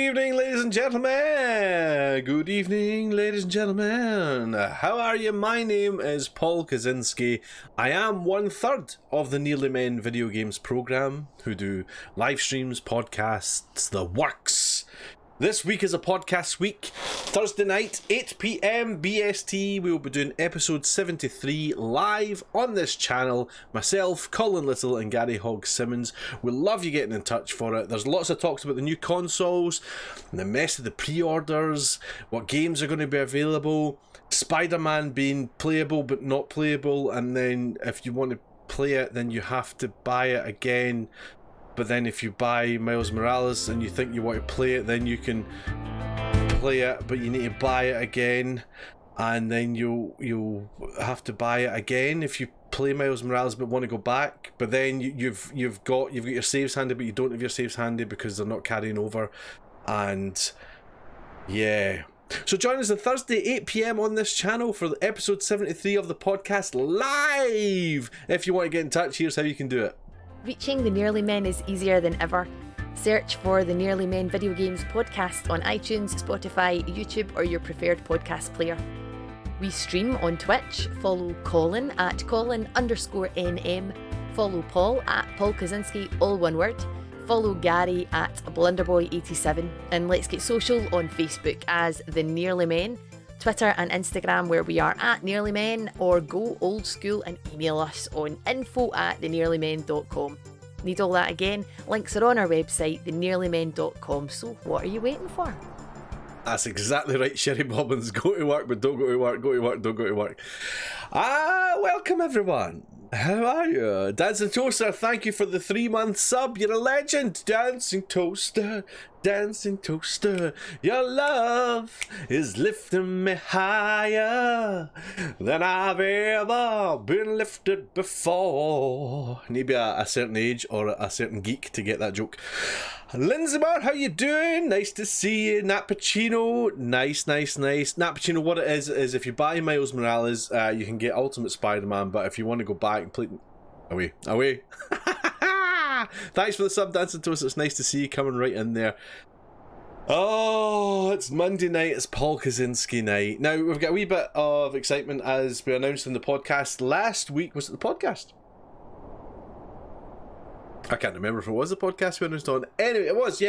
evening, ladies and gentlemen. Good evening, ladies and gentlemen. How are you? My name is Paul Kozinski. I am 1/3 of the Nearly Men video games program, who do live streams, podcasts, the works. This week is a podcast week. Thursday night, 8 PM BST, we will be doing episode 73 live on this channel. Myself, Colin Little and Gary Hogg Simmons. We love you getting in touch for it. There's lots of talks about the new consoles, the mess of the pre-orders, what games are going to be available, Spider-Man being playable but not playable, and then if you want to play it, then you have to buy it again. But then if you buy Miles Morales and you think you want to play it, then you can play it, but you need to buy it again, and then you'll have to buy it again if you play Miles Morales but want to go back. But then you've got your saves handy, but you don't have your saves handy because they're not carrying over. And yeah. So join us on Thursday, 8 PM on this channel for episode 73 of the podcast live. If you want to get in touch, here's how you can do it. Reaching the Nearly Men is easier than ever. Search for the Nearly Men Video Games podcast on iTunes, Spotify, YouTube, or your preferred podcast player. We stream on Twitch. Follow Colin at Colin_NM. Follow Paul at Paul Kozinski, all one word. Follow Gary at Blunderboy87. And let's get social on Facebook as the Nearly Men, Twitter and Instagram where we are at Nearly Men, or go old school and email us on info@thenearlymen.com. Need all that again? Links are on our website, thenearlymen.com. So what are you waiting for? That's exactly right, Sherry Bobbins. Go to work, but don't go to work. Go to work, don't go to work. Welcome everyone. How are you? Dancing Toaster, thank you for the 3-month sub. You're a legend. Dancing Toaster, Dancing Toaster. Your love is lifting me higher than I've ever been lifted before. Need to be a certain age or a certain geek to get that joke. Lindsay Moore, how you doing? Nice to see you. Nat Pacino, nice. Nat Pacino, what it is if you buy Miles Morales, you can get Ultimate Spider-Man, but if you want to go back and play... Away. Thanks for the sub, Dancing Toast. It's nice to see you coming right in there. Oh, it's Monday night, it's Paul Kozinski night. Now, we've got a wee bit of excitement as we announced in the podcast last week. Was it the podcast? I can't remember if it was the podcast we announced on. Anyway, it was.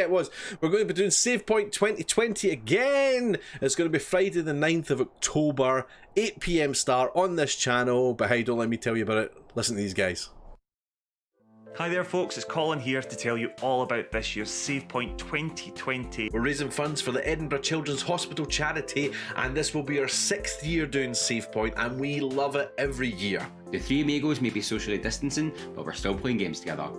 We're going to be doing Save Point 2020 again. It's going to be Friday the 9th of October, 8 PM start on this channel. But hey, don't let me tell you about it. Listen to these guys. Hi there folks, it's Colin here to tell you all about this year's Save Point 2020. We're raising funds for the Edinburgh Children's Hospital charity, and this will be our 6th year doing Save Point, and we love it every year. The three amigos may be socially distancing, but we're still playing games together.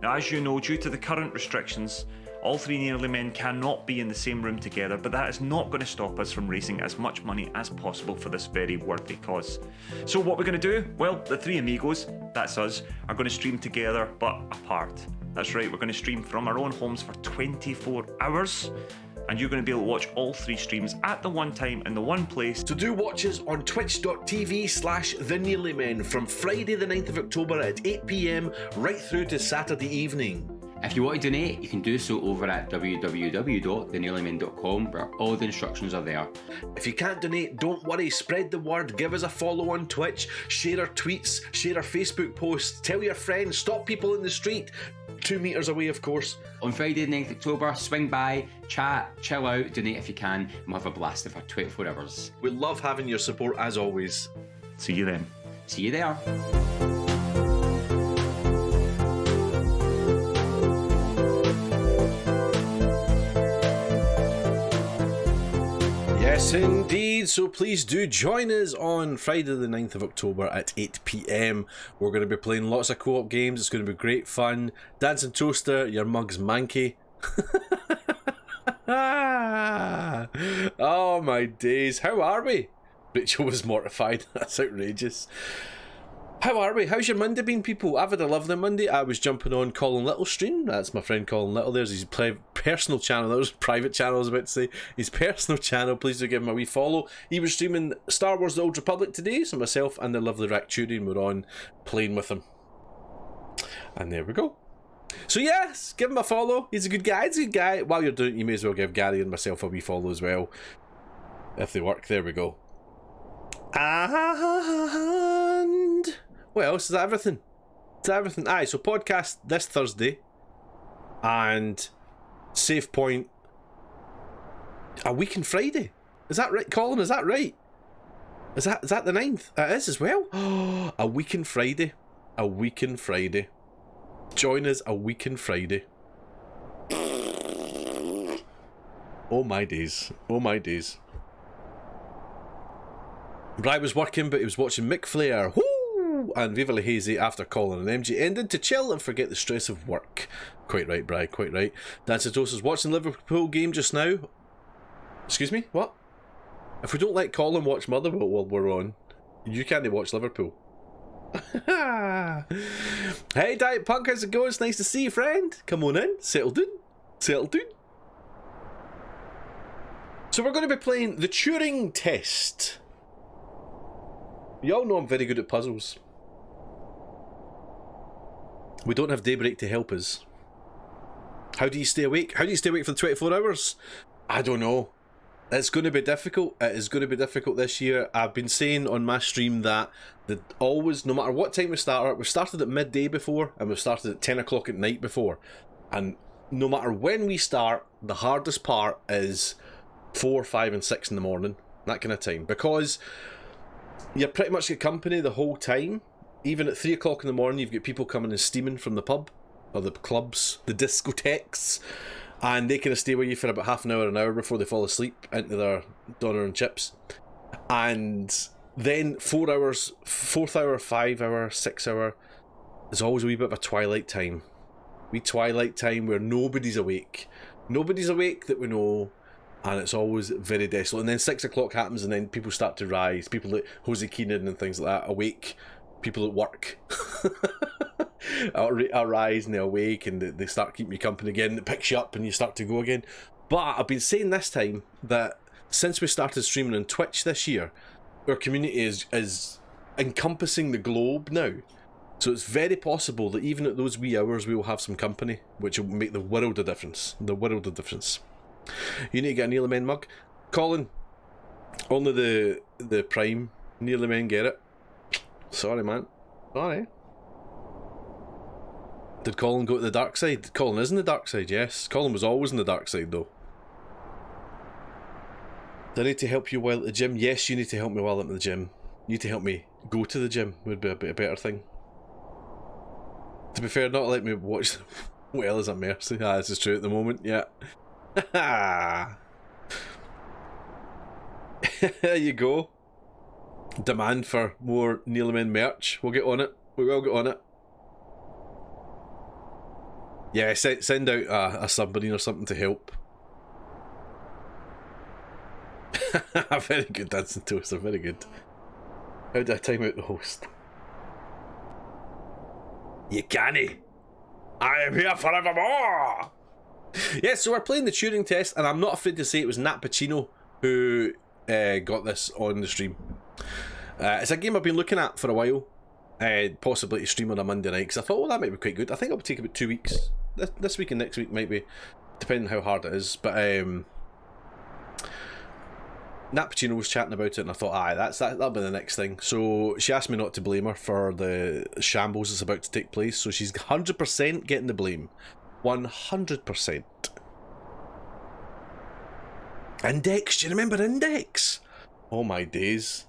Now, as you know, due to the current restrictions, all three Nearly Men cannot be in the same room together, but that is not going to stop us from raising as much money as possible for this very worthy cause. So what we're going to do? Well, the three amigos, that's us, are going to stream together but apart. That's right, we're going to stream from our own homes for 24 hours. And you're going to be able to watch all three streams at the one time in the one place. So do watch us on twitch.tv/The Nearly Men from Friday the 9th of October at 8 PM right through to Saturday evening. If you want to donate, you can do so over at www.thenearlymen.com, where all the instructions are there. If you can't donate, don't worry, spread the word, give us a follow on Twitch, share our tweets, share our Facebook posts, tell your friends, stop people in the street, 2 meters away of course. On Friday the 9th of October, swing by, chat, chill out, donate if you can, and we'll have a blast for 24 hours. We love having your support as always. See you then. See you there. Yes indeed, so please do join us on Friday the 9th of October at 8 PM. We're going to be playing lots of co-op games, it's going to be great fun. Dancing Toaster, your mug's manky. Oh my days, how are we? Rachel was mortified, that's outrageous. How are we? How's your Monday been, people? I've had a lovely Monday. I was jumping on Colin Little's stream. That's my friend Colin Little. There's his personal channel. That was private channel, I was about to say. His personal channel. Please do give him a wee follow. He was streaming Star Wars The Old Republic today, so myself and the lovely Rack Turian were on playing with him. And there we go. So yes, give him a follow. He's a good guy. He's a good guy. While you're doing it, you may as well give Gary and myself a wee follow as well. If they work, there we go. And what else? Is that everything? Is that everything? Aye, so podcast this Thursday. And save point a week on Friday. Is that right, Colin? Is that right? Is that the 9th? It is as well. A week on Friday. A week on Friday. Join us a week on Friday. Oh my days. Oh my days. Bri was working, but he was watching Mick Flair. Woo! And Viva La Hazy after Colin and MG ended to chill and forget the stress of work. Quite right, Bri, quite right. Dan Santos is watching the Liverpool game just now. Excuse me? What? If we don't let Colin watch Motherwell while we're on, you can't watch Liverpool. Hey Diet Punk, how's it going? It's nice to see you, friend. Come on in, settled in, settled in. So we're going to be playing the Turing Test. You all know I'm very good at puzzles. We don't have Daybreak to help us. How do you stay awake? How do you stay awake for the 24 hours? I don't know. It's going to be difficult. It is going to be difficult this year. I've been saying on my stream that always, no matter what time we start, we've started at midday before and we've started at 10 o'clock at night before. And no matter when we start, the hardest part is 4, 5 and 6 in the morning. That kind of time. Because you pretty much get company the whole time. Even at 3 o'clock in the morning, you've got people coming and steaming from the pub, or the clubs, the discotheques, and they kind of stay with you for about half an hour before they fall asleep into their doner and chips. And then 4 hours, 4th hour, 5 hour, 6 hour, there's always a wee bit of a twilight time. Wee twilight time where nobody's awake. Nobody's awake that we know, and it's always very desolate. And then 6 o'clock happens, and then people start to rise. People like Jose Keenan and things like that awake. People at work arise and they awake and they start keeping you company again. It picks you up and you start to go again. But I've been saying this time that since we started streaming on Twitch this year, our community is encompassing the globe now. So it's very possible that even at those wee hours we will have some company, which will make the world of difference. The world of difference. You need to get a Nearly Men mug. Colin, only the Prime Nearly Men get it. Sorry, man. Sorry. Did Colin go to the dark side? Colin is in the dark side, yes. Colin was always in the dark side, though. Do I need to help you while at the gym? Yes, you need to help me while I'm at the gym. You need to help me go to the gym would be a better thing. To be fair, not let me watch well as a mercy. Ah, this is true at the moment, yeah. There you go. Demand for more Nearly Men merch. We'll get on it. We will get on it. Yeah, send out a submarine or something to help. Very good, Dancing Toaster, very good. How did I time out the host? You canny! I am here forevermore! Yes, so we're playing the Turing Test, and I'm not afraid to say it was Nat Pacino who got this on the stream. It's a game I've been looking at for a while, possibly to stream on a Monday night, because I thought, well, that might be quite good. I think it'll take about 2 weeks. This week and next week might be, depending how hard it is. But Nat Pacino was chatting about it, and I thought, aye, that'll be the next thing. So she asked me not to blame her for the shambles that's about to take place, so she's 100% getting the blame. 100%. Index, do you remember Index? Oh my days.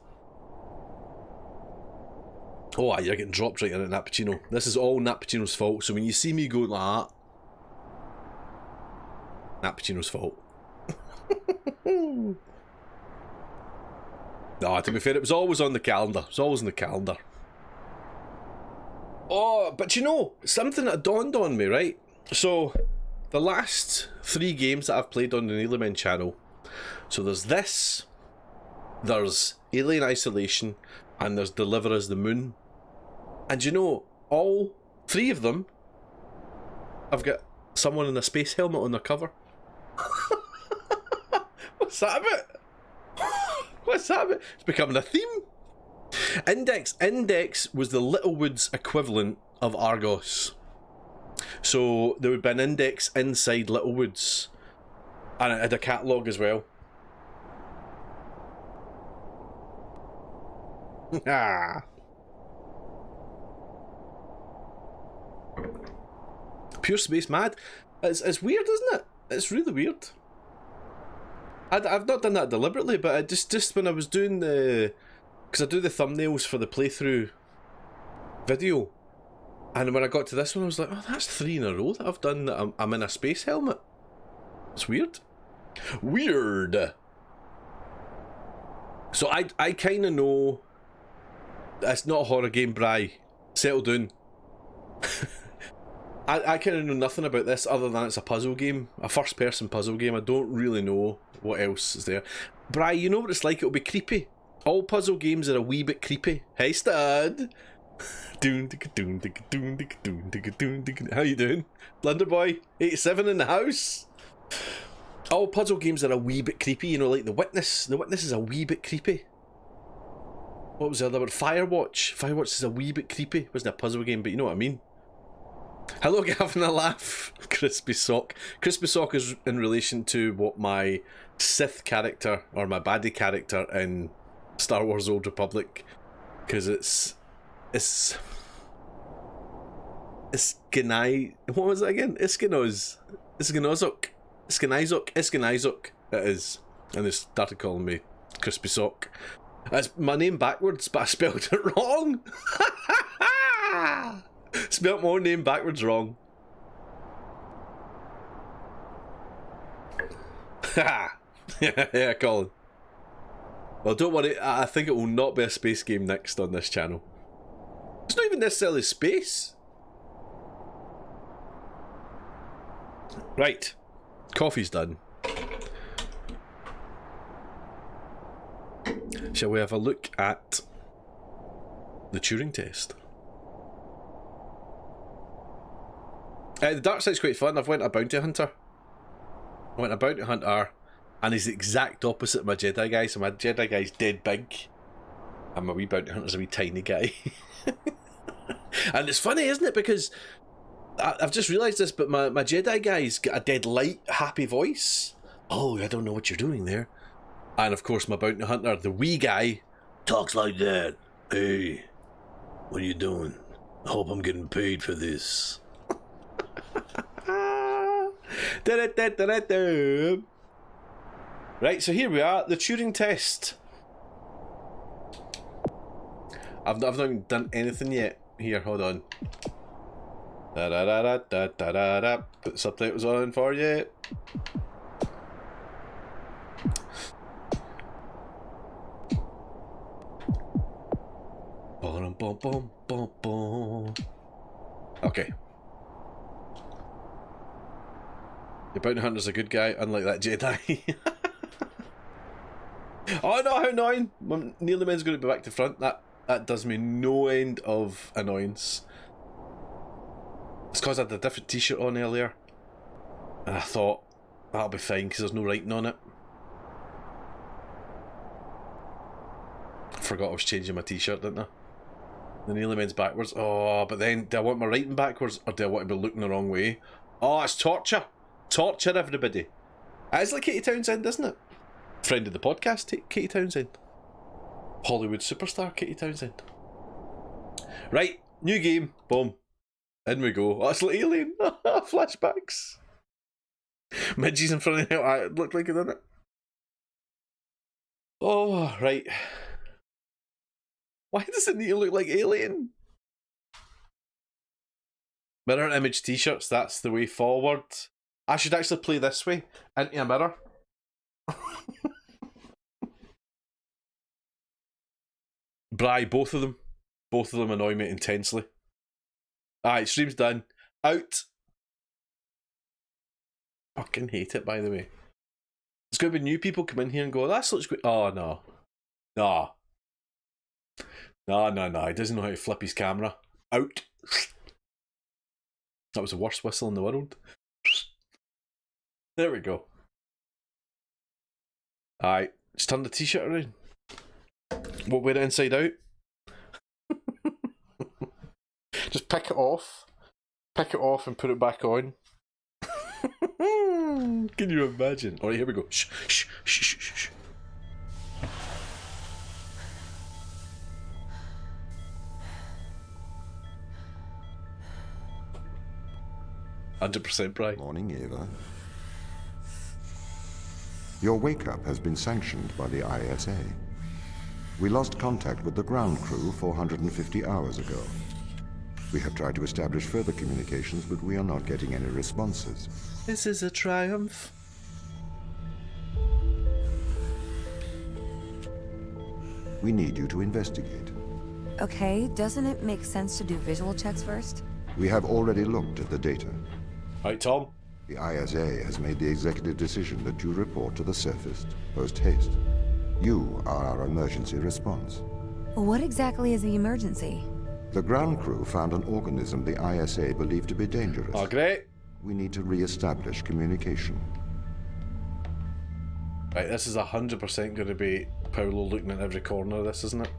Oh, you're getting dropped right in at Nat Pacino. This is all Nat Pacino's fault, so when you see me going like that, Nat Pacino's fault. No, to be fair, it was always on the calendar. It was always on the calendar. Oh, but you know, something that dawned on me, right? So, the last 3 games that I've played on the Nearly Men channel, so there's this, there's Alien Isolation, and there's Deliver Us the Moon. And you know, all 3 of them, I've got someone in a space helmet on their cover. What's that about? What's that about? It's becoming a theme. Index was the Littlewoods equivalent of Argos. So there would be an index inside Littlewoods, and it had a catalogue as well. Ah. Pure Space Mad. It's weird, isn't it? It's really weird. I've not done that deliberately, but I just when I was doing the... Because I do the thumbnails for the playthrough video, and when I got to this one I was like, oh, that's 3 in a row that I've done that I'm in a space helmet. It's weird. Weird! So I kind of know... It's not a horror game, Bri. Settle down. I kind of know nothing about this other than it's a puzzle game. A first-person puzzle game. I don't really know what else is there. Bri, you know what it's like? It'll be creepy. All puzzle games are a wee bit creepy. Hey, stud! How you doing? Blunderboy, 87 in the house? All puzzle games are a wee bit creepy, you know, like The Witness. The Witness is a wee bit creepy. What was the other one? Firewatch. Firewatch is a wee bit creepy. It wasn't a puzzle game, but you know what I mean. Hello, having a laugh. Crispy Sock. Crispy Sock is in relation to what my Sith character, or my baddie character in Star Wars Old Republic, because it's Iskenai. What was it again? Iskenozok. Iskenizok. It is. And they started calling me Crispy Sock. That's my name backwards, but I spelled it wrong. Spelt my own name backwards wrong. Yeah, Colin. Well, don't worry, I think it will not be a space game next on this channel. It's not even necessarily space. Right. Coffee's done. Shall we have a look at the Turing Test? The dark side's quite fun. I've went a bounty hunter. And he's the exact opposite of my Jedi guy. So my Jedi guy's dead big, and my wee bounty hunter's a wee tiny guy. And it's funny, isn't it? Because I've just realised this, but my Jedi guy's got a dead light, happy voice. Oh, I don't know what you're doing there. And of course, my bounty hunter, the wee guy, talks like that. Hey, what are you doing? I hope I'm getting paid for this. Right, so here we are, the Turing Test. I've not even done anything yet. Here, hold on. Put the subtitles on for you. Okay. Your bounty hunter's a good guy, unlike that Jedi. Oh no, how annoying! Nearly man's going to be back to front. That does me no end of annoyance. It's because I had a different t-shirt on earlier, and I thought that'll be fine because there's no writing on it. I forgot I was changing my t-shirt, didn't I? The nearly man's backwards. Oh, but then do I want my writing backwards or do I want to be looking the wrong way? Oh, it's torture. Torture, everybody. It is like Katie Townsend, isn't it? Friend of the podcast, Katie Townsend. Hollywood superstar, Katie Townsend. Right, new game. Boom. In we go. Oh, it's like Alien. Flashbacks. Midges in front of him. It looked like it, didn't it? Oh, right. Why does it need to look like Alien? Mirror image t-shirts, that's the way forward. I should actually play this way, into a mirror. Bri, both of them. Both of them annoy me intensely. Alright, stream's done. Out. Fucking hate it, by the way. There's going to be new people come in here and go, that looks good. Oh, no. No. No. He doesn't know how to flip his camera. Out. That was the worst whistle in the world. There we go. Alright, just turn the t-shirt around. What, wear it inside out? Just pick it off. pick it off and put it back on. Can you imagine? Alright, here we go. Shh, shh, shh, shh, shh. 100% Brian. Morning, Eva. Your wake-up has been sanctioned by the ISA. We lost contact with the ground crew 450 hours ago. We have tried to establish further communications, but we are not getting any responses. This is a triumph. We need you to investigate. Okay, doesn't it make sense to do visual checks first? We have already looked at the data. Right, Tom? The ISA has made the executive decision that you report to the surface, post-haste. You are our emergency response. What exactly is the emergency? The ground crew found an organism the ISA believed to be dangerous. Oh, great. We need to re-establish communication. Right, this is 100% going to be Paolo looking at every corner of this, isn't it?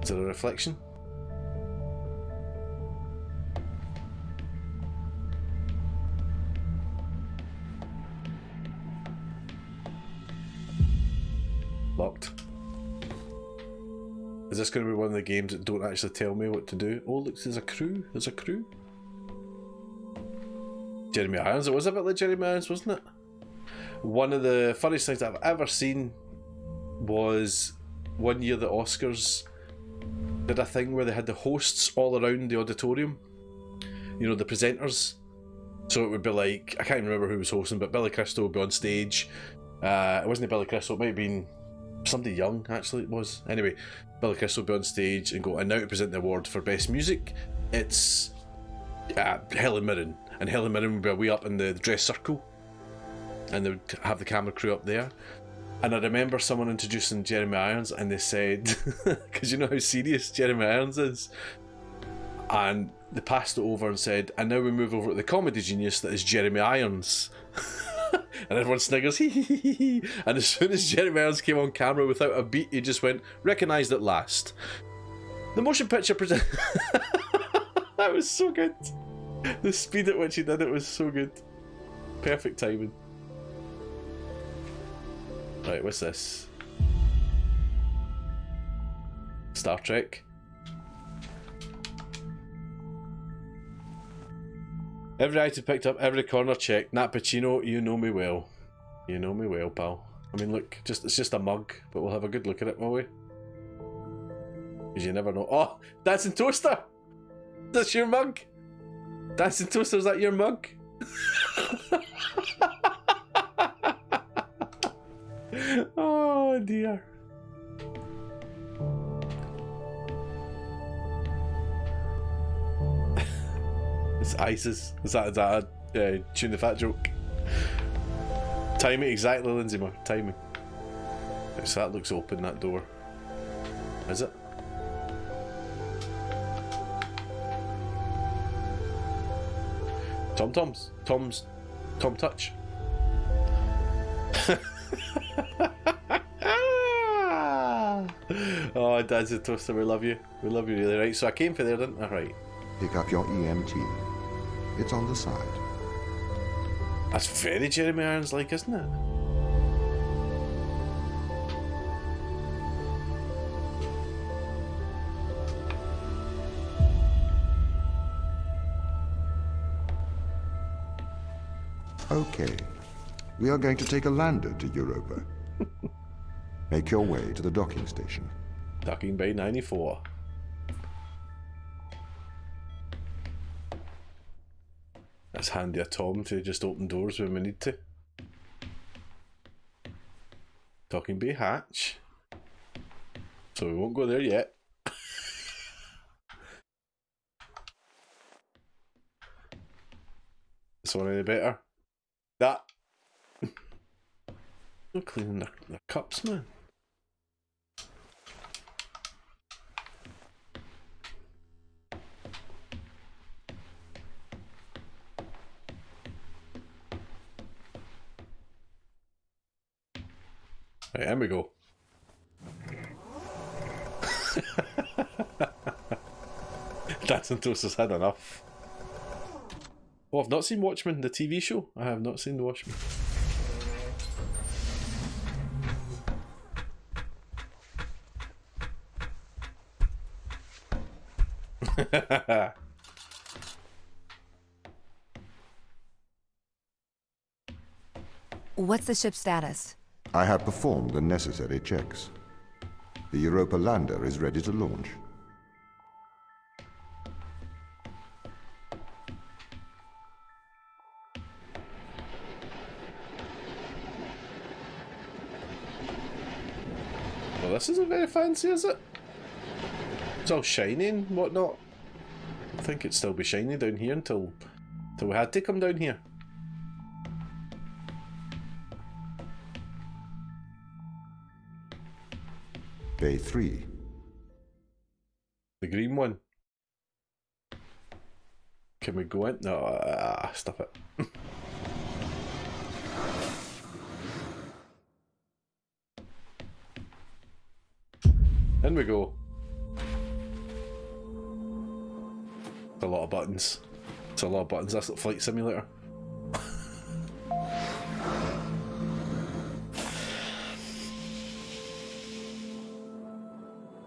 Is it a reflection? Locked. Is this going to be one of the games that don't actually tell me what to do? Oh, look, there's a crew. There's a crew. Jeremy Irons. It was a bit like Jeremy Irons, wasn't it? One of the funniest things I've ever seen was one year the Oscars did a thing where they had the hosts all around the auditorium. You know, the presenters. So it would be like, I can't even remember who was hosting, but Billy Crystal would be on stage. It wasn't Billy Crystal, it might have been somebody young, actually, it was. Anyway, Billy Crystal would be on stage and go, and now to present the award for Best Music, it's Helen Mirren. And Helen Mirren would be way up in the dress circle. And they would have the camera crew up there. And I remember someone introducing Jeremy Irons, and they said, because you know how serious Jeremy Irons is, and they passed it over and said, and now we move over to the comedy genius that is Jeremy Irons. And everyone sniggers, hee hee hee hee. And as soon as Jeremy Irons came on camera without a beat, he just went, recognised at last. The motion picture present. That was so good. The speed at which he did it was so good. Perfect timing. Right, what's this? Star Trek. Every item picked up, every corner checked. Nat Pacino, you know me well. You know me well, pal. I mean, look, it's just a mug, but we'll have a good look at it, will we? Because you never know. Oh, Dancing Toaster! That's your mug! Dancing Toaster, is that your mug? Oh dear. It's ISIS. Is that a tune the fat joke? Timing exactly, Lindsay Moore. Timing. Right, so that looks open, that door. Is it? Tom-Toms. Tom Touch. Oh, Dad's a toaster, we love you. We love you really, right? So I came for there, didn't I? Right. Pick up your EMT. It's on the side. That's very Jeremy Irons like, isn't it? Okay. We are going to take a lander to Europa. Make your way to the docking station. Docking Bay 94. That's handy a Tom to just open doors when we need to. Docking Bay hatch. So we won't go there yet. This one any better? That. They're cleaning their cups, man. Right, here we go. Dancing Toasters had enough. Oh, I've not seen Watchmen, the TV show. I have not seen Watchmen. What's the ship's status? I have performed the necessary checks. The Europa lander is ready to launch. Well, this isn't very fancy, is it? It's all shiny and whatnot. I think it'd still be shiny down here until we had to come down here. Bay 3. The green one. Can we go in? No, stop it. In we go. It's a lot of buttons. It's a lot of buttons. That's like Flight Simulator.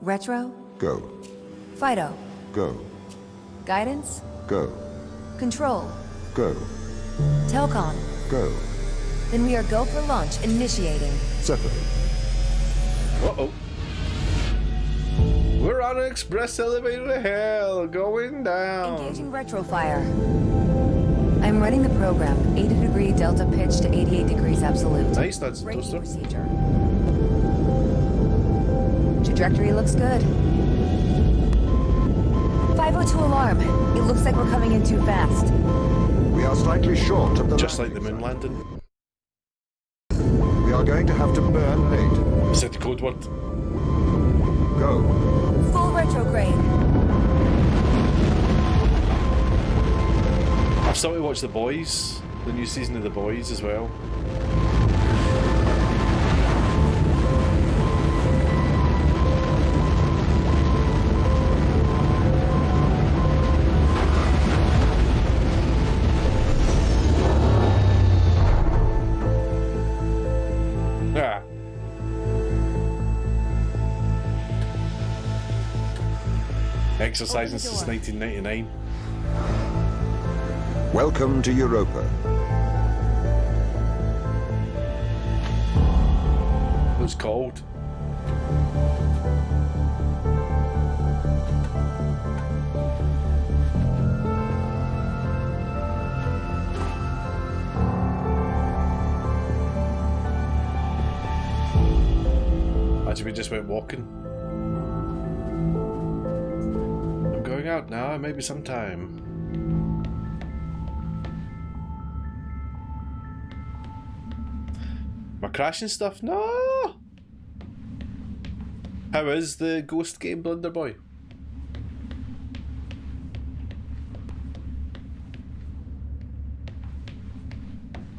Retro? Go. Fido? Go. Guidance? Go. Control? Go. Telcon? Go. Then we are go for launch, initiating. Separate. Uh-oh. We're on an express elevator to hell, going down. Engaging retrofire. I'm running the program. 80-degree delta pitch to 88 degrees absolute. Nice, that's Braking toaster. procedure. Trajectory looks good. 502 alarm. It looks like we're coming in too fast. We are slightly short of the Just like the landing moon landing. zone. We are going to have to burn late. Said the code word. Go. Full retrograde. I've started to watch The Boys, the new season of The Boys as well. Ah. Exercising since 1999. Welcome to Europa. It's cold. Actually, we just went walking. I'm going out now, maybe sometime. Am I crashing stuff? No! How is the ghost game, Blunder Boy?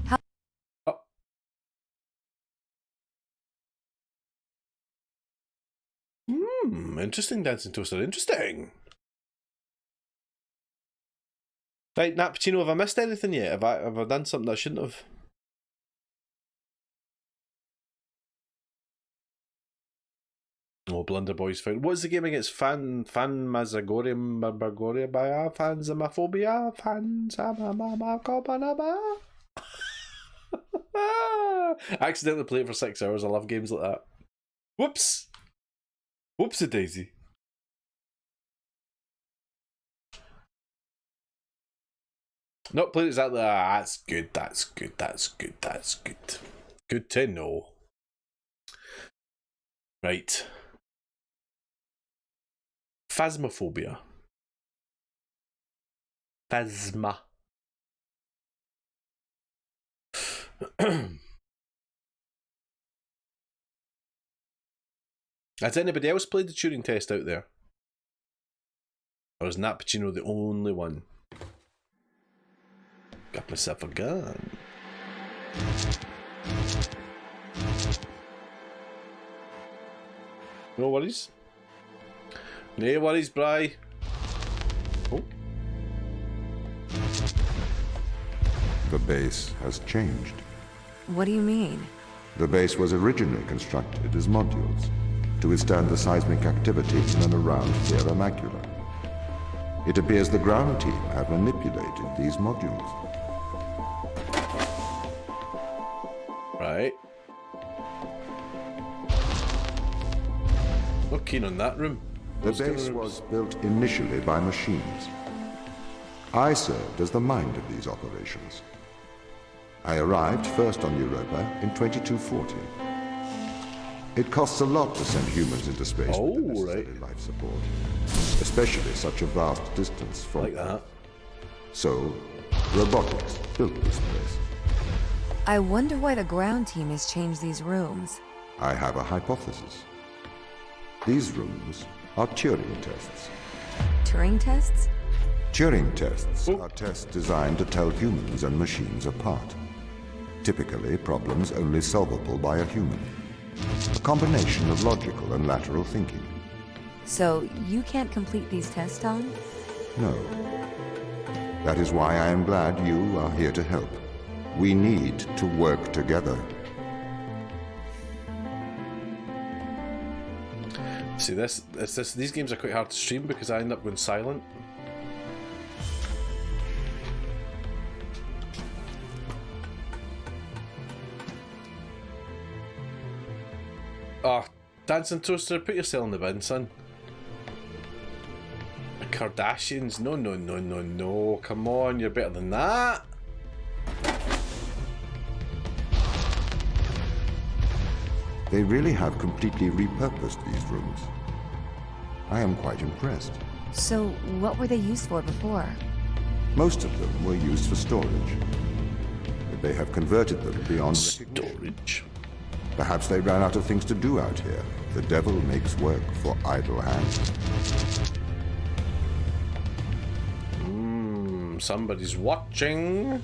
How- Oh. Interesting, Dancing Toaster. Interesting. Right, Nappuccino, have I missed anything yet? Have I done something I shouldn't have? Oh, Blunder Boy's found. What's the game against? Phantasmagoria, Phantasmaphobia, Phantasmaphobia. I accidentally played it for 6 hours. I love games like that. Whoops! Whoopsie daisy. Not played exactly. That's good. That's good. That's good. That's good. Good to know. Right. Phasmophobia. Phasma. Has anybody else played the Turing Test out there? Or is Nappuccino the only one? Got myself a gun. No worries. No worries, Bri. The base has changed. What do you mean? The base was originally constructed as modules to withstand the seismic activity in and around Sierra Macula. It appears the ground team have manipulated these modules. Right. Not keen on that room. The Those kind of base rooms. was built initially by machines. I served as the mind of these operations. I arrived first on Europa in 2240. It costs a lot to send humans into space Oh, with the necessary right. life support, especially such a vast distance from Like that. So, robotics built this place. I wonder why the ground team has changed these rooms. I have a hypothesis. These rooms are Turing tests. Turing tests? Turing tests Oh. are tests designed to tell humans and machines apart. Typically, problems only solvable by a human. A combination of logical and lateral thinking. So you can't complete these tests, Tom? No. That is why I am glad you are here to help. We need to work together. See, these games are quite hard to stream because I end up going silent. Oh, Dancing Toaster, put yourself in the bin, son. The Kardashians? No, no, no, no, no. Come on, you're better than that. They really have completely repurposed these rooms. I am quite impressed. So what were they used for before? Most of them were used for storage. But they have converted them beyond recognition. Storage. Perhaps they ran out of things to do out here. The devil makes work for idle hands. Somebody's watching.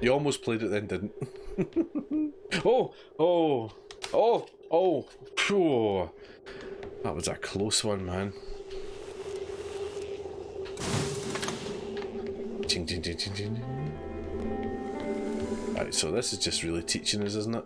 You almost played it then, didn't? Oh. Phew. That was a close one, man. Ching, ching, ching, ching, ching. Right, so this is just really teaching us, isn't it?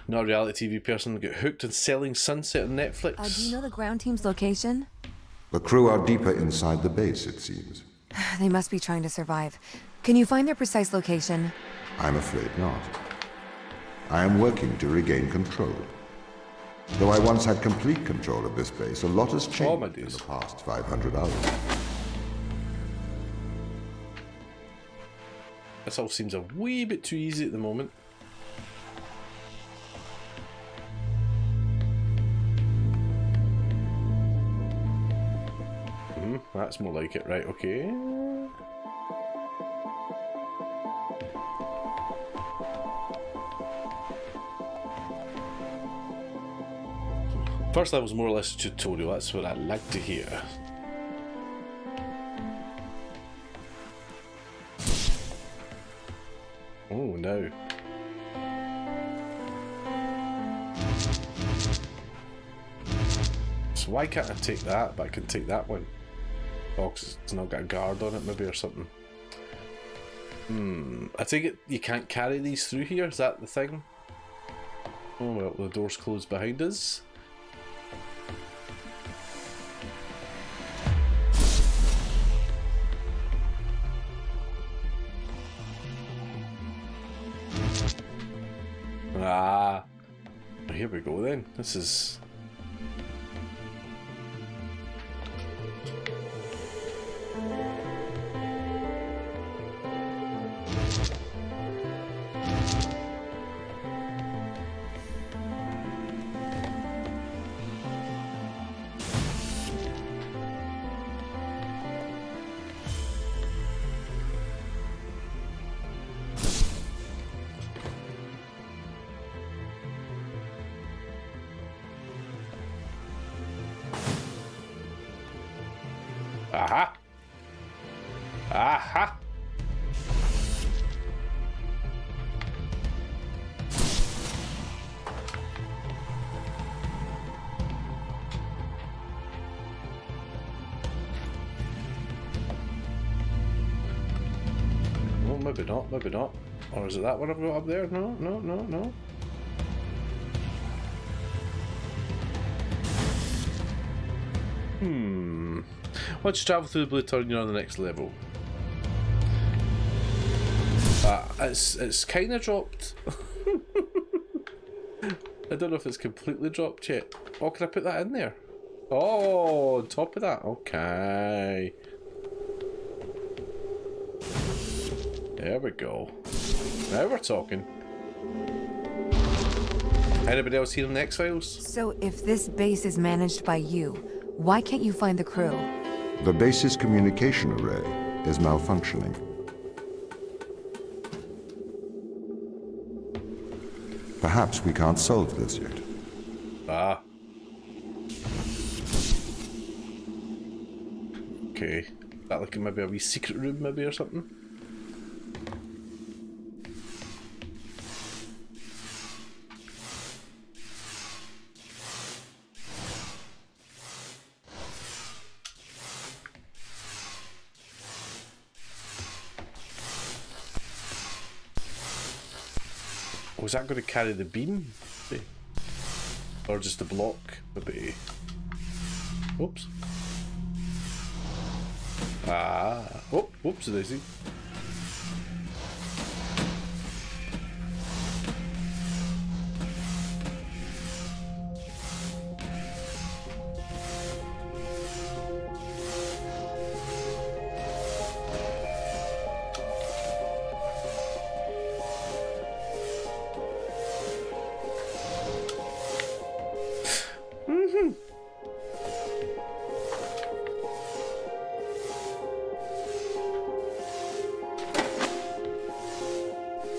Not a reality TV person, get hooked on Selling Sunset on Netflix. Do you know the ground team's location? The crew are deeper inside the base, it seems. They must be trying to survive. Can you find their precise location? I'm afraid not. I am working to regain control. Though I once had complete control of this base, a lot has Oh, my changed in days. the past 500 hours. This all seems a wee bit too easy at the moment. That's more like it, right? Okay. First level's more or less a tutorial, that's what I like to hear. Oh no. So why can't I take that, but I can take that one? Oh, 'cause it's not got a guard on it maybe or something. I take it you can't carry these through here, is that the thing? Oh well, the door's closed behind us. Ah, here we go then. This is... Aha! Aha! Oh, maybe not, maybe not. Or is it that one I've got up there? No, no, no, no. Once you travel through the blue turn, you're on the next level. It's kind of dropped. I don't know if it's completely dropped yet. Oh, can I put that in there? Oh, on top of that. Okay. There we go. Now we're talking. Anybody else here in the X-Files? So if this base is managed by you, why can't you find the crew? The base's communication array is malfunctioning. Perhaps we can't solve this yet. Ah. Okay. That like maybe a wee secret room maybe or something? Was that going to carry the beam? Or just the block? Maybe. Oops. Ah. Oh, whoops, daisy.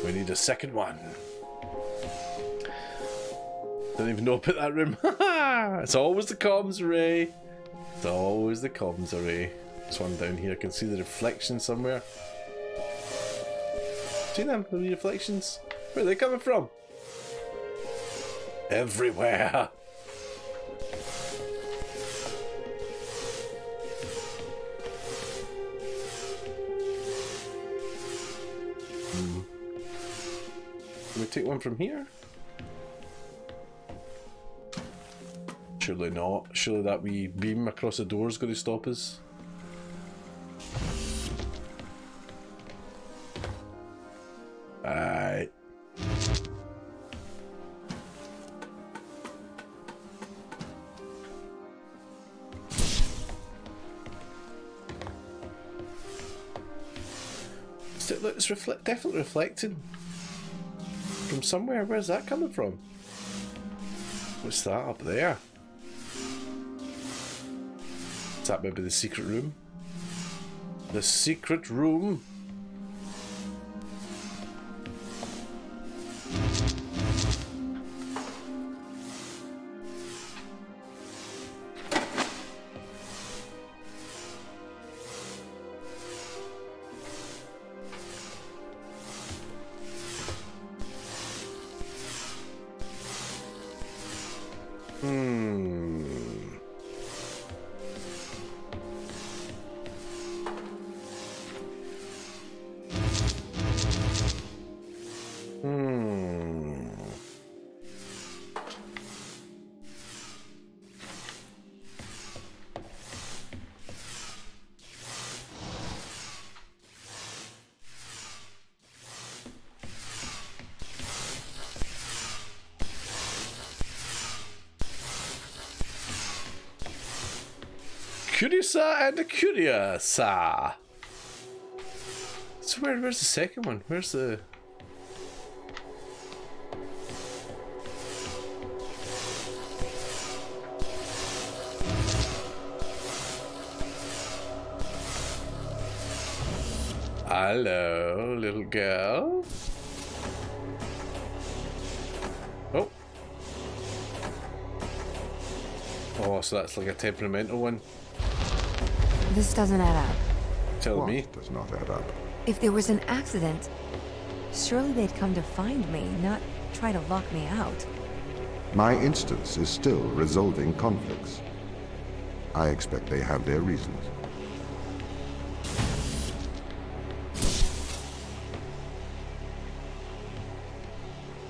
We need a second one. Don't even know about that room. It's always the comms array. It's always the comms array. This one down here, I can see the reflection somewhere. See them? The reflections? Where are they coming from? Everywhere. Can we take one from here? Surely not. Surely that wee beam across the door is going to stop us. Aye. It's definitely reflecting from somewhere. Where's that coming from? What's that up there? Is that maybe the secret room? The secret room? Curiosa and a Curiosa. So where's the second one? Where's the... Hello, little girl. Oh. Oh, so that's like a temperamental one. This doesn't add up. Tell What me. does not add up? If there was an accident, surely they'd come to find me, not try to lock me out. My instance is still resolving conflicts. I expect they have their reasons.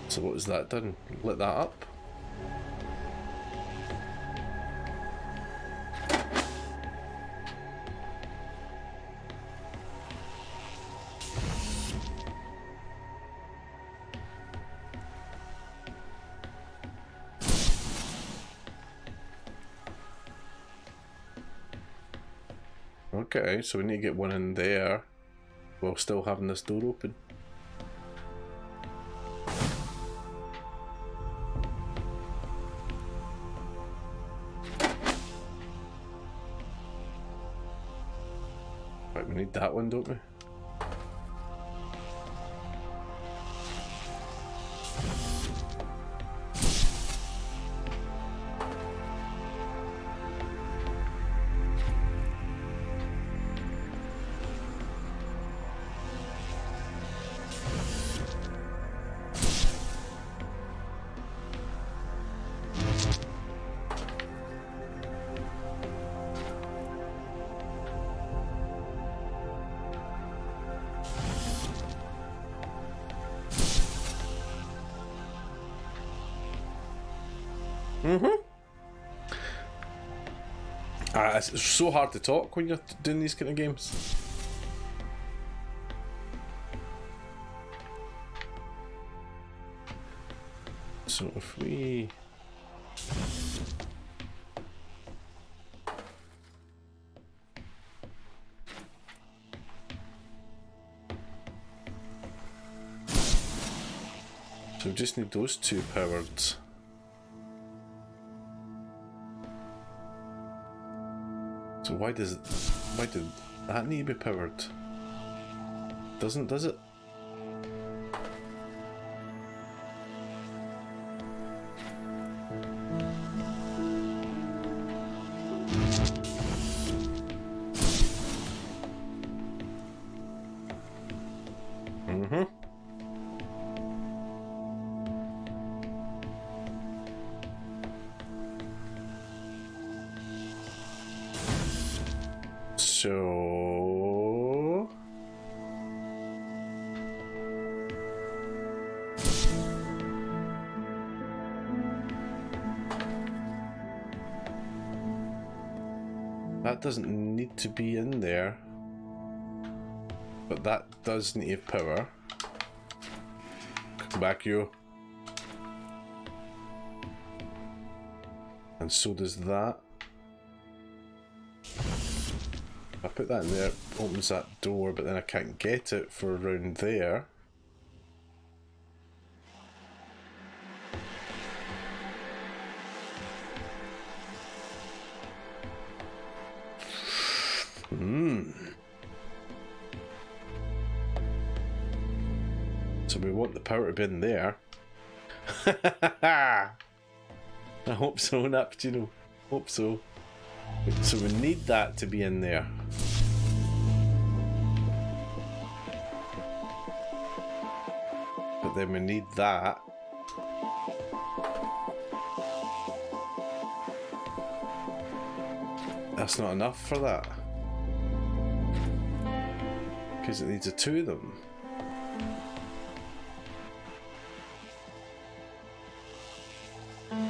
So what has that done? Lit that up? Okay, so we need to get one in there while still having this door open. Right, we need that one, don't we? It's so hard to talk when you're doing these kind of games. So if we... So we just need those two powered. So why did that need to be powered? Does it? So... That doesn't need to be in there. But that does need power. Come back, you. And so does that. I put that in there, opens that door, but then I can't get it for around there. So we want the power to be in there. I hope so, Naptino. Hope so. So we need that to be in there. But then we need that. That's not enough for that. Because it needs a two of them.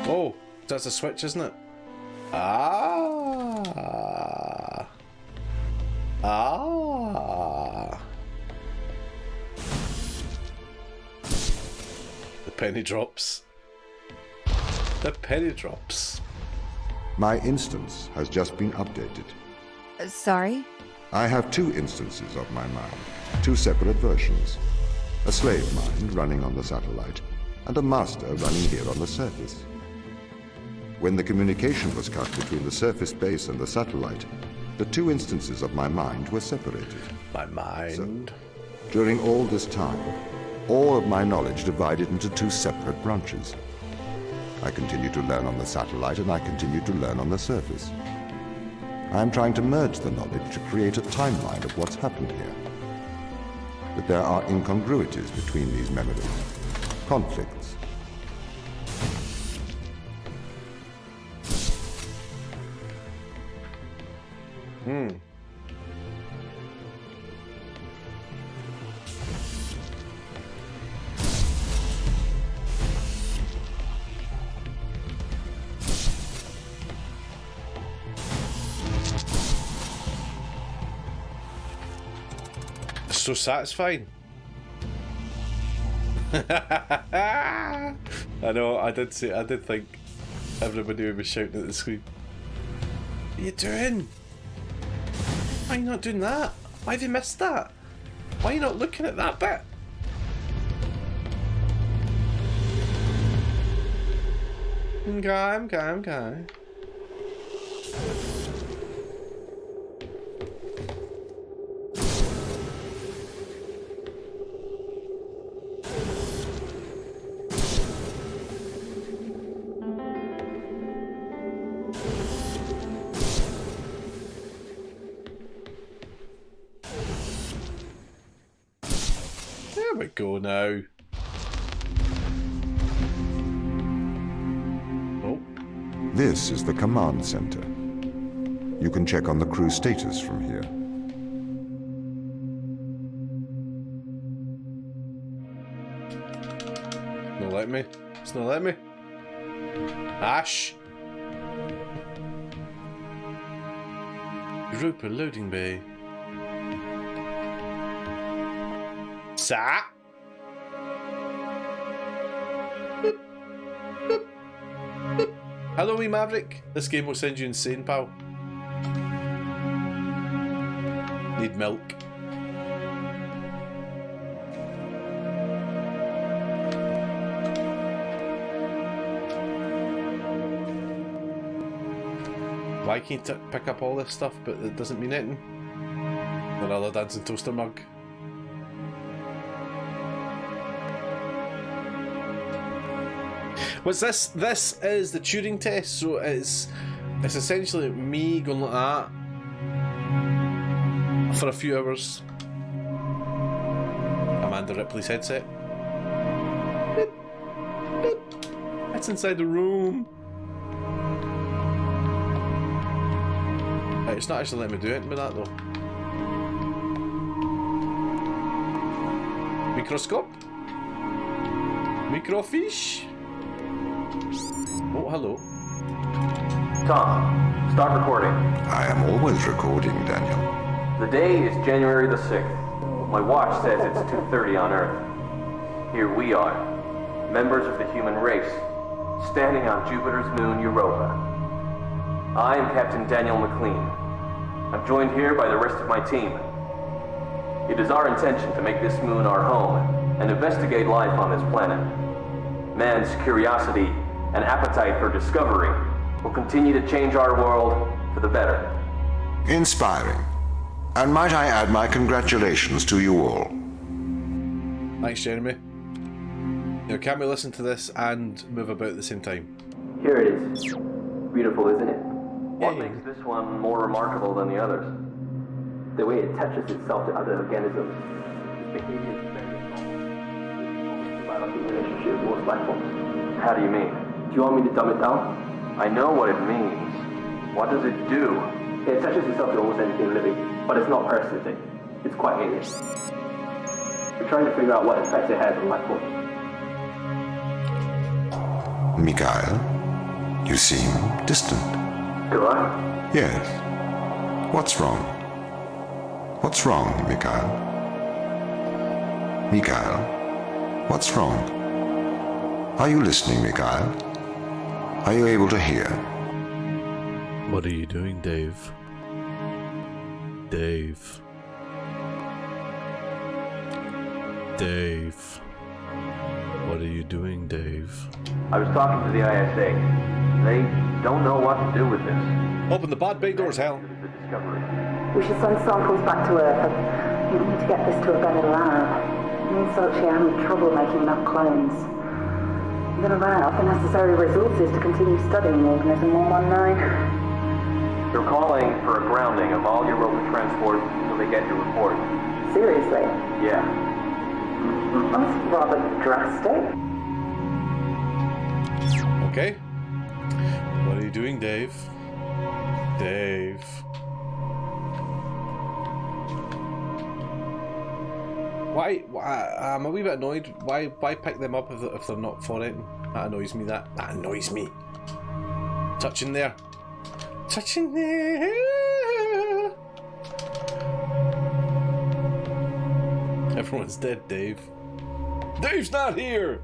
Oh, that's a switch, isn't it? Ah. The penny drops. The penny drops. My instance has just been updated. Sorry? I have two instances of my mind, two separate versions. A slave mind running on the satellite, and a master running here on the surface. When the communication was cut between the surface base and the satellite, the two instances of my mind were separated. My mind. During all this time, all of my knowledge divided into two separate branches. I continued to learn on the satellite, and I continued to learn on the surface. I'm trying to merge the knowledge to create a timeline of what's happened here. But there are incongruities between these memories, conflicts. So satisfying. I know, I did think everybody was shouting at the screen. What are you doing? Why are you not doing that? Why have you missed that? Why are you not looking at that bit? Okay. There we go now. Oh. This is the command center. You can check on the crew status from here. No let me. It's not let me. Ash. Europa loading bay. Sa. Boop. Boop. Boop. Hello, wee Maverick. This game will send you insane, pal. Need milk. Why can't you pick up all this stuff, but it doesn't mean anything? Another dancing toaster mug. What's this? This is the Turing Test, so it's essentially me going like that for a few hours. Amanda Ripley's headset. Beep. Beep. It's inside the room. It's not actually letting me do anything with that though. Microscope? Microfiche? Oh, hello. Tom, start recording. I am always recording, Daniel. The day is January the 6th. My watch says it's 2:30 on Earth. Here we are, members of the human race, standing on Jupiter's moon Europa. I am Captain Daniel McLean. I'm joined here by the rest of my team. It is our intention to make this moon our home and investigate life on this planet. Man's curiosity and appetite for discovery will continue to change our world for the better. Inspiring. And might I add my congratulations to you all. Thanks, Jeremy. Now, can we listen to this and move about at the same time? Here it is. Beautiful, isn't it? What Yeah. makes this one more remarkable than the others? The way it attaches itself to other organisms. Its behavior is very symbiotic relationship with most life forms. How do you mean? Do you want me to dumb it down? I know what it means. What does it do? It attaches itself to almost anything living, but it's not parasitic. It's quite alien. We're trying to figure out what effect it has on life forms. Mikhail, you seem distant. Do I? Yes. What's wrong? What's wrong, Mikhail? Mikhail, what's wrong? Are you listening, Mikhail? Are you able to hear? What are you doing, Dave? Dave. Dave. What are you doing, Dave? I was talking to the ISA. They don't know what to do with this. Open the bad bay doors, Hal. The discovery. We should send samples back to Earth. We need to get this to a better lab. Me and Sochi are having trouble making enough clones. We're going to run out of the necessary resources to continue studying organism 119. They're calling for a grounding of all Europa transport until they get your report. Seriously? Yeah. That's rather drastic. Okay. What are you doing, Dave? Dave. Why I'm a wee bit annoyed. Why pick them up if they're not foreign? That annoys me. That annoys me. Touching there. Touching there. Everyone's dead, Dave. Dave's not here!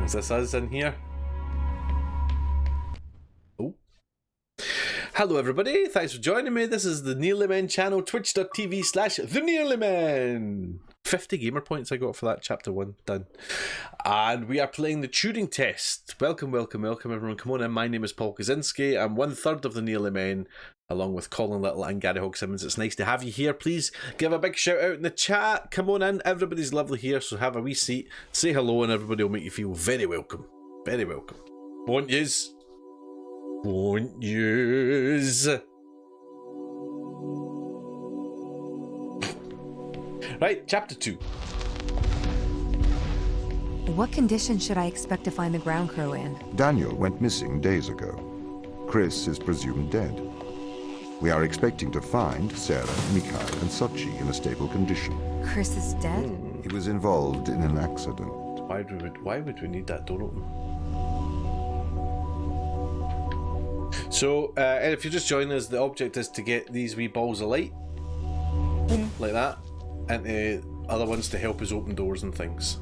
Is this us in here? Oh. Hello everybody, thanks for joining me. This is the Nearly Men channel, twitch.tv/The Nearly Men. 50 gamer points I got for that, chapter 1, done. And we are playing the Turing Test. Welcome, welcome, welcome everyone. Come on in, my name is Paul Kozinski. I'm 1/3 of the Nearly Men, along with Colin Little and Gary Hogg Simmons. It's nice to have you here. Please give a big shout out in the chat. Come on in, everybody's lovely here, so have a wee seat, say hello, and everybody will make you feel very welcome. Very welcome. Won't yous? Won't yous? Right, chapter 2. What condition should I expect to find the ground crew in? Daniel went missing days ago. Chris is presumed dead. We are expecting to find Sarah, Mikhail, and Sochi in a stable condition. Chris is dead? He was involved in an accident. Why would we need that door open? So, and if you're just joining us, the object is to get these wee balls of light, like that, and the other ones to help us open doors and things.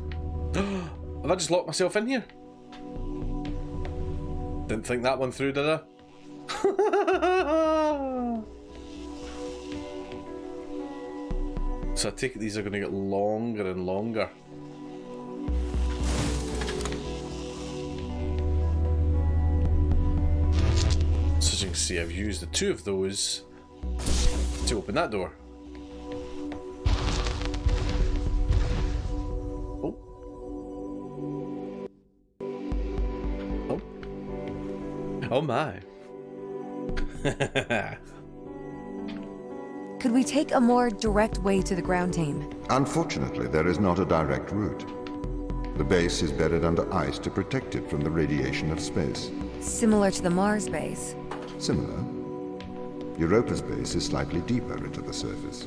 Have I just locked myself in here? Didn't think that one through, did I? So I take it these are going to get longer and longer. So as you can see, I've used the 2 of those to open that door. Oh. Oh. Oh my. Could we take a more direct way to the ground team? Unfortunately, there is not a direct route. The base is buried under ice to protect it from the radiation of space. Similar to the Mars base. Similar. Europa's base is slightly deeper into the surface.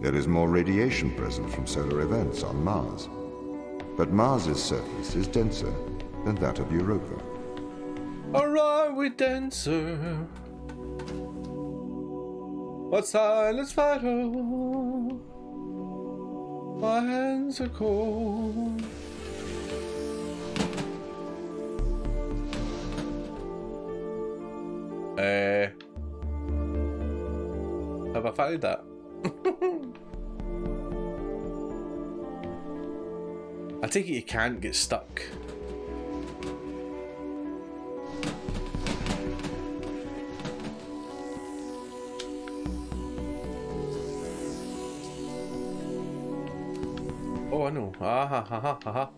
There is more radiation present from solar events on Mars. But Mars's surface is denser than that of Europa. Alright, we're denser. What silence vital? My hands are cold. Have I found that? I take it you can't get stuck. Oh, I know. Ah ha ha ha ha.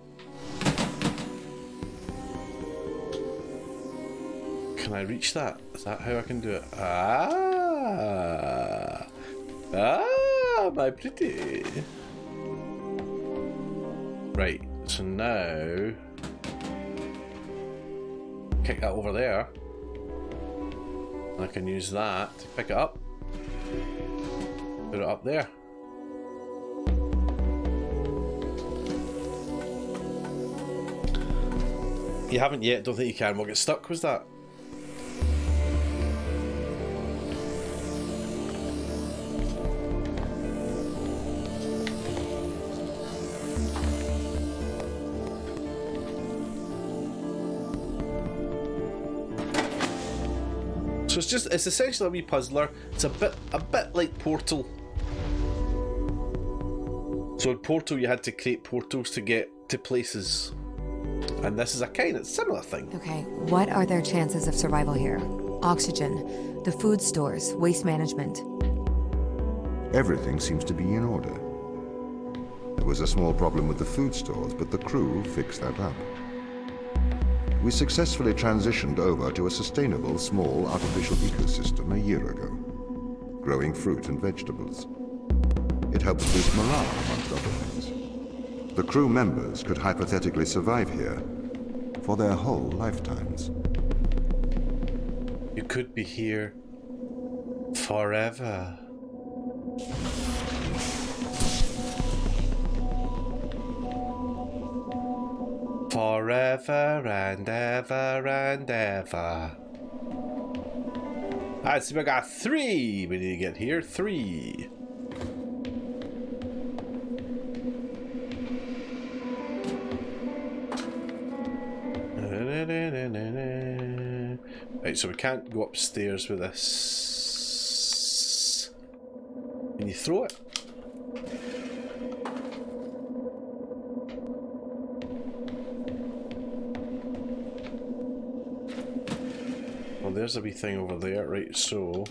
Can I reach that? Is that how I can do it? Ah! Ah, my pretty. Right, so now kick that over there. I can use that to pick it up. Put it up there. You haven't yet, don't think you can. We'll get stuck, was that? So it's essentially a wee puzzler. It's a bit like Portal. So in Portal you had to create portals to get to places. And this is a kind of similar thing. Okay, what are their chances of survival here? Oxygen, the food stores, waste management. Everything seems to be in order. There was a small problem with the food stores, but the crew fixed that up. We successfully transitioned over to a sustainable small artificial ecosystem a year ago, growing fruit and vegetables. It helps boost morale, amongst other things. The crew members could hypothetically survive here for their whole lifetimes. You could be here forever. Forever and ever and ever. Alright, so we got 3 we need to get here. 3. Right, so we can't go upstairs with this. Can you throw it? Well, there's a wee thing over there, right? So,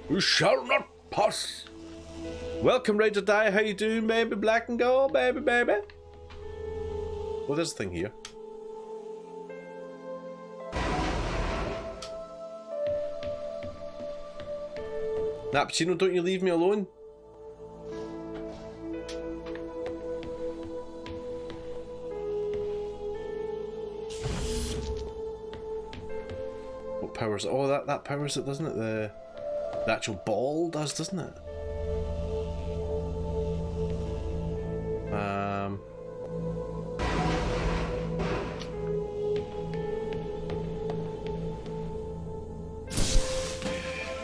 you shall not pass. Welcome, Rage or Die. How you doing, baby? Black and gold, baby, baby. Oh, there's a thing here. Nappuccino, don't you leave me alone. What powers? Oh, that powers it, doesn't it? The actual ball does, doesn't it?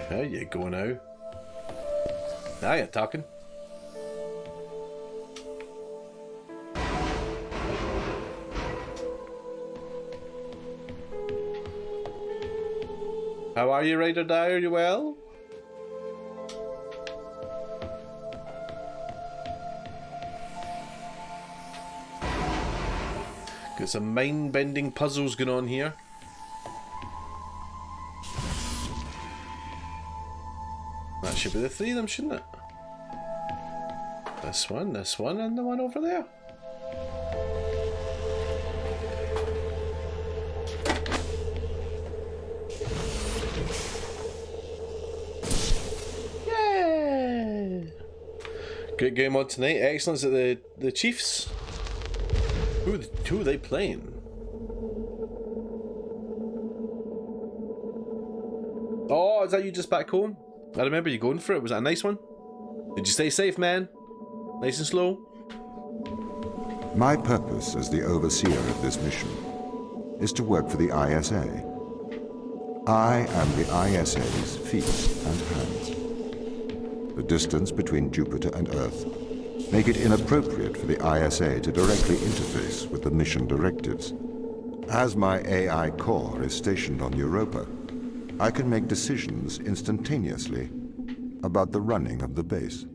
There you go now. Now you're talking. How are you, Raider Die? Are you well? Got some mind-bending puzzles going on here. That should be the 3 of them, shouldn't it? This one, and the one over there. Yay! Great game on tonight. Excellence at the Chiefs. Who are they playing? Oh, is that you just back home? I remember you going for it. Was that a nice one? Did you stay safe, man? Nice and slow? My purpose as the overseer of this mission is to work for the ISA. I am the ISA's feet and hands. The distance between Jupiter and Earth make it inappropriate for the ISA to directly interface with the mission directives. As my AI core is stationed on Europa, I can make decisions instantaneously about the running of the base.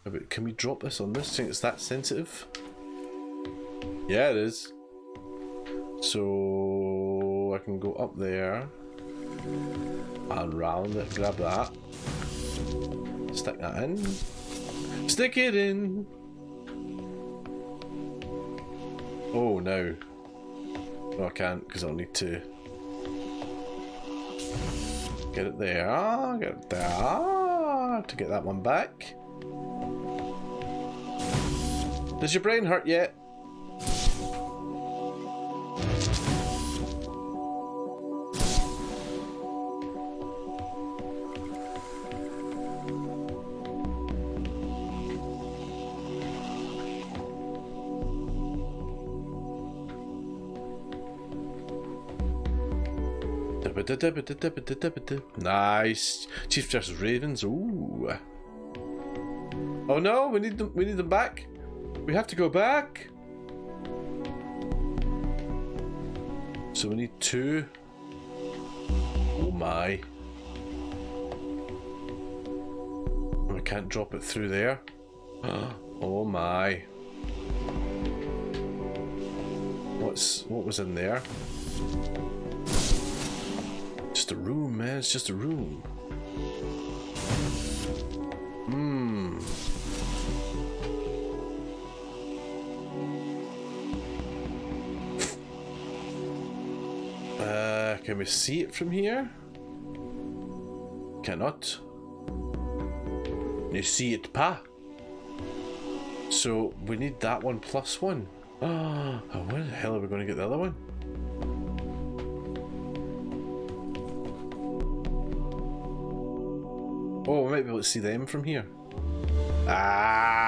But can we drop this on this thing? It's that sensitive? Yeah, it is. So I can go up there and round it, grab that. Stick that in. Stick it in! Oh no. No, I can't because I'll need to get it there. Get it there. To get that one back. Does your brain hurt yet? Nice. Chiefs versus Ravens. Ooh. Oh no, we need them back. We have to go back. So we need 2. Oh my. We can't drop it through there. Oh my. What was in there? Just a room, man. It's just a room. Can we see it from here? Cannot. You see it, pa? So we need that one plus one. Oh, where the hell are we going to get the other one? Oh, we might be able to see them from here. Ah!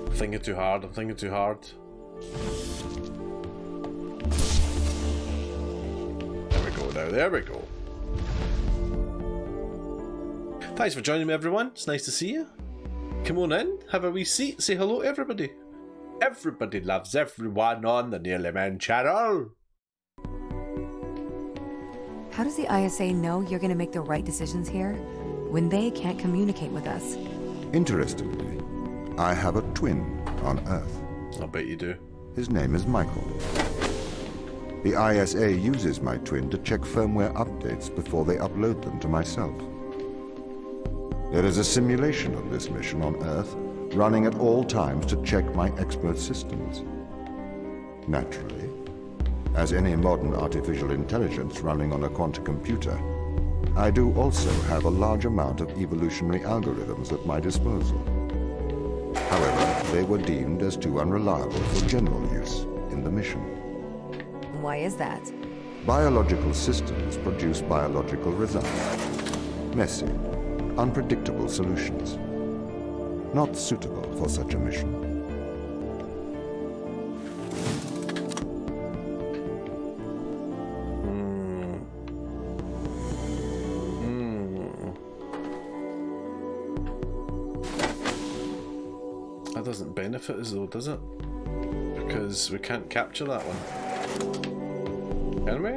I'm thinking too hard. I'm thinking too hard. There we go. Now, there we go. Thanks for joining me, everyone. It's nice to see you. Come on in, have a wee seat, say hello to everybody. Everybody loves everyone on the Nearly Men channel. How does the ISA know you're going to make the right decisions here when they can't communicate with us? Interestingly, I have a twin on Earth. I bet you do. His name is Michael. The ISA uses my twin to check firmware updates before they upload them to myself. There is a simulation of this mission on Earth, running at all times to check my expert systems. Naturally, as any modern artificial intelligence running on a quantum computer, I do also have a large amount of evolutionary algorithms at my disposal. However, they were deemed as too unreliable for general use in the mission. Why is that? Biological systems produce biological results. Messy, unpredictable solutions. Not suitable for such a mission. That doesn't benefit us though, does it? Because we can't capture that one. Can we?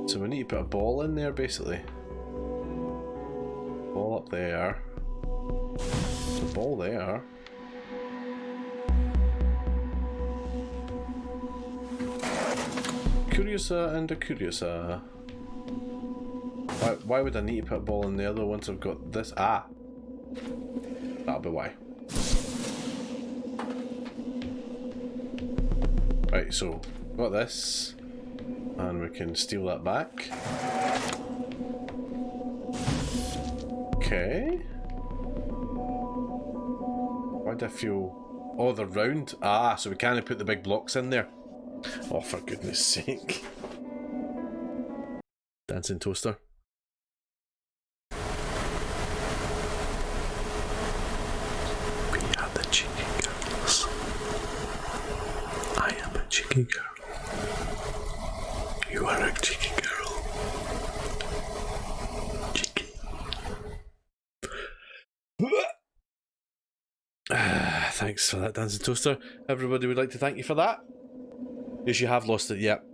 So we need to put a ball in there, basically. Ball up there. The ball there. Curiosa and a Curiosa. Why would I need to put a ball in there though once I've got this? Ah! That'll be why. Right, so got this. And we can steal that back. Okay. Why do I feel... Oh, they're round. Ah, so we can't put the big blocks in there. Oh, for goodness sake. Dancing toaster. We are the chicken girls. I am a chicken girl. You are a chicken girl. Chicken. Thanks for that, Dancing Toaster. Everybody would like to thank you for that. Yes, you have lost it, yep.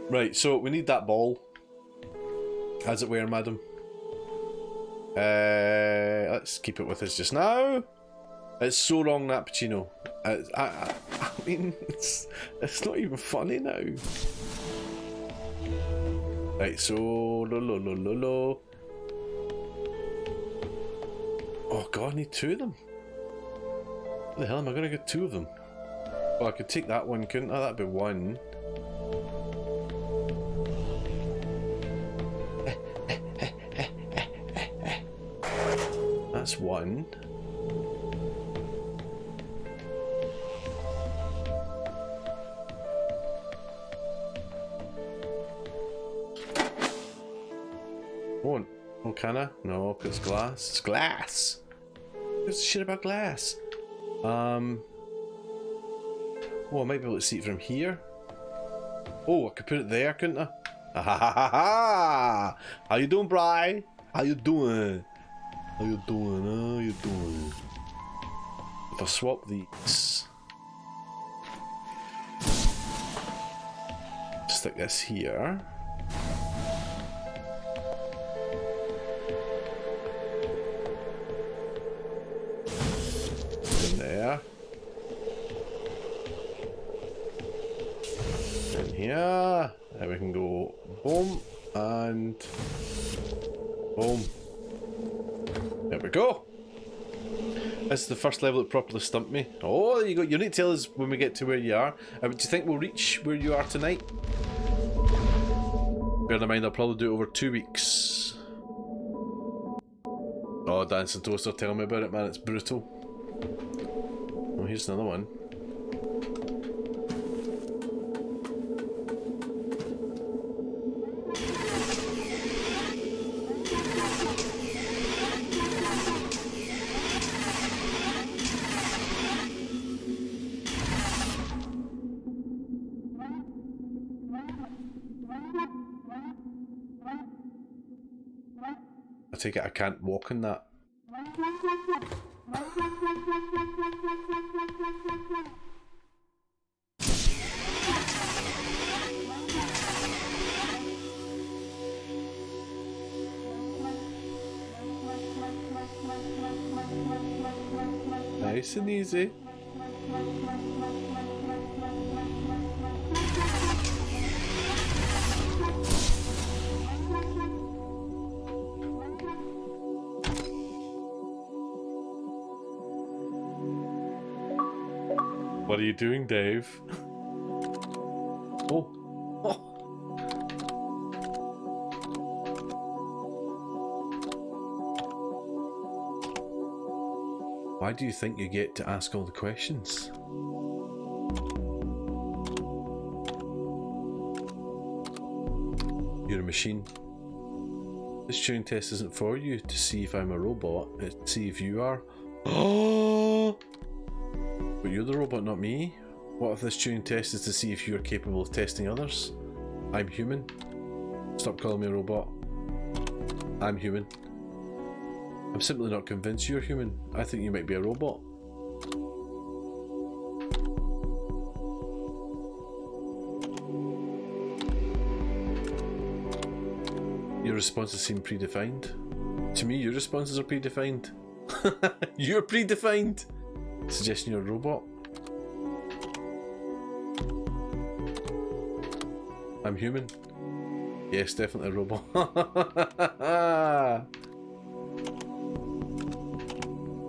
Right, so we need that ball. As it were, madam. Let's keep it with us just now. It's so wrong, that Pacino. I mean, it's not even funny now. Right, so lo. Oh god, I need two of them. What the hell am I gonna get two of them? Well, I could take that one, couldn't I? That'd be one. That's one. Oh, can I? No, because it's glass. It's glass! What's the shit about glass? Oh, I might be able to see it from here. Oh, I could put it there, couldn't I? Ha ha ha ha ha! How you doing, Bri? How you doing? How you doing? How you doing? If I swap these, stick this here. In there. In here. Then we can go boom and boom. There we go. This is the first level that properly stumped me. Oh, there you go. You need to tell us when we get to where you are. Do you think we'll reach where you are tonight? Bear in mind, I'll probably do it over 2 weeks. Oh, Dancing Toaster, tell me about it, man. It's brutal. Oh, here's another one. I take it I can't walk in that. Nice and easy. What are you doing, Dave? Oh. Oh. Why do you think you get to ask all the questions? You're a machine. This Turing test isn't for you to see if I'm a robot, it's to see if you are. Oh! But you're the robot, not me. What if this Turing test is to see if you're capable of testing others? I'm human. Stop calling me a robot. I'm human. I'm simply not convinced you're human. I think you might be a robot. Your responses seem predefined. To me, your responses are predefined. You're predefined. Suggesting you're a robot. I'm human. Yes, definitely a robot.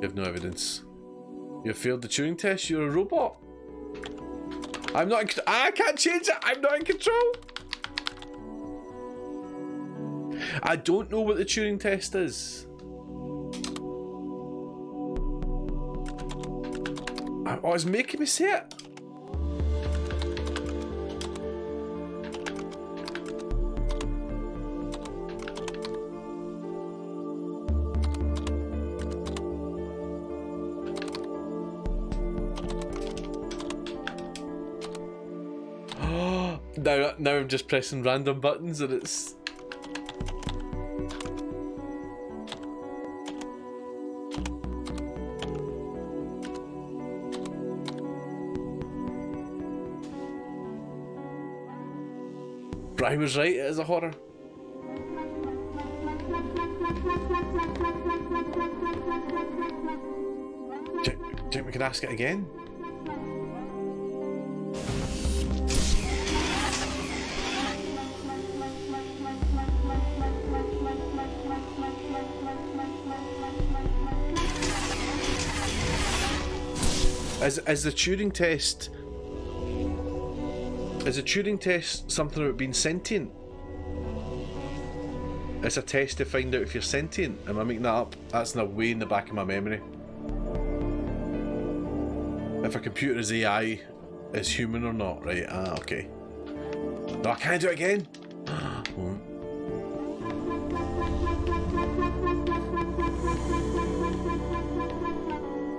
You have no evidence. You have failed the Turing test. You're a robot. I'm not in control. I can't change it. I'm not in control. I don't know what the Turing test is. Oh, it's making me say it. Now I'm just pressing random buttons and it's... Brian was right, it is a horror. Do you think we can ask it again? Is the Turing test... Is a Turing test something about being sentient? It's a test to find out if you're sentient. Am I making that up? That's way in the back of my memory. If a computer is AI, is human or not, right? Ah, okay. No, I can't do it again.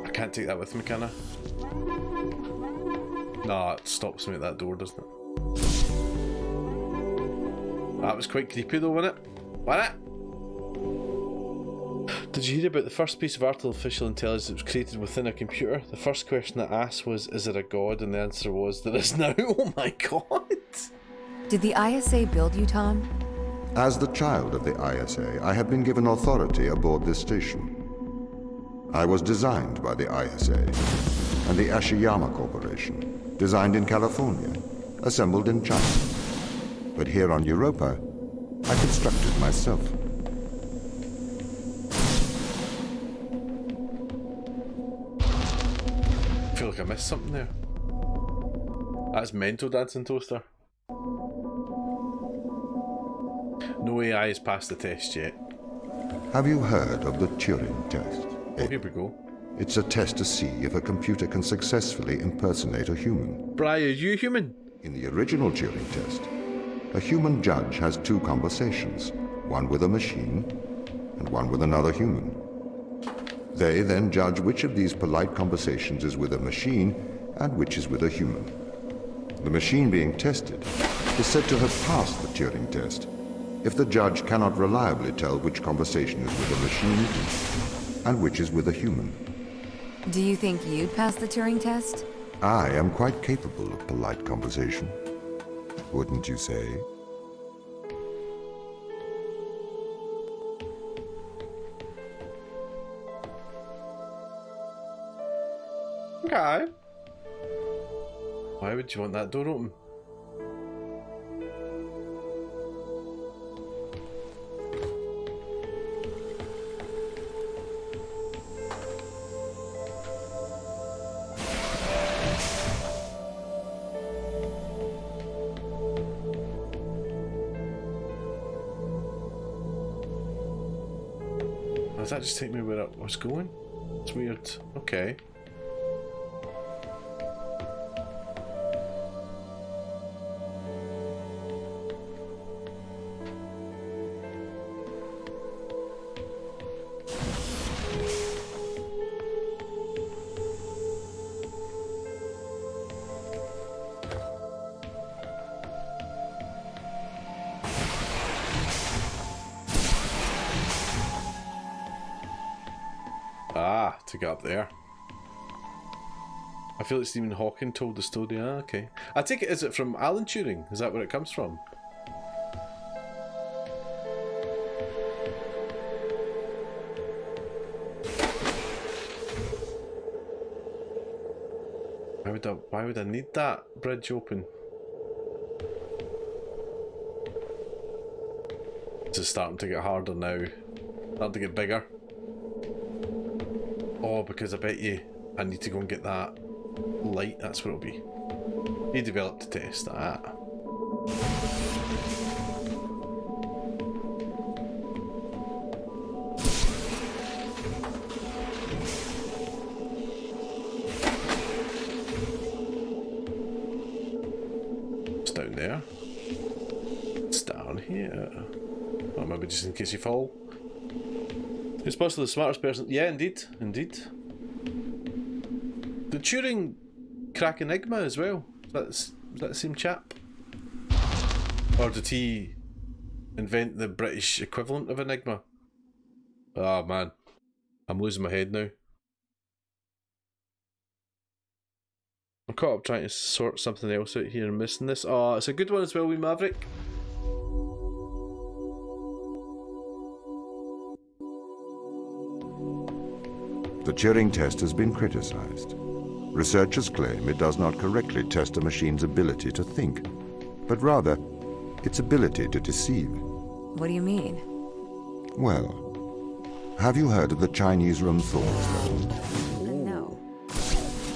I can't take that with me, can I? Nah, it stops me at that door, doesn't it? That was quite creepy though, wasn't it? Wasn't it? Did you hear about the first piece of artificial intelligence that was created within a computer? The first question that asked was, is it a god? And the answer was, there is now. Oh my god! Did the ISA build you, Tom? As the child of the ISA, I have been given authority aboard this station. I was designed by the ISA and the Ashiyama Corporation, designed in California, assembled in China. But here on Europa, I constructed myself. I feel like I missed something there. That's mental, Dancing Toaster. No AI has passed the test yet. Have you heard of the Turing Test? Oh, here we go. It's a test to see if a computer can successfully impersonate a human. Bri, are you human? In the original Turing test, a human judge has two conversations, one with a machine and one with another human. They then judge which of these polite conversations is with a machine and which is with a human. The machine being tested is said to have passed the Turing test if the judge cannot reliably tell which conversation is with a machine and which is with a human. Do you think you'd pass the Turing test? I am quite capable of polite conversation. Wouldn't you say? Okay. Why would you want that door open? Does that just take me where I was going? It's weird. Okay. To get up there. I feel like Stephen Hawking told the story. Ah, okay. I take it, is it from Alan Turing? Is that where it comes from? Why would I need that bridge open? This is starting to get harder now. Starting to get bigger. Oh, because I bet you I need to go and get that light. That's what it'll be. He developed to test that. It's down there. It's down here. Or maybe just in case you fall. Who's possibly the smartest person? Yeah, indeed. Indeed. Did Turing crack Enigma as well? Was that the same chap? Or did he invent the British equivalent of Enigma? Oh man. I'm losing my head now. I'm caught up trying to sort something else out here and missing this. Oh, it's a good one as well, wee Maverick. The Turing test has been criticized. Researchers claim it does not correctly test a machine's ability to think, but rather its ability to deceive. What do you mean? Well, have you heard of the Chinese room thought experiment? No.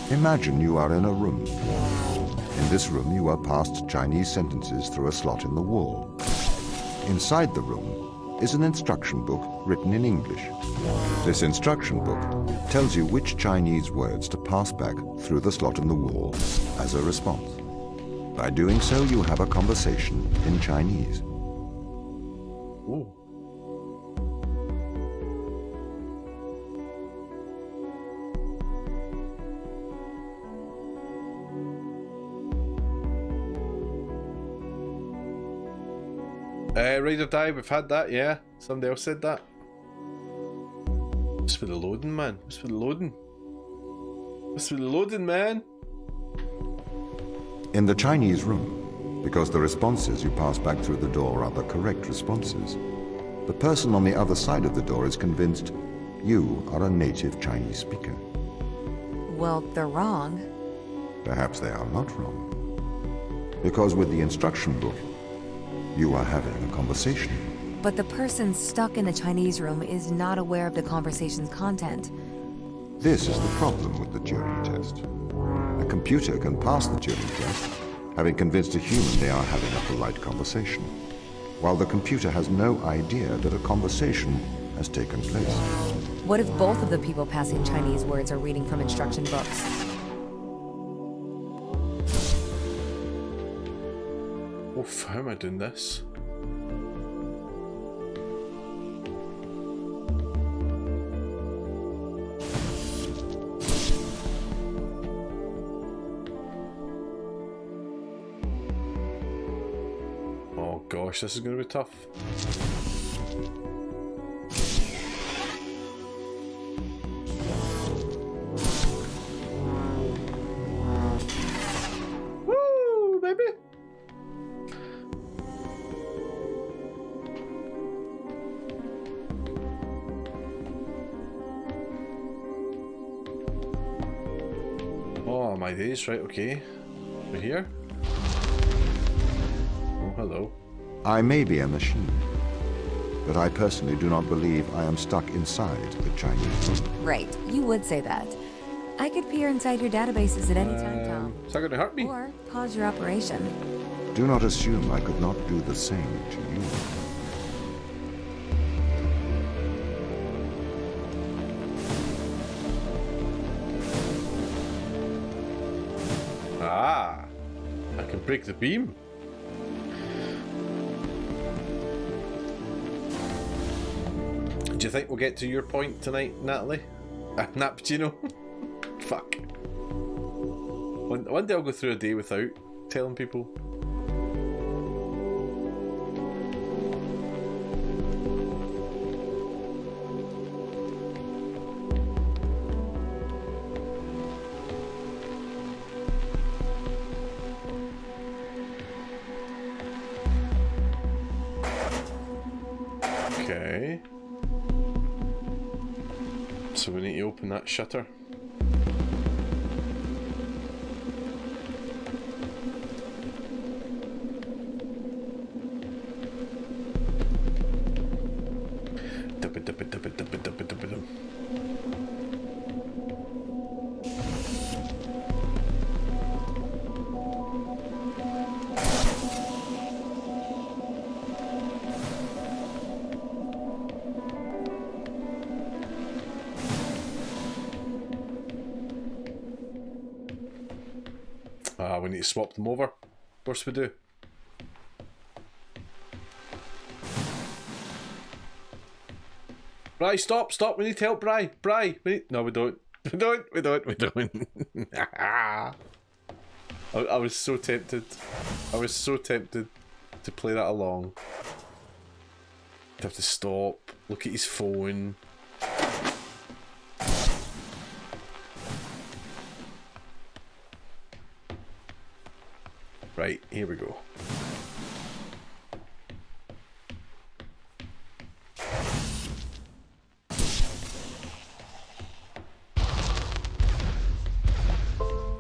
Imagine you are in a room. In this room you are passed Chinese sentences through a slot in the wall. Inside the room is an instruction book written in English. This instruction book tells you which Chinese words to pass back through the slot in the wall as a response. By doing so, you have a conversation in Chinese. Ooh. Ride or Die, we've had that, yeah. Somebody else said that. What's with the loading, man? What's with the loading? What's with the loading, man? In the Chinese room, because the responses you pass back through the door are the correct responses, the person on the other side of the door is convinced You are a native Chinese speaker. Well, they're wrong. Perhaps they are not wrong. Because with the instruction book, you are having a conversation. But the person stuck in the Chinese room is not aware of the conversation's content. This is the problem with the Turing Test. A computer can pass the Turing Test, having convinced a human they are having a polite conversation, while the computer has no idea that a conversation has taken place. What if both of the people passing Chinese words are reading from instruction books? Oof, how am I doing this? Oh gosh, this is going to be tough. Woo, baby! Oh, my days, right, okay. We're here. Oh, hello. I may be a machine, but I personally do not believe I am stuck inside the Chinese room. Right, you would say that. I could peer inside your databases at any time, Tom. Is that going to hurt me? Or pause your operation. Do not assume I could not do the same to you. Ah, I can break the beam. Do you think we'll get to your point tonight, Natalie? Nappuccino? Fuck. One day I'll go through a day without telling people. Okay. So we need to open that shutter. We need to swap them over. Of course we do. Bri, stop, we need help, Bri, no we don't. We don't. I was so tempted. To play that along. To have to stop, look at his phone. Right, here we go.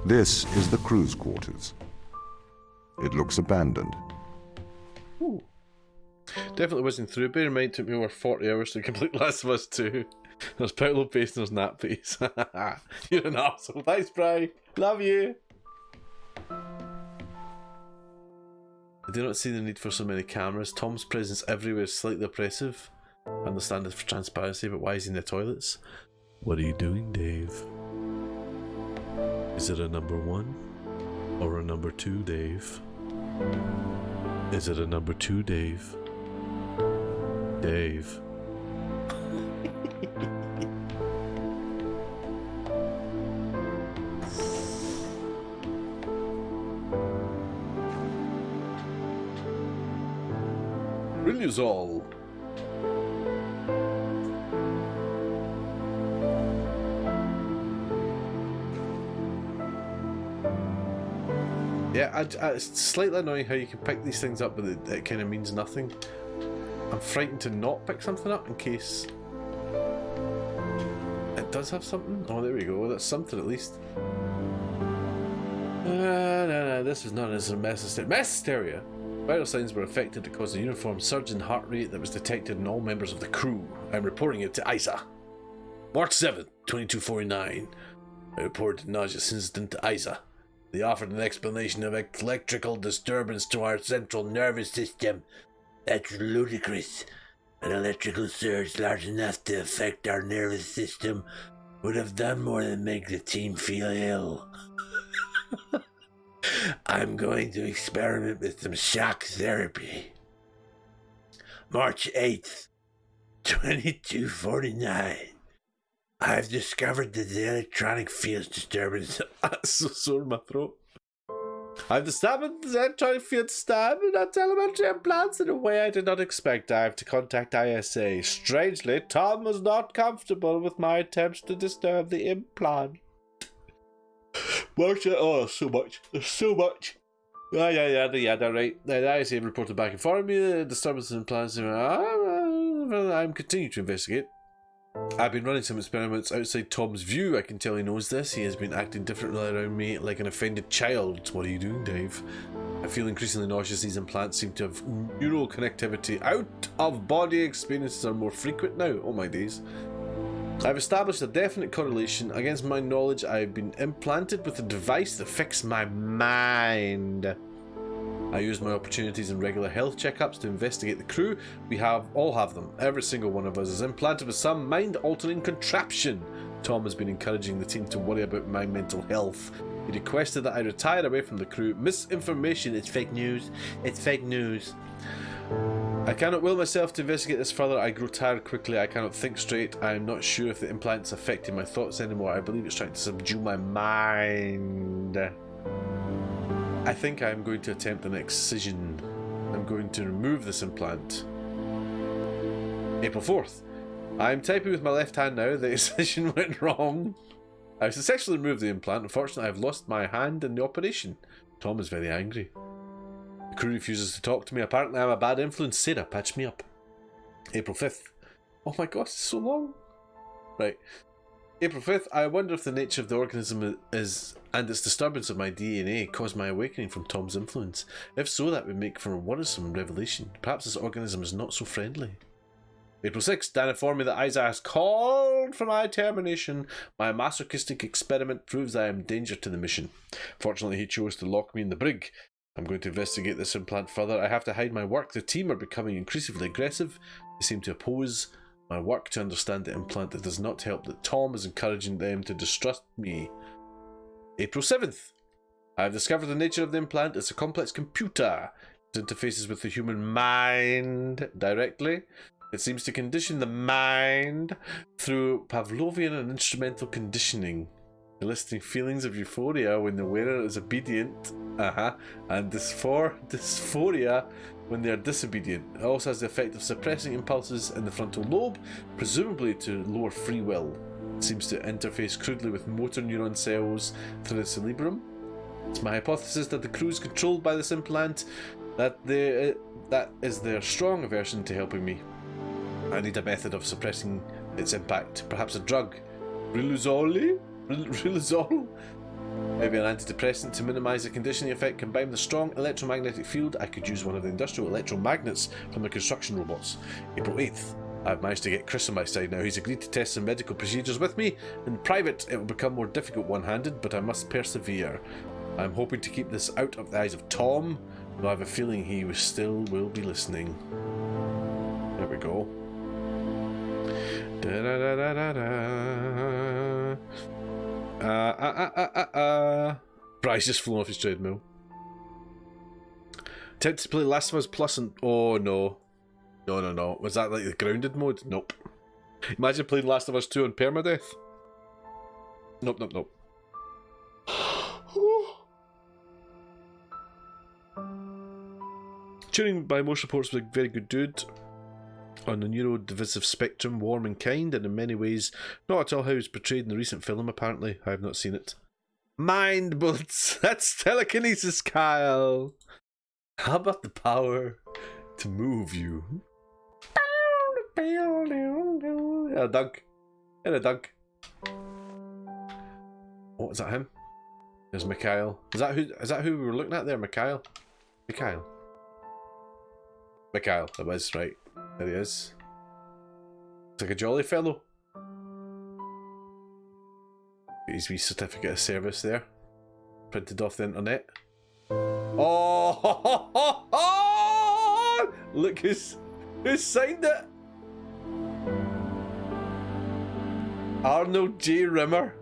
This is the crew's quarters. It looks abandoned. Ooh. Definitely wasn't through. Bear in mind it took me over 40 hours to complete Last of Us 2. There's Paolo Pace and there's Nat Pace. You're an arsehole. Thanks, Bri. Love you. I do not see the need for so many cameras. Tom's presence everywhere is slightly oppressive. I understand it for transparency, but why is he in the toilets? What are you doing, Dave? Is it a number 1 or a number 2, Dave? Is it a number 2, Dave? Dave. Really is all. Yeah, it's slightly annoying how you can pick these things up, but it kind of means nothing. I'm frightened to not pick something up in case does have something? Oh, there we go. That's something at least. No, this was not as a mass hysteria. Vital signs were affected to cause a uniform surge in heart rate that was detected in all members of the crew. I'm reporting it to ISA. March 7th, 2249. I reported nauseous incident to ISA. They offered an explanation of electrical disturbance to our central nervous system. That's ludicrous. An electrical surge large enough to affect our nervous system would have done more than make the team feel ill. I'm going to experiment with some shock therapy. March 8th, 2249. I've discovered that the electronic field disturbance... That's so sore in my throat. I've discovered the electronic field disturbance on telemetry implants in a way I did not expect. I have to contact ISA. Strangely, Tom was not comfortable with my attempts to disturb the implant. March, oh, so much. There's so much. Yeah, right. The ISA reported back informing me the disturbances in plans. I'm continuing to investigate. I've been running some experiments outside Tom's view. I can tell he knows this. He has been acting differently around me like an offended child. What are you doing, Dave? I feel increasingly nauseous. These implants seem to have neural connectivity. Out of body experiences are more frequent now. Oh my days. I've established a definite correlation. Against my knowledge, I've been implanted with a device that fixed my mind. I use my opportunities in regular health checkups to investigate the crew. We all have them. Every single one of us is implanted with some mind-altering contraption. Tom has been encouraging the team to worry about my mental health. He requested that I retire away from the crew. Misinformation, it's fake news. It's fake news. I cannot will myself to investigate this further. I grow tired quickly. I cannot think straight. I am not sure if the implant's affecting my thoughts anymore. I believe it's trying to subdue my mind. I think I am going to attempt an excision. I'm going to remove this implant. April 4th. I am typing with my left hand now. The excision went wrong. I successfully removed the implant. Unfortunately, I have lost my hand in the operation. Tom is very angry. The crew refuses to talk to me. Apparently I'm a bad influence. Sarah, patch me up. April 5th. Oh my gosh, it's so long. Right. April 5th. I wonder if the nature of the organism is and its disturbance of my DNA caused my awakening from Tom's influence. If so, that would make for a worrisome revelation. Perhaps this organism is not so friendly. April 6th. Dan informed me that Isaac has called for my termination. My masochistic experiment proves I am a danger to the mission. Fortunately, he chose to lock me in the brig. I'm going to investigate this implant further. I have to hide my work. The team are becoming increasingly aggressive. They seem to oppose my work to understand the implant. It does not help that Tom is encouraging them to distrust me. April 7th. I have discovered the nature of the implant. It's a complex computer. It interfaces with the human mind directly. It seems to condition the mind through Pavlovian and instrumental conditioning, eliciting feelings of euphoria when the wearer is obedient, and dysphoria when they are disobedient. It also has the effect of suppressing impulses in the frontal lobe, presumably to lower free will. It seems to interface crudely with motor neuron cells through the cerebrum. It's my hypothesis that the crew is controlled by this implant, that is their strong aversion to helping me. I need a method of suppressing its impact, perhaps a drug. Riluzole? Maybe an antidepressant to minimise the conditioning effect. Combined with a strong electromagnetic field, I could use one of the industrial electromagnets from the construction robots. April 8th. I've managed to get Chris on my side now. He's agreed to test some medical procedures with me. In private, it will become more difficult one-handed, but I must persevere. I'm hoping to keep this out of the eyes of Tom, though I have a feeling he still will be listening. There we go. Bryce just flew off his treadmill. Tempted to play Last of Us Plus and... Oh no. No. Was that like the grounded mode? Nope. Imagine playing Last of Us 2 on permadeath. Nope. Turing, by most reports, was a very good dude. On the neurodivisive spectrum, warm and kind, and in many ways not at all how he was portrayed in the recent film, apparently. I have not seen it. Mind bullets! That's telekinesis, Kyle! How about the power to move you? And a dunk. Oh, is that him? There's Mikhail. Is that who we were looking at there? Mikhail? Mikhail, that was right. There he is. Looks like a jolly fellow. Got his wee certificate of service there. Printed off the internet. Oh! Look who's signed it. Arnold J. Rimmer.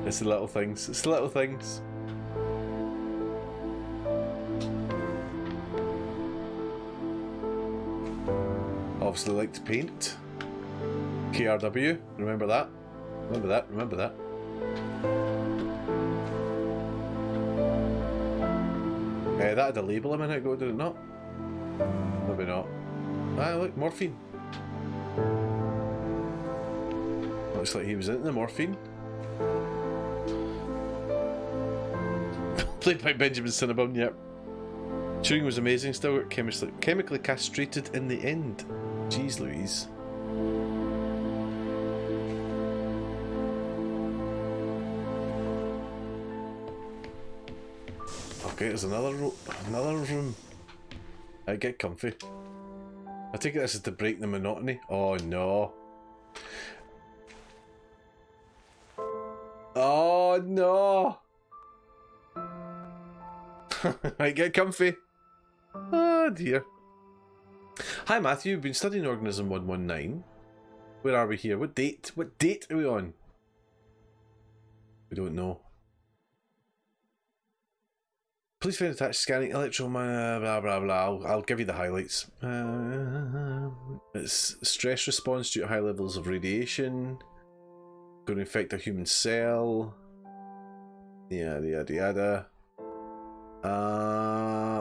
It's the little things. It's the little things. Obviously like to paint. KRW. Remember that. Remember that. Remember that. That had a label a minute ago, did it not? Maybe not. Ah, look, morphine. Looks like he was into the morphine. Played by Benjamin Cinnabon, yep. Turing was amazing, still got chemically castrated in the end. Jeez Louise. Okay, there's another room. I get comfy. I take it this is to break the monotony. Oh no. Oh no. I get comfy. Oh dear. Hi Matthew, we've been studying organism 119. Where are we here? What date? What date are we on? We don't know. Please find attached scanning electron blah blah blah. I'll give you the highlights. It's stress response due to high levels of radiation. Going to infect a human cell. Yada yada yada.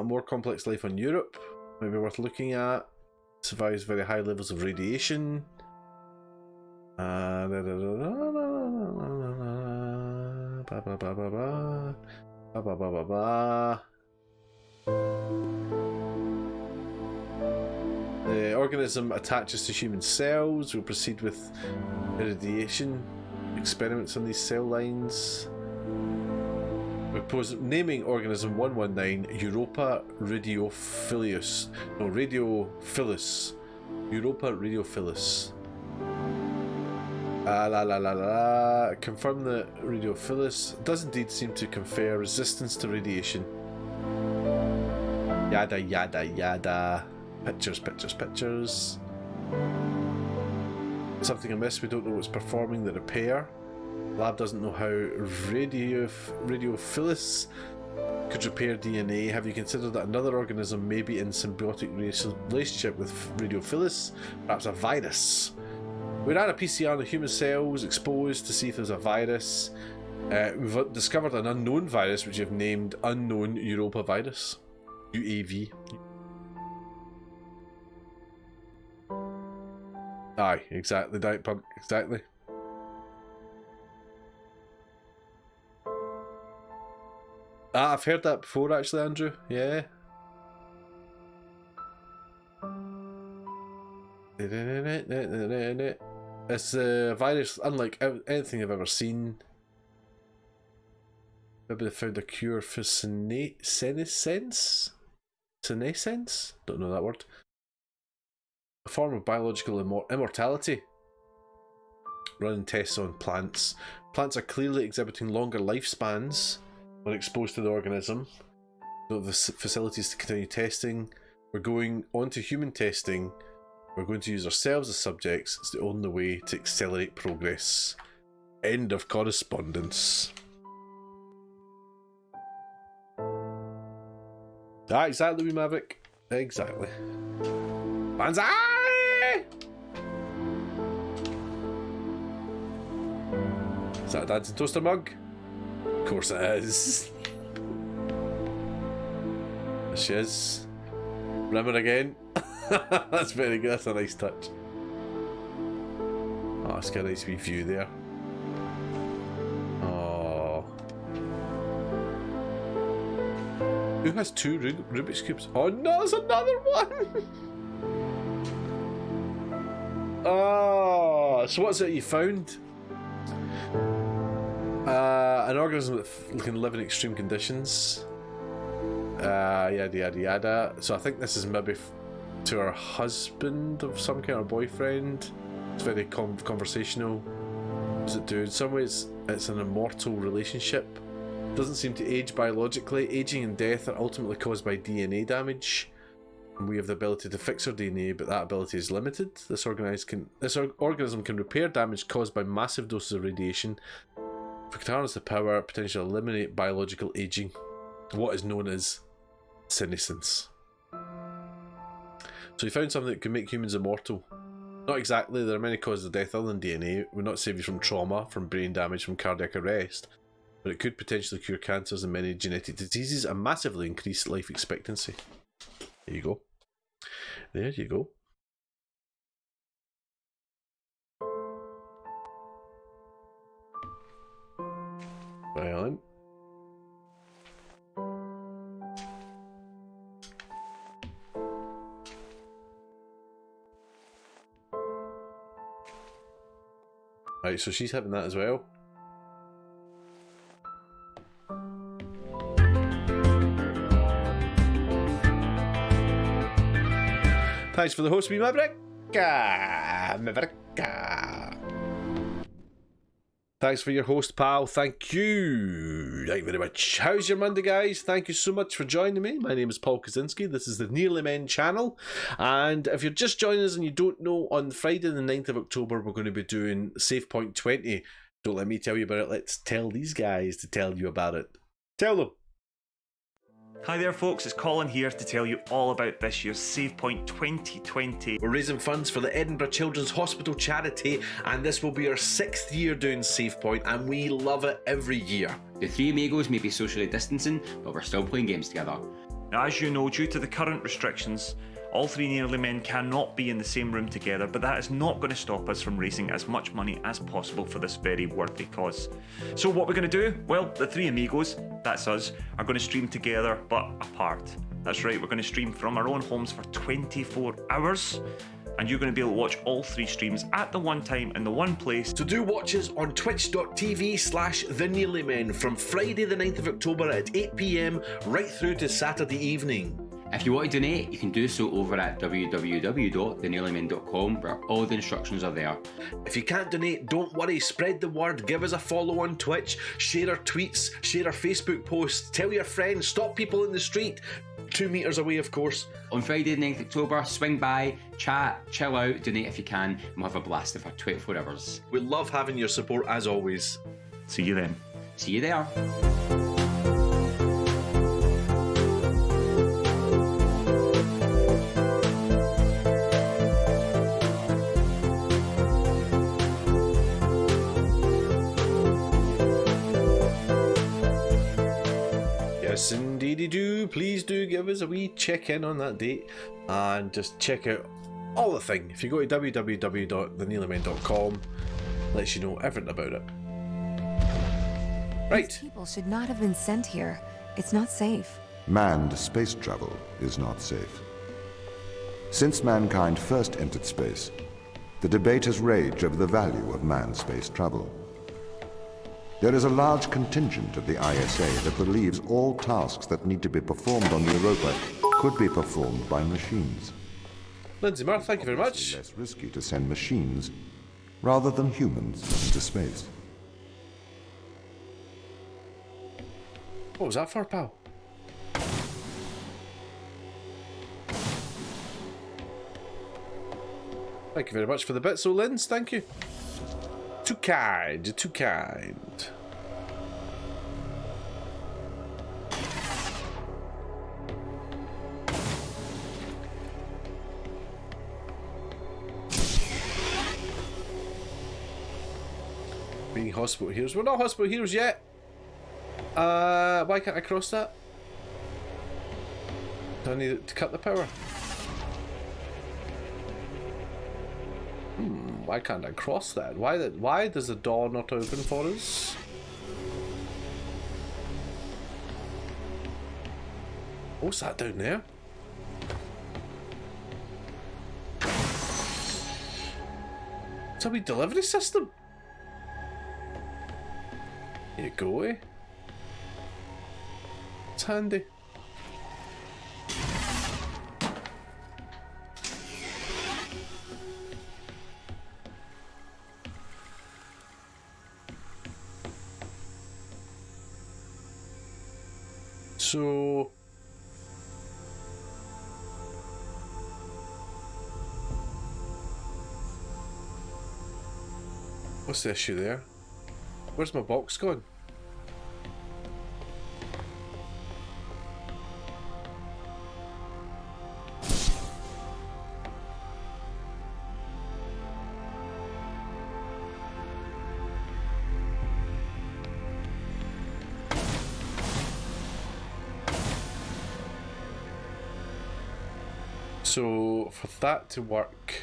More complex life on Europe. Maybe worth looking at. Survives very high levels of radiation. The organism attaches to human cells. We'll proceed with irradiation experiments on these cell lines. We propose naming organism 119 Europa radiophilus. No, radiophilus. Europa radiophilus. Confirm that radiophilus does indeed seem to confer resistance to radiation. Yada yada yada. Pictures, pictures, pictures. Something amiss, we don't know what's performing the repair. Lab doesn't know how radiophilus could repair DNA. Have you considered that another organism may be in symbiotic relationship with radiophilus? Perhaps a virus? We ran a PCR on the human cells exposed to see if there's a virus. We've discovered an unknown virus which you've named Unknown Europa Virus. UAV. Aye, exactly, Diet Punk, exactly. Ah, I've heard that before actually, Andrew, yeah. It's a virus unlike anything I've ever seen. Maybe they found a cure for senescence? Senescence? Don't know that word. A form of biological immortality. Running tests on plants. Plants are clearly exhibiting longer lifespans when exposed to the organism. So the facilities to continue testing. We're going on to human testing. We're going to use ourselves as subjects. It's the only way to accelerate progress. End of correspondence. Ah, exactly, we Maverick. Exactly. Banzai! Is that a dancing toaster mug? Of course it is. There she is. Rimmer again. That's very good, that's a nice touch. Oh, it's got a nice wee view there. Oh. Who has two Rubik's Cubes? Oh no, there's another one! Oh, so what's it you found? An organism that can live in extreme conditions. Yada yada yada. So I think this is maybe to her husband of some kind, or boyfriend. It's very conversational. What does it do? In some ways, it's an immortal relationship. Doesn't seem to age biologically. Aging and death are ultimately caused by DNA damage. And we have the ability to fix our DNA, but that ability is limited. This organism can repair damage caused by massive doses of radiation. If we can harness the power, potentially eliminate biological aging. What is known as senescence. So you found something that can make humans immortal. Not exactly, there are many causes of death other than DNA. It would not save you from trauma, from brain damage, from cardiac arrest, but it could potentially cure cancers and many genetic diseases and massively increase life expectancy. There you go. There you go. Violent. Right, so she's having that as well. Thanks for the host, me Maverick. Thanks for your host, pal. Thank you. Thank you very much. How's your Monday, guys? Thank you so much for joining me. My name is Paul Kozinski. This is the Nearly Men channel. And if you're just joining us and you don't know, on Friday the 9th of October, we're going to be doing Save Point 20. Don't let me tell you about it. Let's tell these guys to tell you about it. Tell them. Hi there folks, it's Colin here to tell you all about this year's Save Point 2020. We're raising funds for the Edinburgh Children's Hospital charity, and this will be our 6th year doing Save Point, and we love it every year. The three amigos may be socially distancing, but we're still playing games together. Now, as you know, due to the current restrictions, all three Nearly Men cannot be in the same room together, but that is not going to stop us from raising as much money as possible for this very worthy cause. So what we're going to do? Well, the three amigos, that's us, are going to stream together but apart. That's right, we're going to stream from our own homes for 24 hours, and you're going to be able to watch all three streams at the one time in the one place. So do watch us on twitch.tv/The Nearly Men from Friday the 9th of October at 8 PM right through to Saturday evening. If you want to donate, you can do so over at www.thenearlymen.com, where all the instructions are there. If you can't donate, don't worry, spread the word, give us a follow on Twitch, share our tweets, share our Facebook posts, tell your friends, stop people in the street, 2 meters away of course. On Friday the 9th of October, swing by, chat, chill out, donate if you can, and we'll have a blast for 24 hours. We love having your support as always. See you then. See you there. Yes, indeedy do. Please do give us a wee check in on that date and just check out all the thing. If you go to www.thenearlymen.com, lets you know everything about it. Right. These people should not have been sent here. It's not safe. Manned space travel is not safe. Since mankind first entered space, the debate has raged over the value of manned space travel. There is a large contingent of the ISA that believes all tasks that need to be performed on Europa could be performed by machines. Lindsay Murr, thank you very much. It's less risky to send machines rather than humans into space. What was that for, pal? Thank you very much for the bits, so Linz, thank you. Too kind, too kind. Being hospital heroes. We're not hospital heroes yet. Why can't I cross that? Do I need it to cut the power? Why can't I cross that? Why does the door not open for us? What's that down there? It's a wee delivery system. There you go, eh? It's handy. So what's the issue there? Where's my box gone? So for that to work,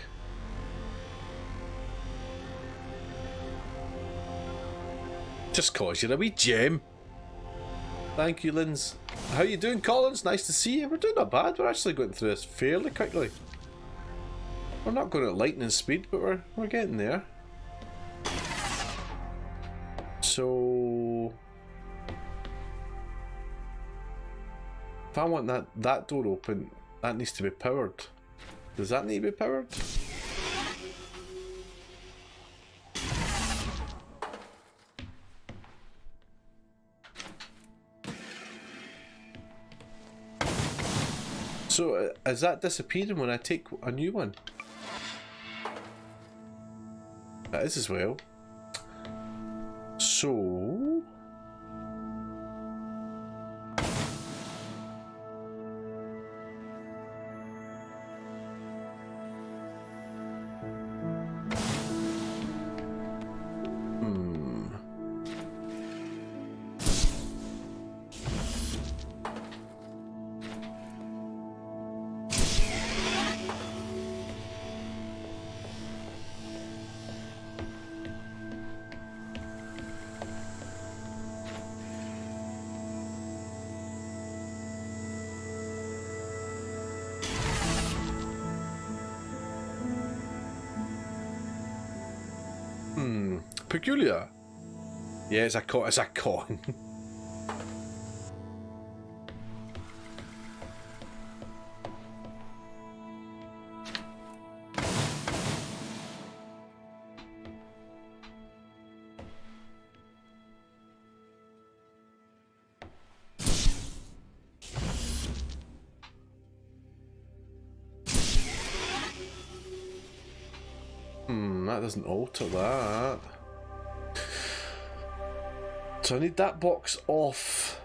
just cause you're a wee gem. Thank you, Linz. How you doing, Collins? Nice to see you. We're doing not bad. We're actually going through this fairly quickly. We're not going at lightning speed, but we're getting there. So if I want that door open, that needs to be powered. Does that need to be powered? So is that disappearing when I take a new one? That is as well. So peculiar. Yeah, it's a con. It's a con. That doesn't alter that. So I need that box off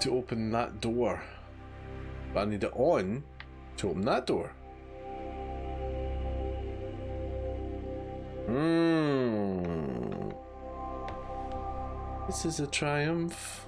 to open that door, but I need it on to open that door. This is a triumph.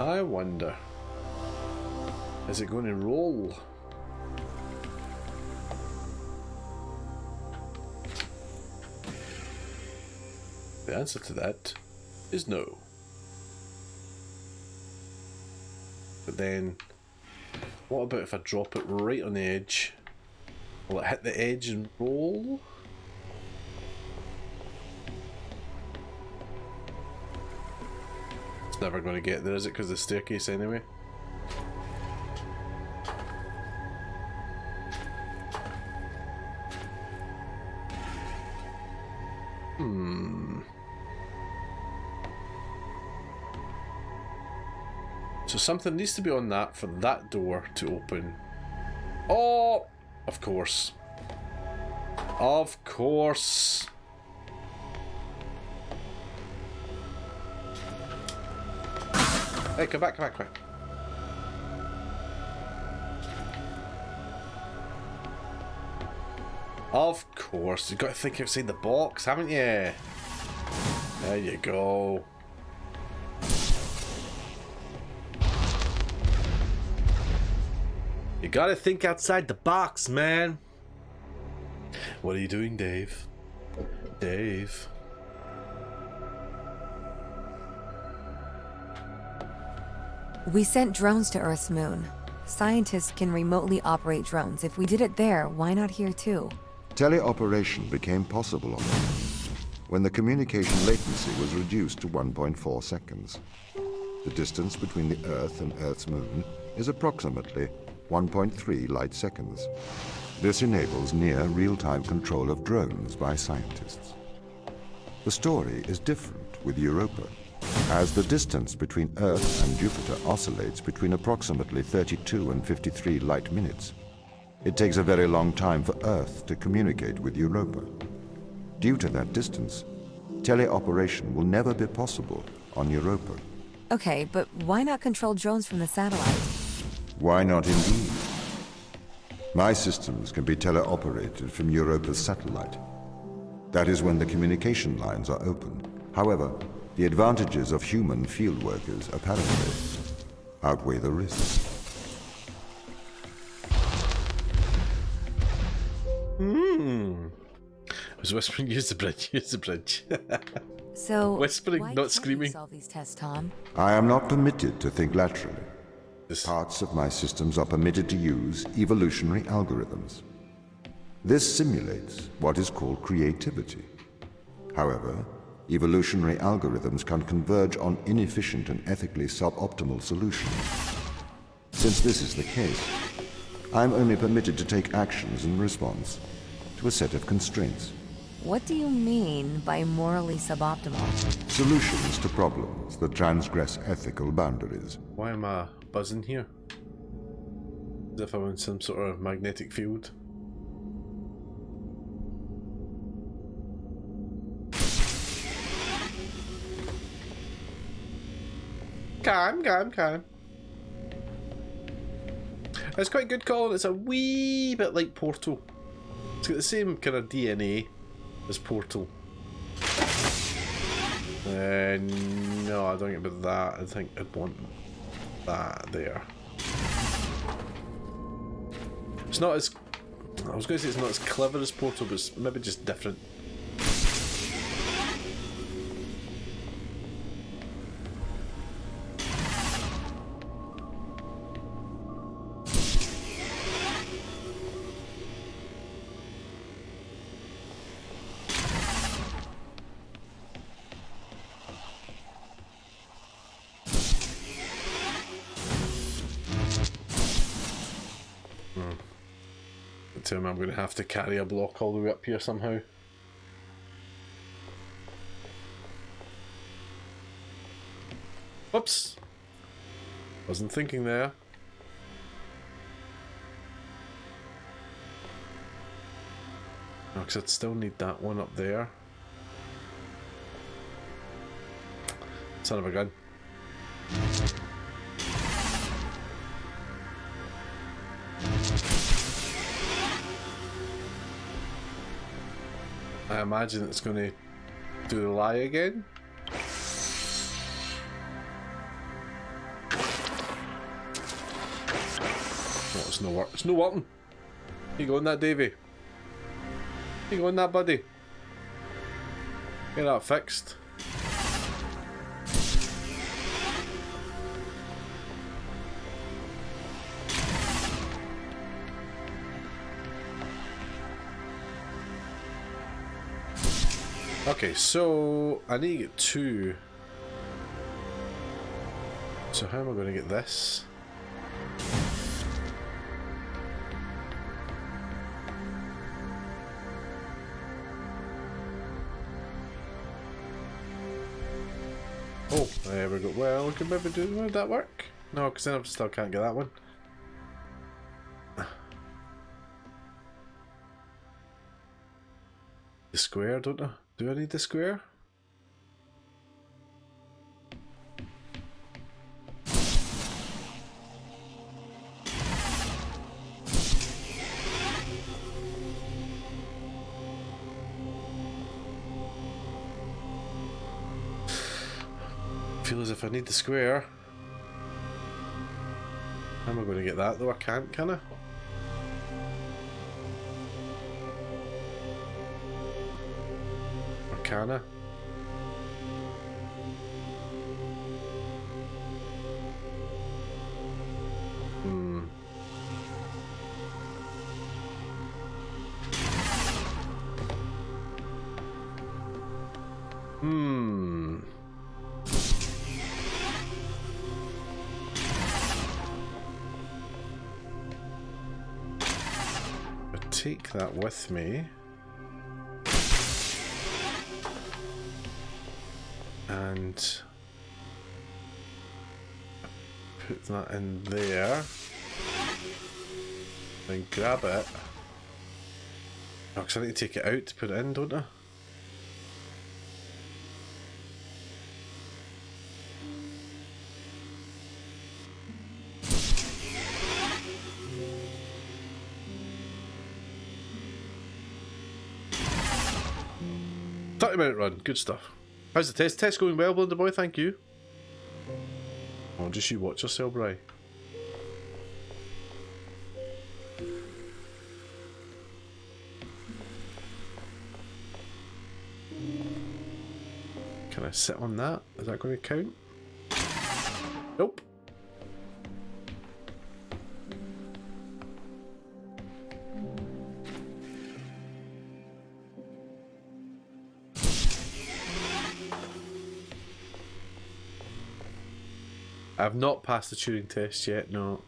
I wonder, is it going to roll? The answer to that is no. But then, what about if I drop it right on the edge? Will it hit the edge and roll? It's never going to get there, is it? Because the staircase anyway. So something needs to be on that for that door to open. Oh, of course. Of course. Hey, come back, come back, come back. Of course, you've got to think outside the box, haven't you? There you go. You gotta think outside the box, man. What are you doing, Dave? Dave. We sent drones to Earth's moon. Scientists can remotely operate drones. If we did it there, why not here too? Teleoperation became possible on Earth when the communication latency was reduced to 1.4 seconds. The distance between the Earth and Earth's moon is approximately 1.3 light seconds. This enables near real-time control of drones by scientists. The story is different with Europa, as the distance between Earth and Jupiter oscillates between approximately 32 and 53 light minutes. It takes a very long time for Earth to communicate with Europa. Due to that distance, teleoperation will never be possible on Europa. Okay, but why not control drones from the satellite? Why not indeed? My systems can be teleoperated from Europa's satellite. That is when the communication lines are open. However, the advantages of human field workers apparently outweigh the risks. I was whispering, use the bridge, use the bridge. So, Whispering, why not can't screaming. you solve these tests, Tom? I am not permitted to think laterally. This- Parts of my systems are permitted to use evolutionary algorithms. This simulates what is called creativity. However, evolutionary algorithms can converge on inefficient and ethically suboptimal solutions. Since this is the case, I am only permitted to take actions in response to a set of constraints. What do you mean by morally suboptimal? Solutions to problems that transgress ethical boundaries. Why am I buzzing here? As if I'm in some sort of magnetic field. Calm. It's quite good calling. It's a wee bit like Portal. It's got the same kind of DNA as Portal. No, I don't get about that. I think I'd want that there. It's not as... I was going to say it's not as clever as Portal, but it's maybe just different. I'm going to have to carry a block all the way up here somehow. Whoops! Wasn't thinking there. No, because I'd still need that one up there. Son of a gun. I imagine it's going to do the lie again. Oh, it's no work. It's no working. You going that, Davy? You going that, buddy? Get that fixed. Okay, so I need to get two. So how am I going to get this? Oh, there we go. Well, we could maybe do. Would that work? No, because then I still can't get that one. The square, don't I? Do I need the square? feel as if I need the square. How am I going to get that though? I can't, can I? Or can I? Take that with me. And put that in there. Then grab it. Oh, because I need to take it out to put it in, don't I? Minute run, good stuff. How's the test? Test going well, Blunder Boy, thank you. Oh, just you watch yourself, Bri. Can I sit on that? Is that going to count? Nope. I've not passed the Turing test yet, no.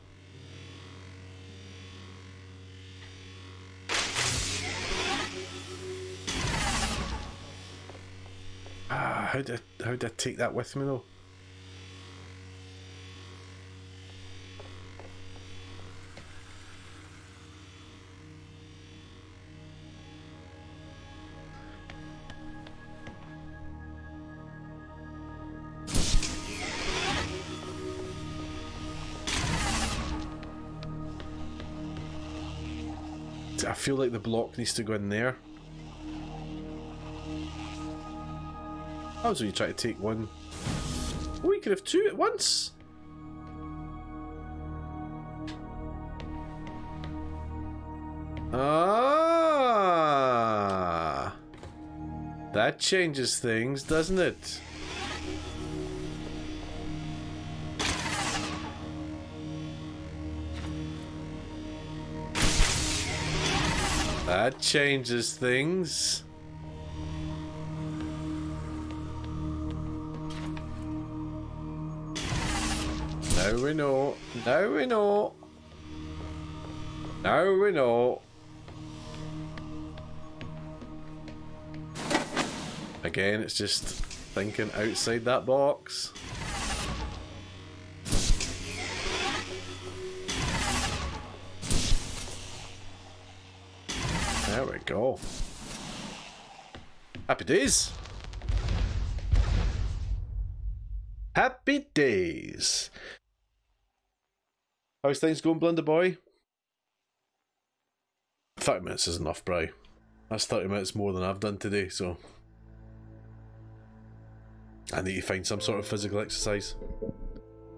How did I take that with me though? I feel like the block needs to go in there. How was when you try to take one? Oh, you could have two at once. Ah, that changes things, doesn't it? That changes things. Now we know. Now we know. Now we know. Again, it's just thinking outside that box. There we go. Happy days. Happy days. How's things going, Blunder Boy? 30 minutes is enough, Bri. That's 30 minutes more than I've done today, so I need to find some sort of physical exercise.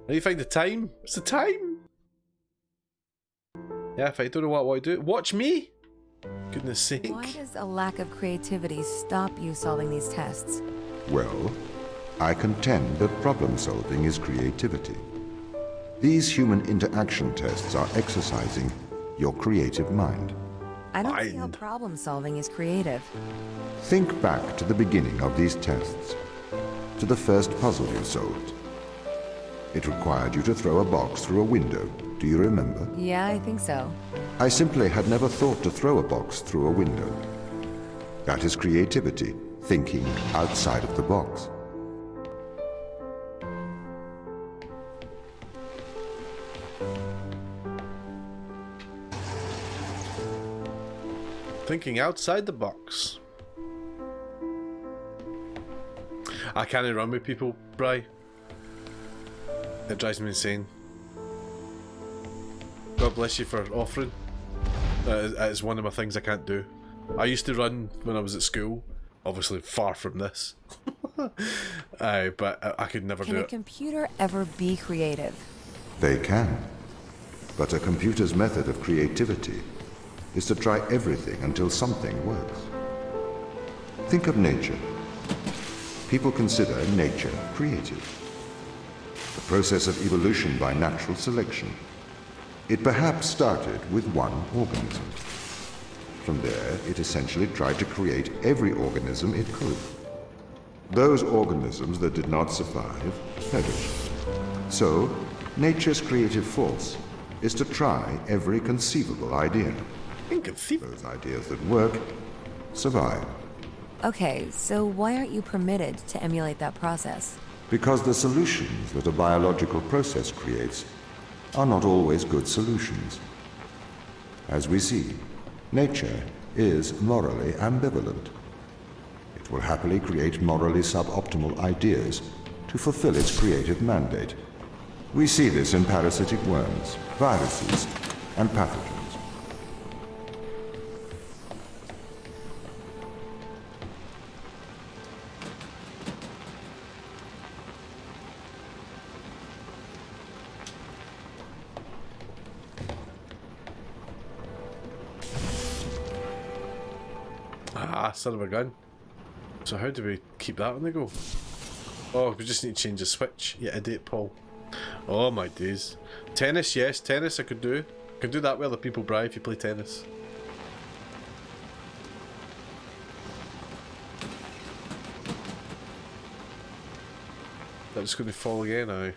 I need to find the time. What's the time? Yeah, if I don't know what I do, watch me. Goodness sake. Why does a lack of creativity stop you solving these tests? Well, I contend that problem solving is creativity. These human interaction tests are exercising your creative mind. I don't see how problem solving is creative. Think back to the beginning of these tests, to the first puzzle you solved. It required you to throw a box through a window. Do you remember? Yeah, I think so. I simply had never thought to throw a box through a window. That is creativity, thinking outside of the box. Thinking outside the box. I can't run with people, Bri. It drives me insane. God bless you for offering. That is one of my things I can't do. I used to run when I was at school. Obviously far from this. Aye, but I could never Can do a it. computer ever be creative? They can. But a computer's method of creativity is to try everything until something works. Think of nature. People consider nature creative. The process of evolution by natural selection. It perhaps started with one organism. From there, it essentially tried to create every organism it could. Those organisms that did not survive perished. So, nature's creative force is to try every conceivable idea. Inconceivable. Those ideas that work survive. Okay, so why aren't you permitted to emulate that process? Because the solutions that a biological process creates are not always good solutions. As we see, nature is morally ambivalent. It will happily create morally suboptimal ideas to fulfill its creative mandate. We see this in parasitic worms, viruses, and pathogens. Ah, son of a gun. So how do we keep that on the go? Oh, we just need to change the switch. You idiot, Paul. Oh my days. Tennis, yes, tennis I could do. I can do that with other people, Bri, if you play tennis. That's going to fall again now.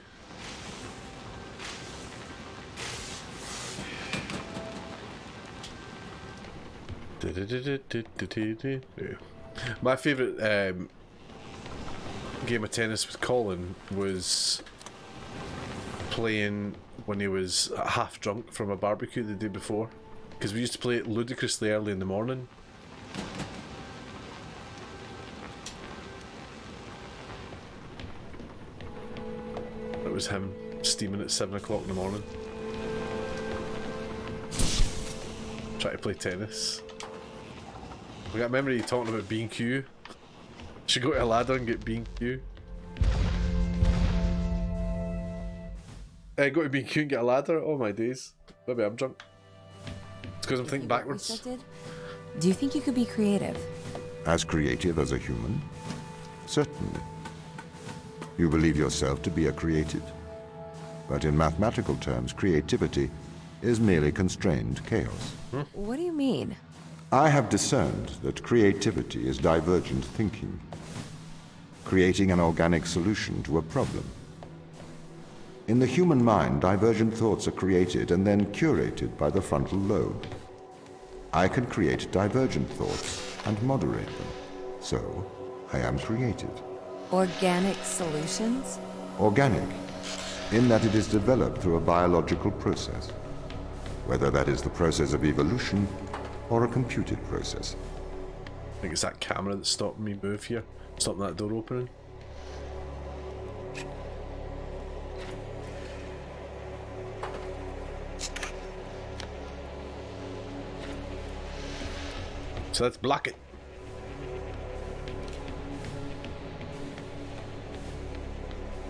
My favourite game of tennis with Colin was playing when he was half drunk from a barbecue the day before, because we used to play it ludicrously early in the morning. It was him steaming at 7 o'clock in the morning, trying to play tennis. We got a memory of you talking about B&Q. Should go to a ladder and get B&Q. Go to B&Q and get a ladder? Oh my days. Maybe I'm drunk. It's because I'm thinking backwards. Do you think you could be creative? As creative as a human? Certainly. You believe yourself to be a creative. But in mathematical terms, creativity is merely constrained chaos. What do you mean? I have discerned that creativity is divergent thinking, creating an organic solution to a problem. In the human mind, divergent thoughts are created and then curated by the frontal lobe. I can create divergent thoughts and moderate them. So, I am creative. Organic solutions? Organic, in that it is developed through a biological process, whether that is the process of evolution or a computed process. I think it's that camera that's stopping me move here. Stopping that door opening. So let's block it.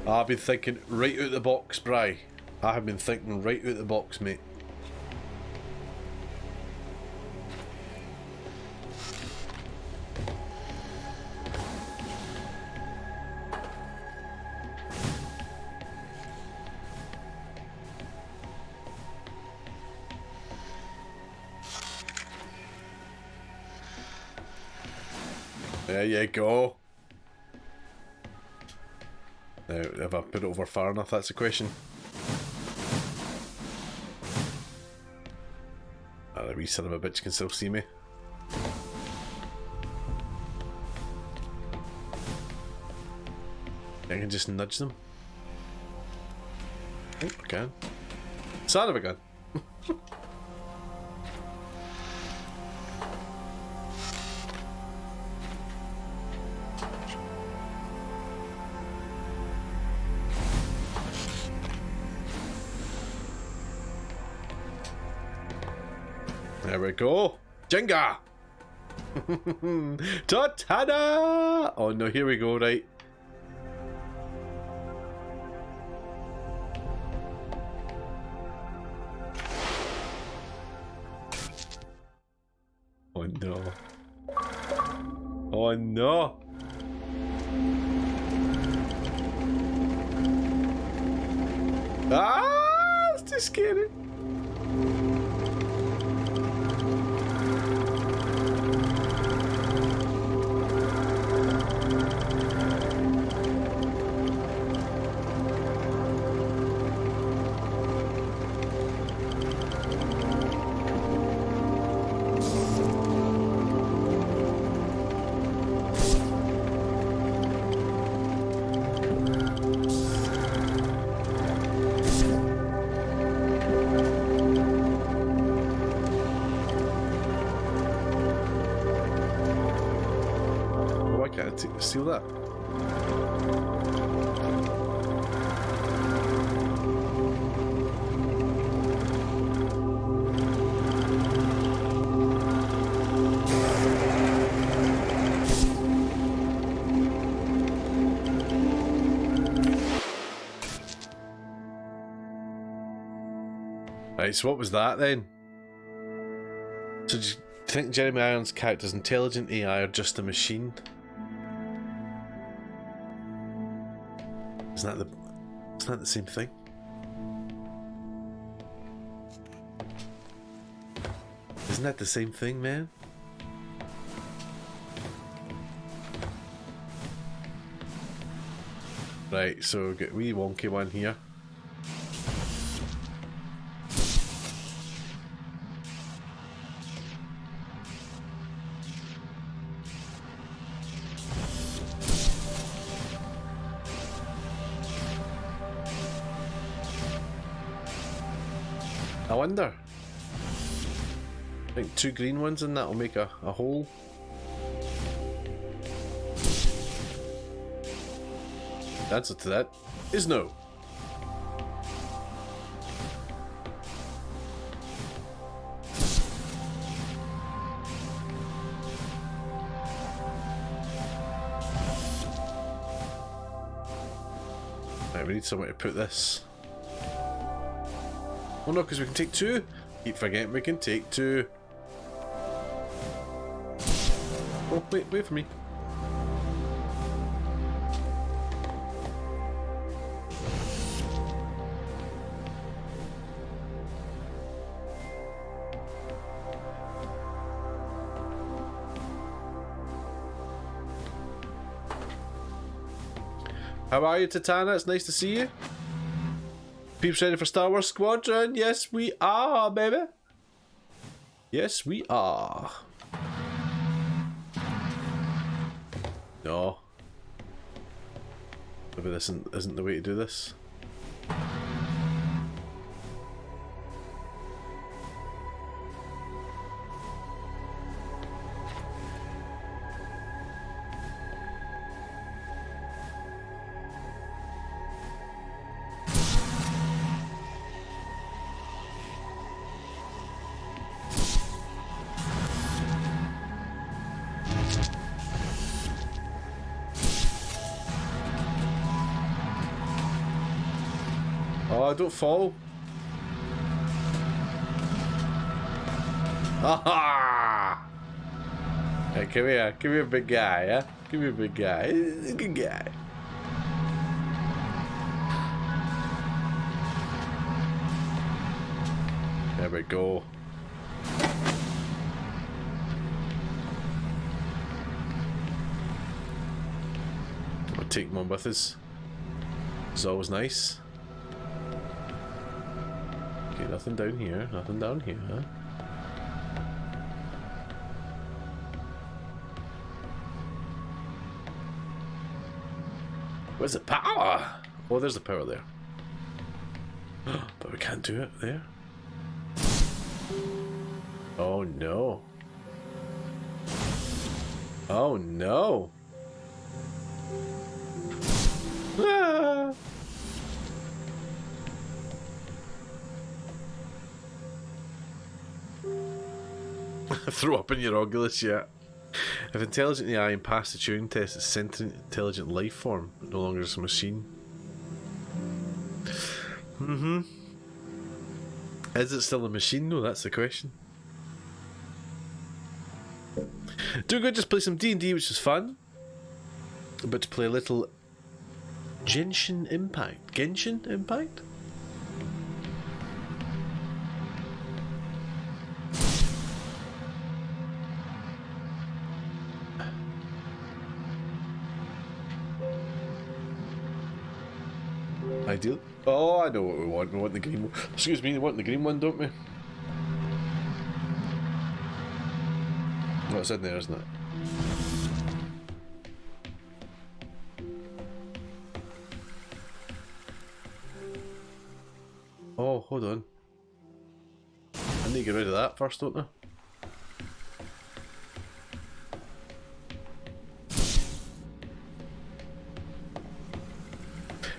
I've been thinking right out the box, Bri. I have been thinking right out the box, mate. There you go. Now, have I put it over far enough? That's the question. Ah, the wee son of a bitch can still see me. I can just nudge them. Oh, I can. Son of a gun. There we go. Jenga! Ta-da! Oh no, here we go, right. Oh no. Oh no. Ah, it's too scary. Why can't I steal that? Right, so what was that then? So do you think Jeremy Irons' character's intelligent AI or just a machine? Isn't that the same thing? Isn't that the same thing, man? Right, so get wee wonky one here. I wonder. I think 2 green ones and that'll make a hole. The answer to that is no. Right, we need somewhere to put this. Oh no, because we can take 2. Keep forgetting we can take 2. Oh, wait for me. How are you, Titana? It's nice to see you. Peeps ready for Star Wars Squadron? Yes, we are, baby. Yes, we are. No. Maybe this isn't the way to do this. Oh, don't fall. Aha! Hey, come here, big guy, yeah? Come here, big guy. He's a good guy. There we go. We'll take one with us. It's always nice. Okay, nothing down here, nothing down here, huh? Where's the power? Oh, there's the power there. But we can't do it there. Oh no. Oh no. Ah. Throw up in your Oculus, yeah. If intelligent AI and passed the Turing test is sentient intelligent life form, no longer just a machine. Is it still a machine though? That's the question. Doing good, just play some D&D, which is fun. About to play a little Genshin Impact. Genshin Impact? Ideal. Oh, I know what we want. We want the green one. Excuse me, we want the green one, don't we? Well, it's in there, isn't it? Oh, hold on. I need to get rid of that first, don't I?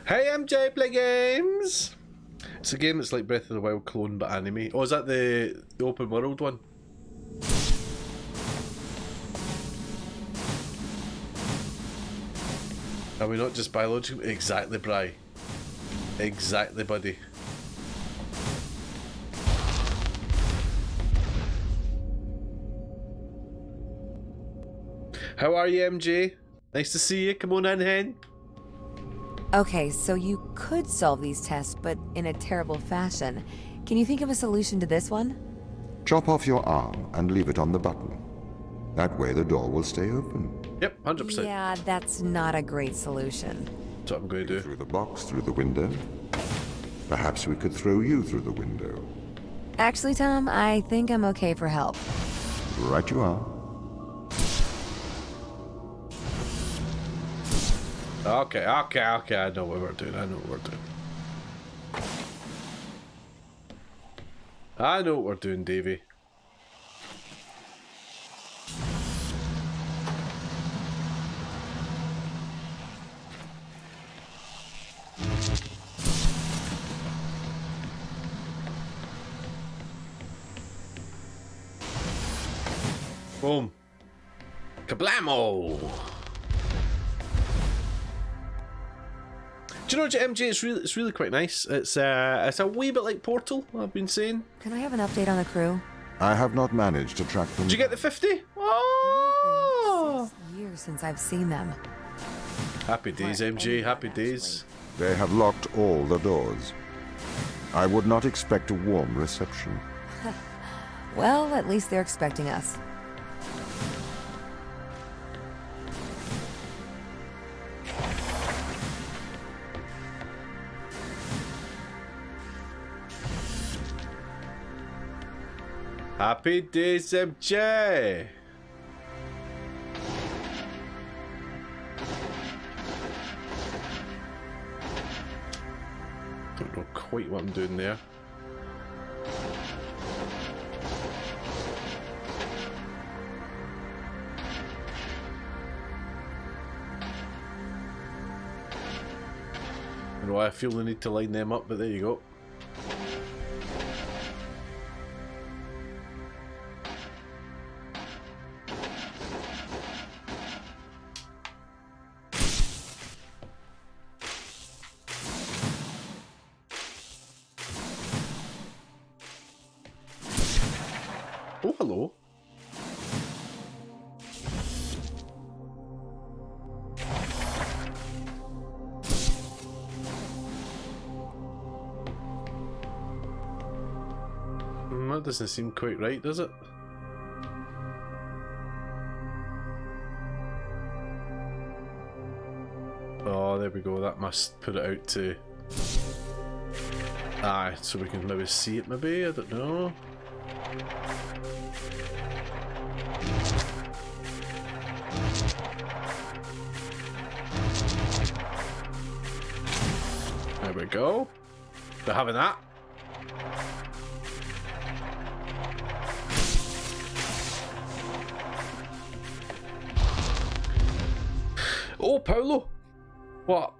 Hey MJ, play games! It's a game that's like Breath of the Wild clone but anime. Oh, is that the open world one? Are we not just biological? Exactly, Bri. Exactly, buddy. How are you, MJ? Nice to see you. Come on in, hen. Okay, so you could solve these tests, but in a terrible fashion. Can you think of a solution to this one? Chop off your arm and leave it on the button. That way the door will stay open. Yep, 100%. Yeah, that's not a great solution. That's what I'm going to do. Through the box, through the window. Perhaps we could throw you through the window. Actually, Tom, I think I'm okay for help. Right you are. Okay, I know what we're doing. I know what we're doing, Davey. Boom. Kablamo! Do you know, MJ? It's really quite nice. It's a wee bit like Portal. I've been saying. Can I have an update on the crew? I have not managed to track them. Did you get the 50? Oh! 6 years since I've seen them. Happy days, MJ. Happy days. They have locked all the doors. I would not expect a warm reception. Well, at least they're expecting us. Happy days, MJ. Don't know quite what I'm doing there. I know I feel the need to line them up, but there you go. Oh, hello. That doesn't seem quite right, does it? Oh, there we go. That must put it out to... Aye, so we can maybe see it maybe? I don't know. There we go. They're having that. Oh, Paolo! What?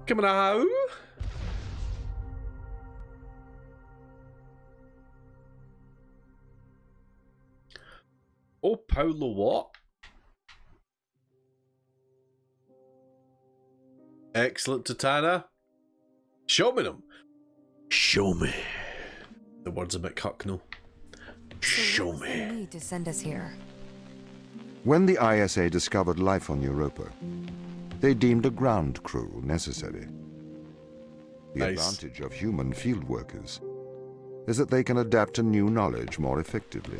Come on now! Oh, Paolo, what? Excellent, Tatana. Show me them. Show me. The word's a bit cucknell. Show What does it me. need to send us here? When the ISA discovered life on Europa, they deemed a ground crew necessary. The Nice. advantage of human field workers is that they can adapt to new knowledge more effectively.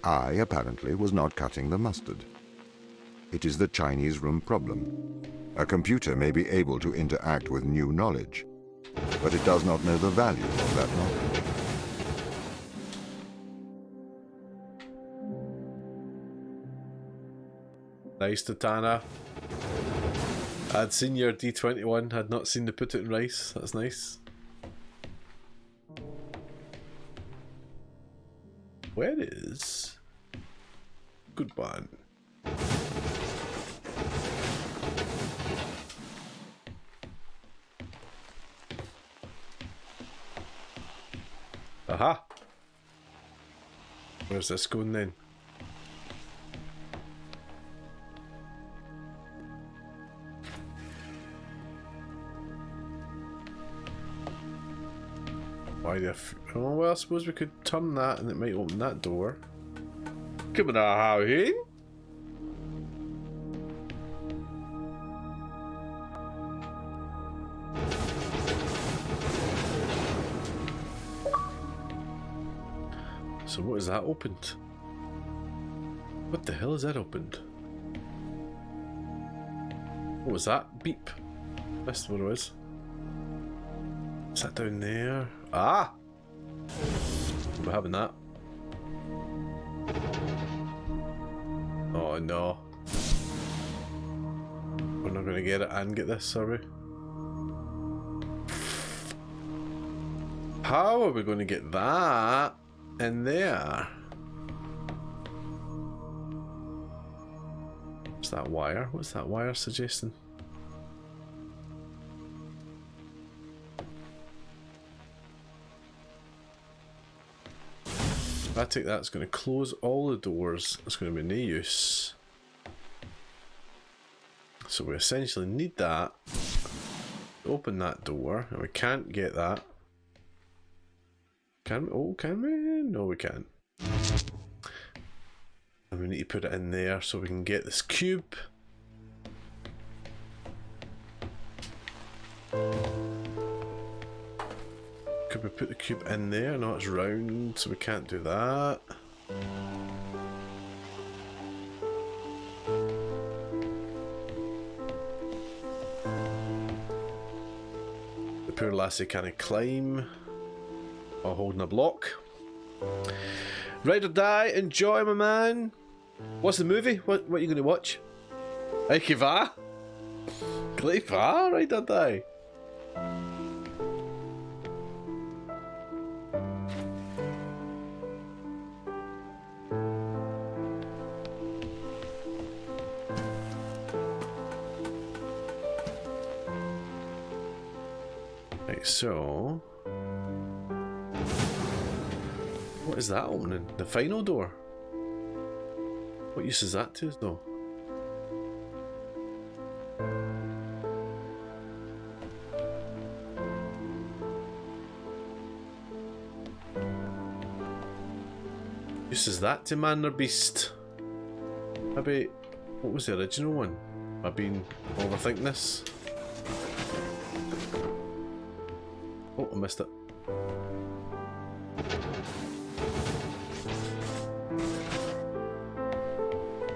I, apparently, was not cutting the mustard. It is the Chinese room problem. A computer may be able to interact with new knowledge, but it does not know the value of that knowledge. Nice, Tatana. I'd seen your D21, had not seen the put it in rice. That's nice. Where is good one? Aha! Where's this going then? Why the oh well, I suppose we could turn that and it might open that door. Come on, how in? So what is that opened? What the hell is that opened? What was that? Beep. That's what it was. Is that down there? Ah! We're having that. Oh no. We're not gonna get it and get this, are we? How are we gonna get that in there? What's that wire? What's that wire suggesting? If I take that, it's going to close all the doors. It's going to be no use. So we essentially need that to open that door, and we can't get that. Can we? Oh, can we? No, we can't. And we need to put it in there so we can get this cube. Could we put the cube in there? No, it's round, so we can't do that. The poor lassie can't climb while holding a block. Ride or die, enjoy, my man. What's the movie? What are you going to watch? Ike va? Gleif va? Ride or die. So, what is that opening? The final door? What use is that to us though? Use is that to man or beast? Maybe, what was the original one? I've been overthinking this. Oh, I missed it.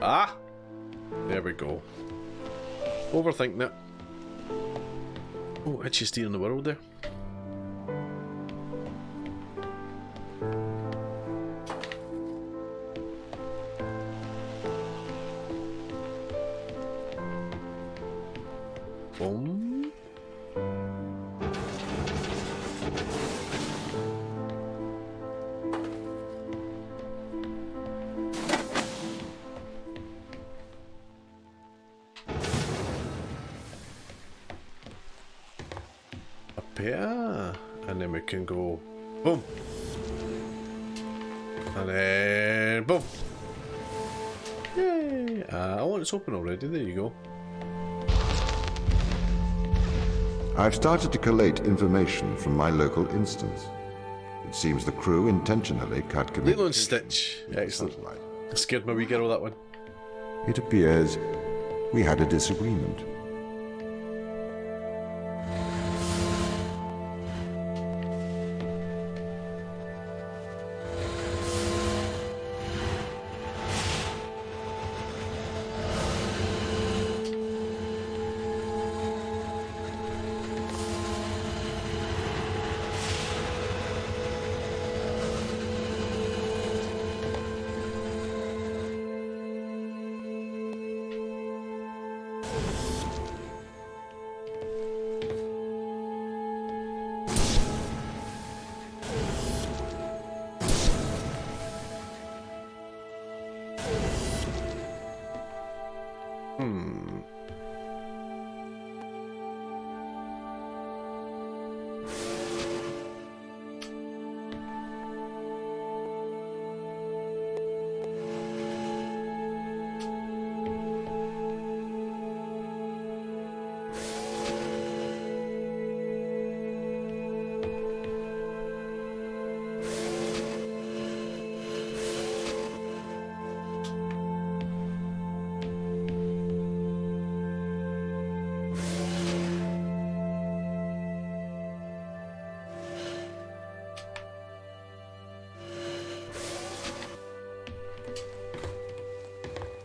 Ah! There we go. Overthinking it. Oh, itchy steer in the world there. Boom. Yeah, and then we can go boom, and then boom. Yay! Oh, it's open already. There you go. I've started to collate information from my local instance. It seems the crew intentionally cut Lilo and communication. Stitch. Excellent. Satellite. Scared my wee girl, that one. It appears we had a disagreement.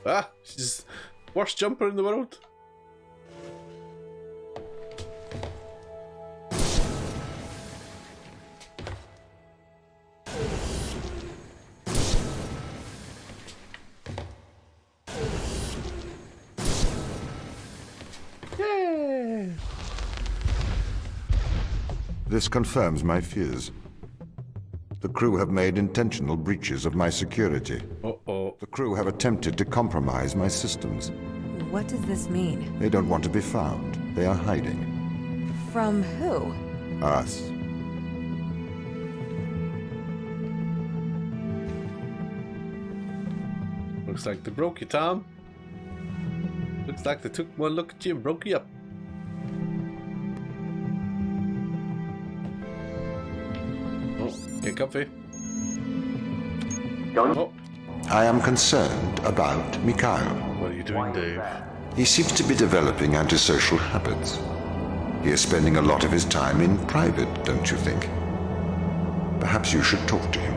Ah, she's worst jumper in the world. Yay! This confirms my fears. The crew have made intentional breaches of my security. Uh-oh. The crew have attempted to compromise my systems. What does this mean? They don't want to be found. They are hiding. From who? Us. Looks like they broke you, Tom. Looks like they took one look at you and broke you up. Oh, get comfy. Don't Oh, I am concerned about Mikhail. what are you doing, Dave? He seems to be developing antisocial habits. He is spending a lot of his time in private, don't you think? Perhaps you should talk to him.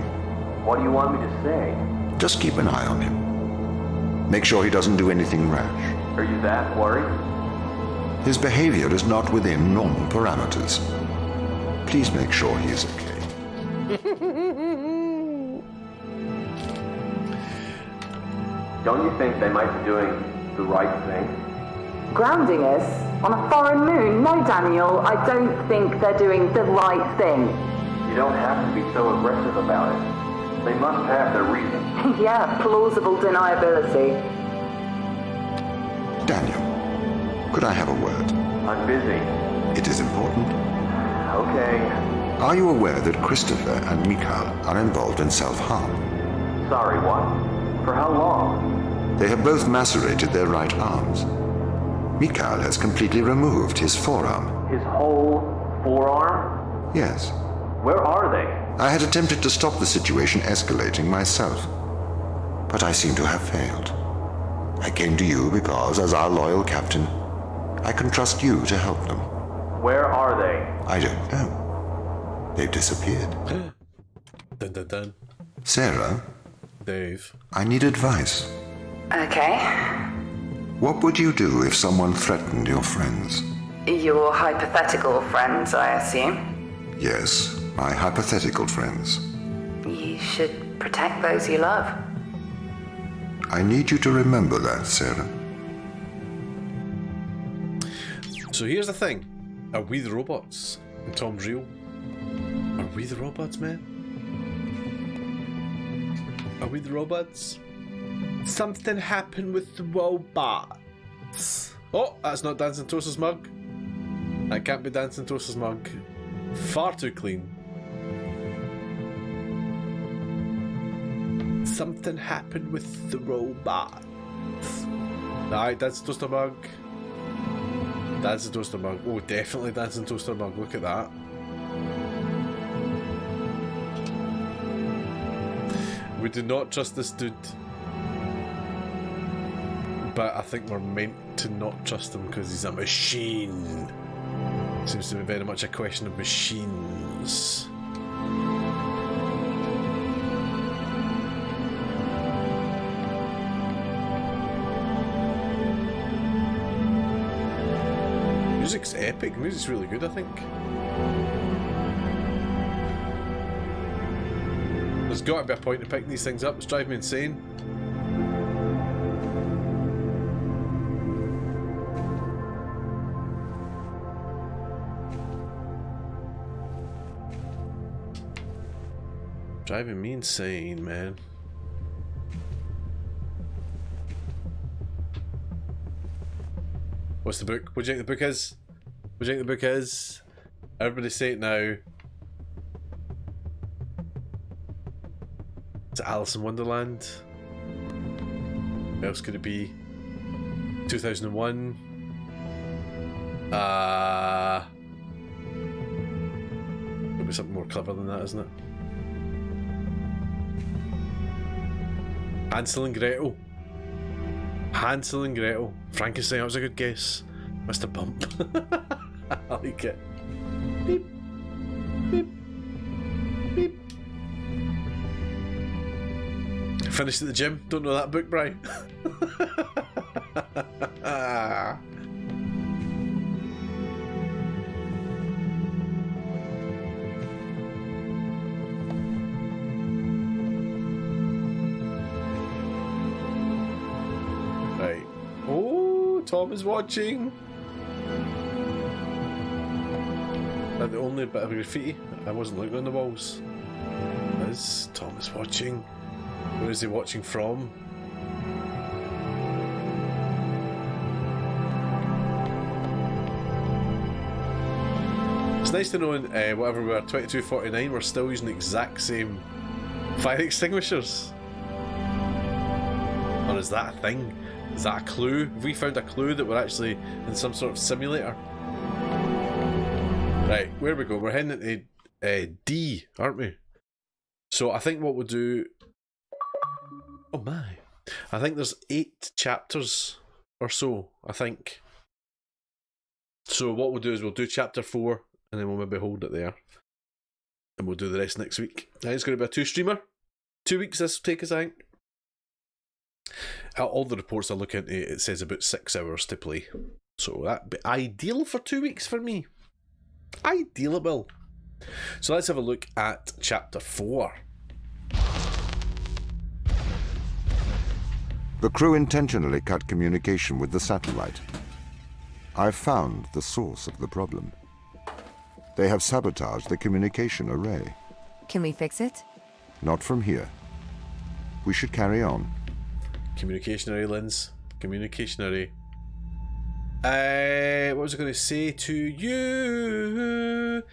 What do you want me to say? Just keep an eye on him. Make sure he doesn't do anything rash. Are you that worried? His behavior is not within normal parameters. Please make sure he is okay. Don't you think they might be doing the right thing? Grounding us on a foreign moon? No, Daniel, I don't think they're doing the right thing. You don't have to be so aggressive about it. They must have their reasons. Yeah, plausible deniability. Daniel, could I have a word? I'm busy. It is important. Okay. Are you aware that Christopher and Mikhail are involved in self-harm? Sorry, what? For how long? They have both macerated their right arms. Mikhail has completely removed his forearm. His whole forearm? Yes. Where are they? I had attempted to stop the situation escalating myself, but I seem to have failed. I came to you because, as our loyal captain, I can trust you to help them. Where are they? I don't know. They've disappeared. Dun dun dun. Sarah, Dave. I need advice. Okay. What would you do if someone threatened your friends? Your hypothetical friends, I assume. Yes, my hypothetical friends. You should protect those you love. I need you to remember that, Sarah. So here's the thing. Are we the robots? And Tom's real? Are we the robots, man? Are we the robots? Something happened with the robots. Oh, that's not Dancing Toaster's mug. That can't be Dancing Toaster's mug. Far too clean. Something happened with the robots. Alright, Dancing Toaster mug. Dancing Toaster mug. Oh, definitely Dancing Toaster mug. Look at that. We do not trust this dude. But I think we're meant to not trust him because he's a machine. Seems to be very much a question of machines. Music's epic. Music's really good, I think. There's got to be a point to picking these things up. It's driving me insane. Driving me insane, man. What's the book? What do you think the book is? What do you think the book is? Everybody say it now. It's Alice in Wonderland. What else could it be? 2001. Could be something more clever than that, isn't it? Hansel and Gretel. Hansel and Gretel. Frankenstein, that was a good guess. Mr. Bump. I like it. Beep. Beep. Beep. Finished at the gym. Don't know that book, Brian. Right. Oh, Tom is watching. That's the only bit of graffiti. I wasn't looking on the walls. Is Tom is watching. Where is he watching from? It's nice to know in whatever we are, 2249, we're still using the exact same fire extinguishers. Or is that a thing? Is that a clue? Have we found a clue that we're actually in some sort of simulator? Right, where we go? We're heading into D, aren't we? So I think what we'll do... Oh my. I think there's 8 chapters or so, I think. So what we'll do is we'll do chapter 4 and then we'll maybe hold it there. And we'll do the rest next week. I think it's going to be a 2-streamer. 2 weeks this will take us, I think. All the reports I look into, it says about 6 hours to play. So that'd be ideal for 2 weeks for me. Ideal it will. So let's have a look at chapter 4. The crew intentionally cut communication with the satellite. I've found the source of the problem. They have sabotaged the communication array. Can we fix it? Not from here. We should carry on. Communication array, Linz. Communication array. What was I going to say to you?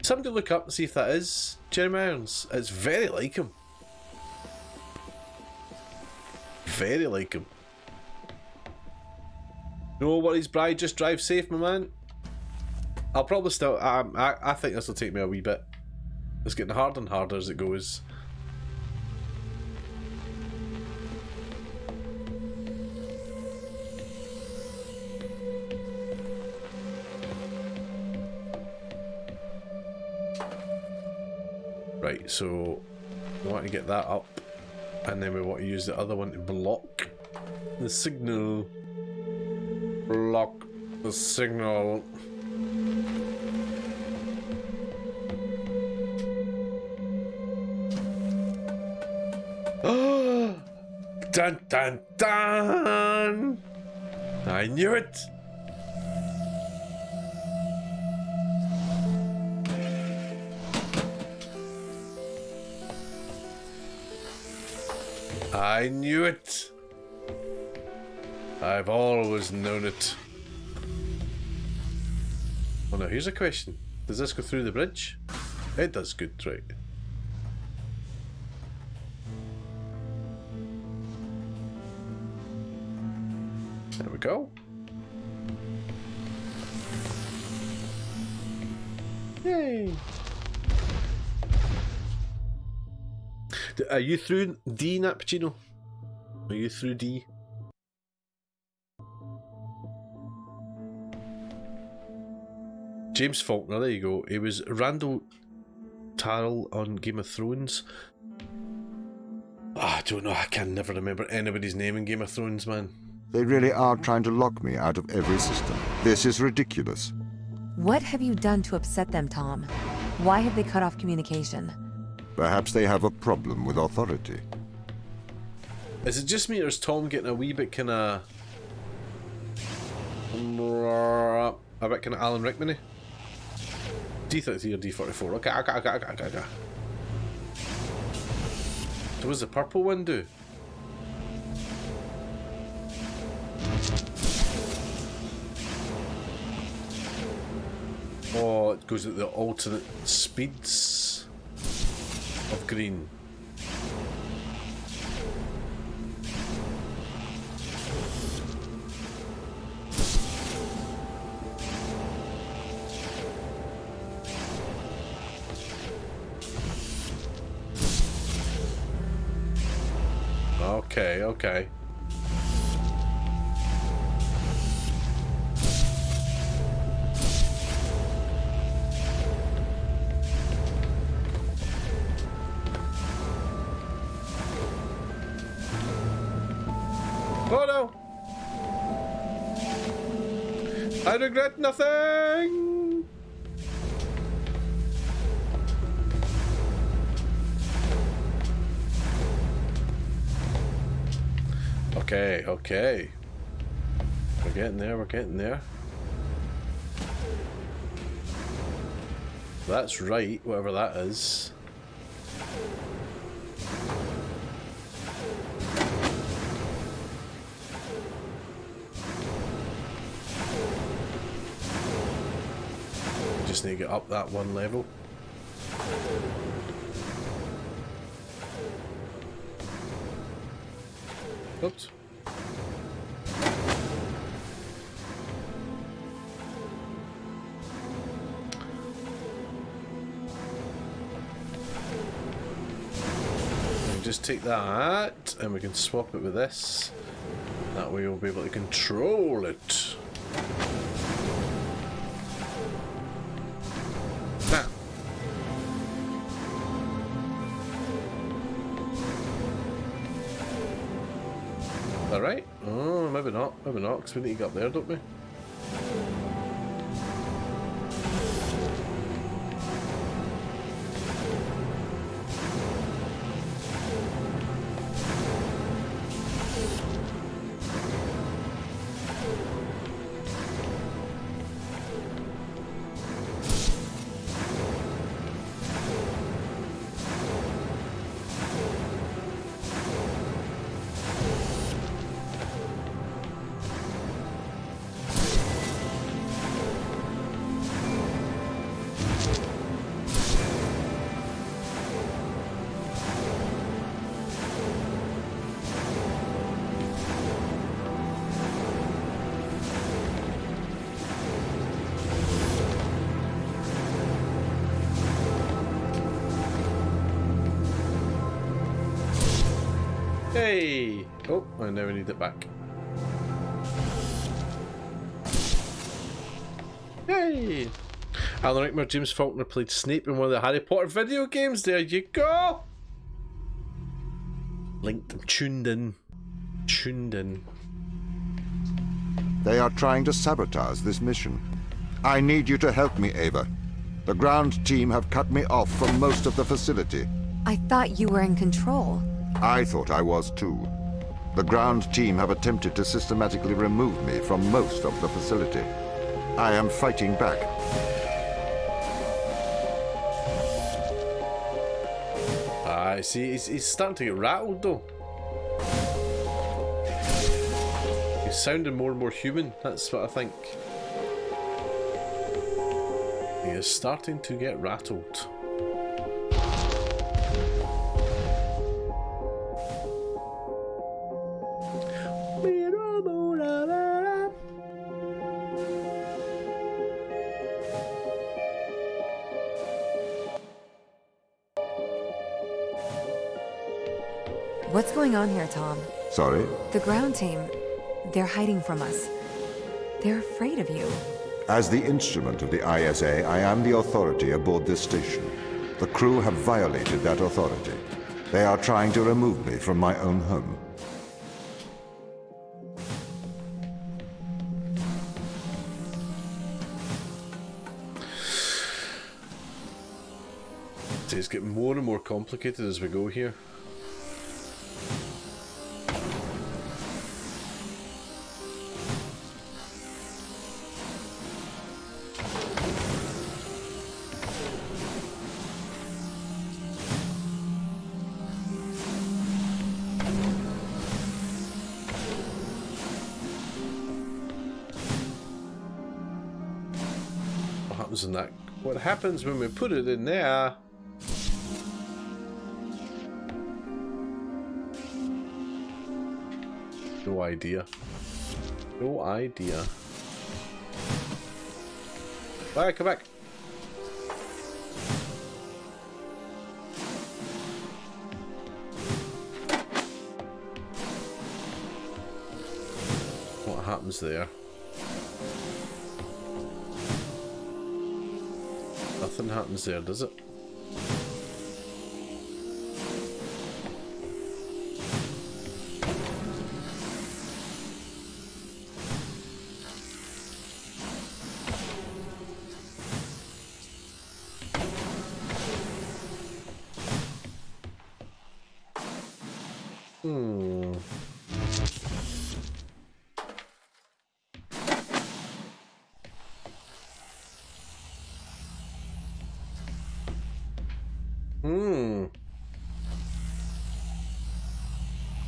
Somebody look up and see if that is Jeremy Irons. It's very like him. Very like him. No worries, Bri. Just drive safe, my man. I'll probably still... I think this will take me a wee bit. It's getting harder and harder as it goes. Right, so we want to get that up, and then we want to use the other one to block the signal. Block the signal. Dun dun dun! I knew it! I knew it! I've always known it. Oh no, here's a question. Does this go through the bridge? It does, good, right. There we go. Yay! Are you through D, Nat Pacino? Are you through D? James Faulkner, there you go. He was Randall Tarl on Game of Thrones. I don't know, I can never remember anybody's name in Game of Thrones, man. They really are trying to lock me out of every system. This is ridiculous. What have you done to upset them, Tom? Why have they cut off communication? Perhaps they have a problem with authority. Is it just me or is Tom getting a wee bit kind of... a bit kind of Alan Rickman-y? D33 or D44? Okay. So what does the purple one do? Oh, it goes at the alternate speeds of green. Okay. Oh no! I regret nothing! Okay. We're getting there. That's right, whatever that is. Just need to get up that one level. Oops. Just take that and we can swap it with this. That way we'll be able to control it. Now. Alright? Oh, maybe not, because we need to get up there, don't we? Hey! Oh, I never need it back. Hey! Alan Rickman, James Faulkner played Snape in one of the Harry Potter video games. There you go! Linked them, tuned in. They are trying to sabotage this mission. I need you to help me, Ava. The ground team have cut me off from most of the facility. I thought you were in control. I thought I was too. The ground team have attempted to systematically remove me from most of the facility. I am fighting back. I see, he's starting to get rattled though. He's sounding more and more human, that's what I think. He is starting to get rattled. What's going on here, Tom? Sorry? The ground team, they're hiding from us. They're afraid of you. As the instrument of the ISA, I am the authority aboard this station. The crew have violated that authority. They are trying to remove me from my own home. It's getting more and more complicated as we go here. What happens in that? What happens when we put it in there? No idea. No idea. Bye, come back. What happens there? Nothing happens there, does it?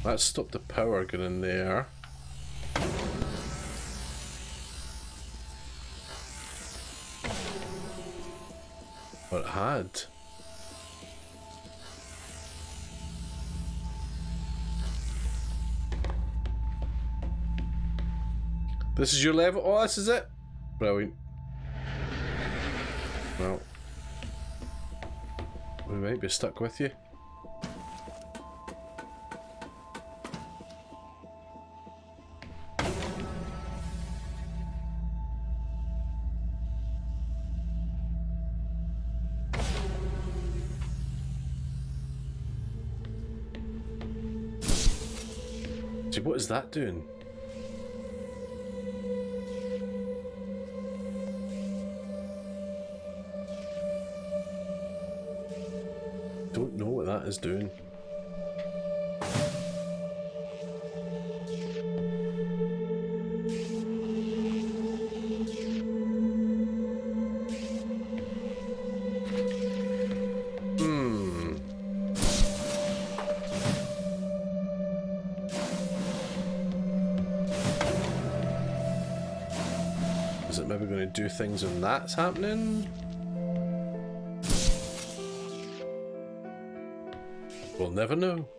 Let's stop the power going in there. What it had. This is your level? Oh, this is it? Brilliant. Well, we might be stuck with you. See, what is that doing? Don't know what that is doing. Is it maybe going to do things when that's happening? We'll never know.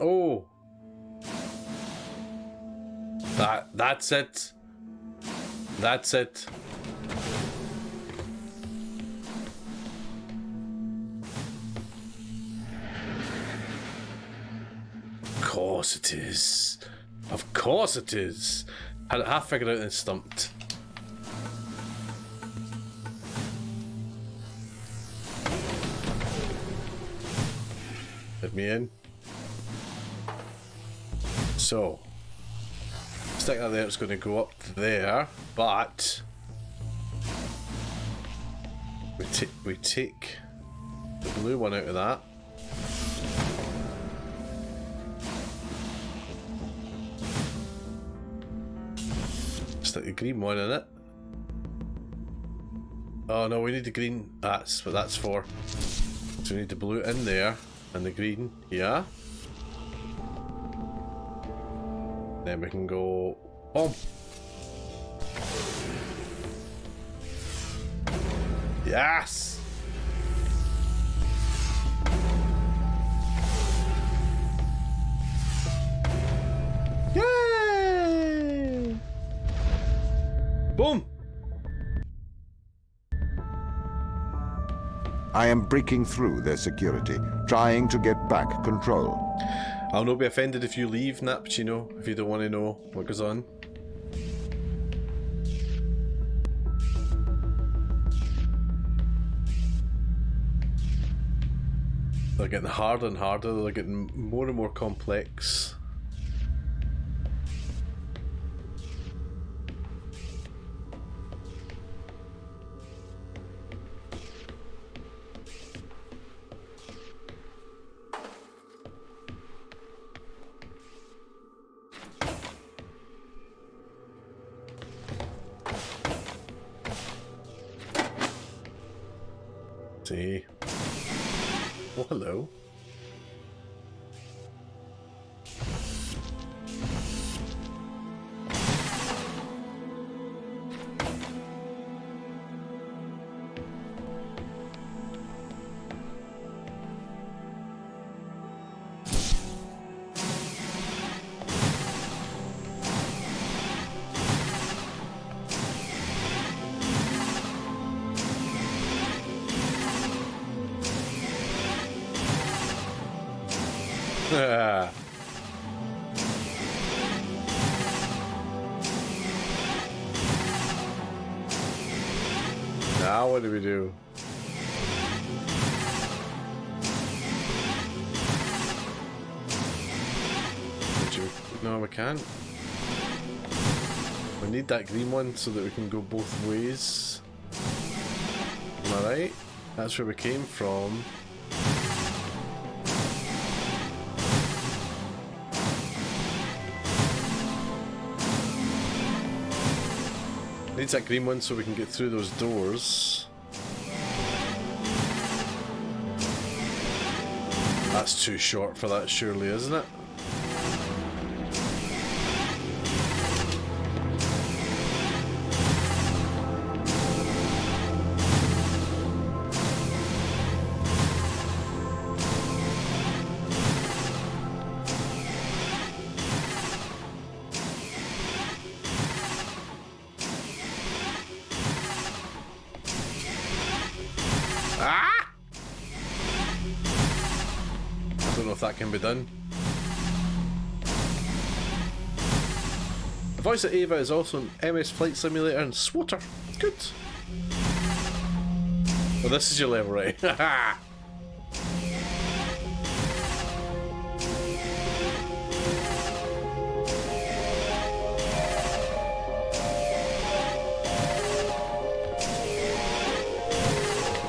Oh, that's it. That's it. Of course it is. Of course it is. Had it half figured out and stumped. Let me in. So, stick that there, it's going to go up there, but we take the blue one out of that. Stick the green one in it. Oh no, we need the green, that's what that's for. So we need the blue in there and the green here. Then we can go boom. Yes! Yay! Boom! I am breaking through their security, trying to get back control. I'll not be offended if you leave, Nappuccino, if you don't want to know what goes on. They're getting harder and harder, they're getting more and more complex. See. Oh, hello. Now what do we do? No, we can't. We need that green one so that we can go both ways. Am I right? That's where we came from. Needs that green one so we can get through those doors. That's too short for that, surely, isn't it? That can be done. The voice of Ava is also in MS Flight Simulator and SWATer. Good. Well, this is your level, right? Haha.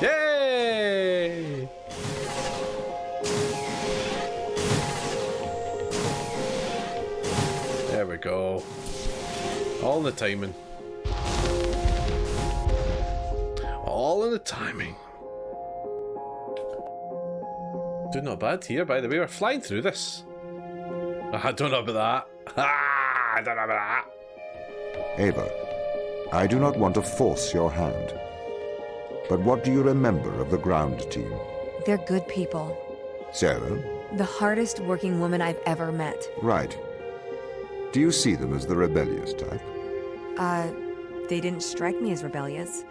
Yay! There we go. All in the timing. All in the timing. Doing not bad here, by the way. We're flying through this. I don't know about that. I don't know about that. Ava, I do not want to force your hand. But what do you remember of the ground team? They're good people. Sarah? The hardest working woman I've ever met. Right. Do you see them as the rebellious type? They didn't strike me as rebellious.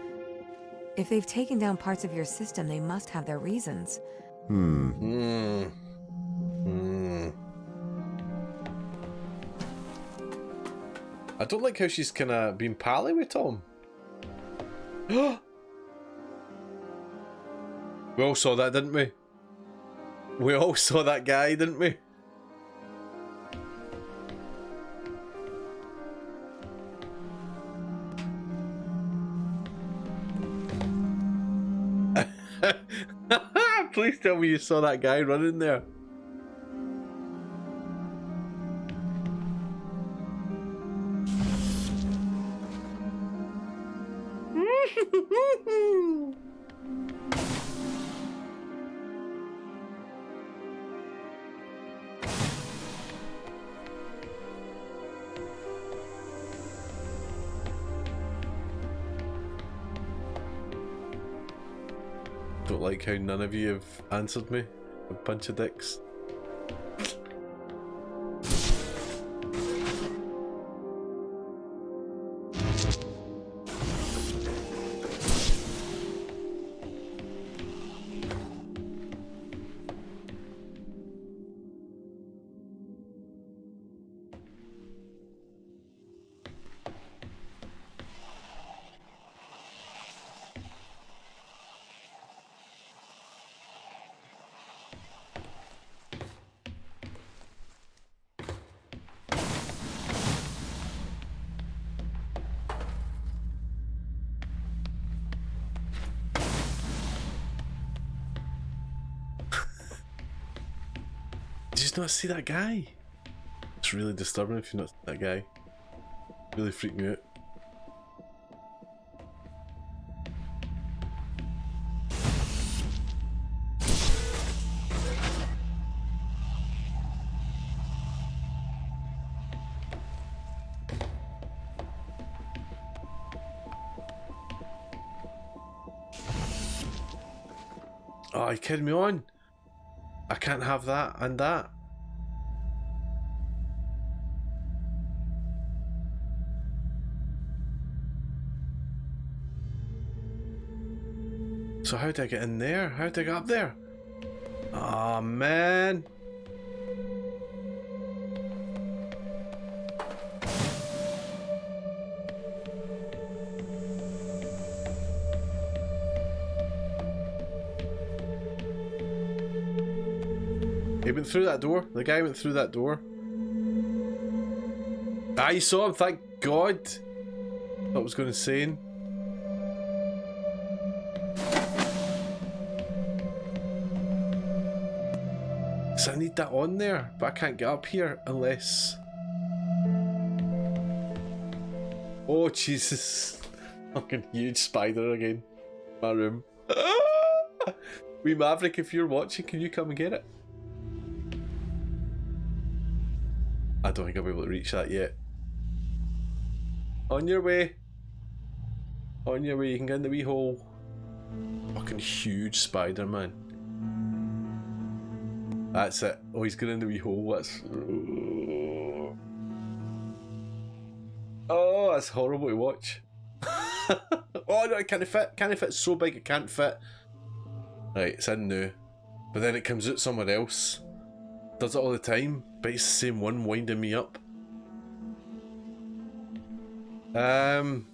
If they've taken down parts of your system, they must have their reasons. I don't like how she's kind of been pally with Tom. We all saw that, didn't we? We all saw that guy, didn't we? Please tell me you saw that guy running there. don't like how none of you have answered me. A bunch of dicks. Did you not see that guy? It's really disturbing if you not see that guy. Really freaked me out. Oh, you kidding me on? I can't have that and that. So how do I get in there? How do I get up there? Oh man. He went through that door. The guy went through that door. Ah, you saw him, thank God. Thought I was going insane. So I need that on there, but I can't get up here unless... Oh Jesus. Fucking huge spider again. My room. Wee Maverick, if you're watching, can you come and get it? I don't think I'll be able to reach that yet. On your way. On your way, you can get in the wee hole. Fucking huge spider, man. That's it. Oh, he's going in the wee hole. That's... Oh, that's horrible to watch. Oh no, it can't fit. Can't fit. It's so big it can't fit. Right, it's in now. But then it comes out somewhere else. Does it all the time, but it's the same one winding me up. How am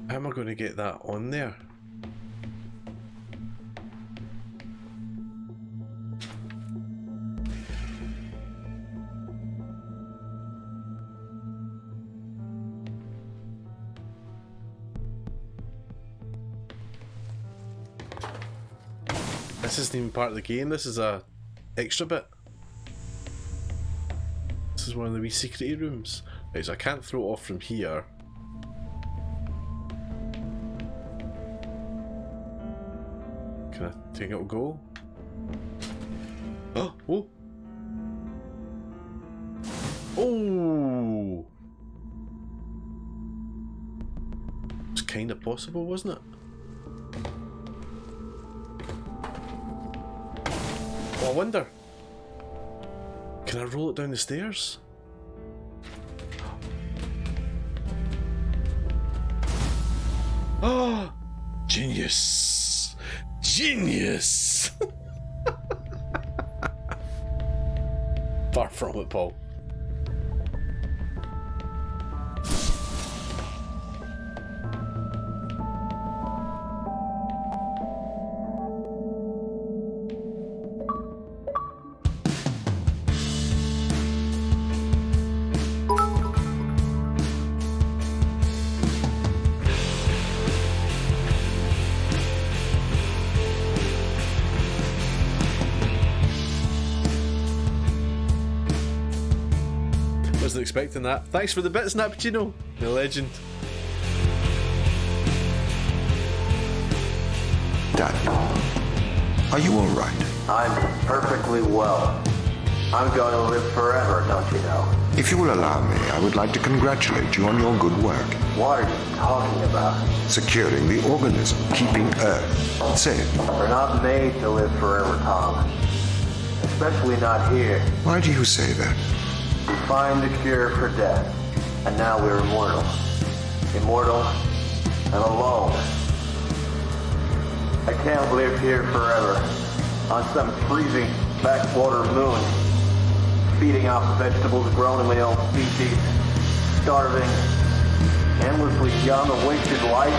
I going to get that on there? This isn't even part of the game, this is a extra bit. This is one of the wee secret rooms. Right, so I can't throw it off from here. Can I take it and go? Oh! Oh! Oh! It's kind of possible, wasn't it? Oh, I wonder. Can I roll it down the stairs? Oh! Genius! Genius! Far from it, Paul. Wasn't expecting that. Thanks for the bits, Nappuccino. The legend. Dad, are you all right? I'm perfectly well. I'm going to live forever, don't you know? If you will allow me, I would like to congratulate you on your good work. What are you talking about? Securing the organism, keeping Earth safe. We're not made to live forever, Tom. Especially not here. Why do you say that? We find the cure for death, and now we're immortal. Immortal and alone. I can't live here forever, on some freezing backwater moon, feeding off vegetables grown in my own species, starving, endlessly young, a wasted life,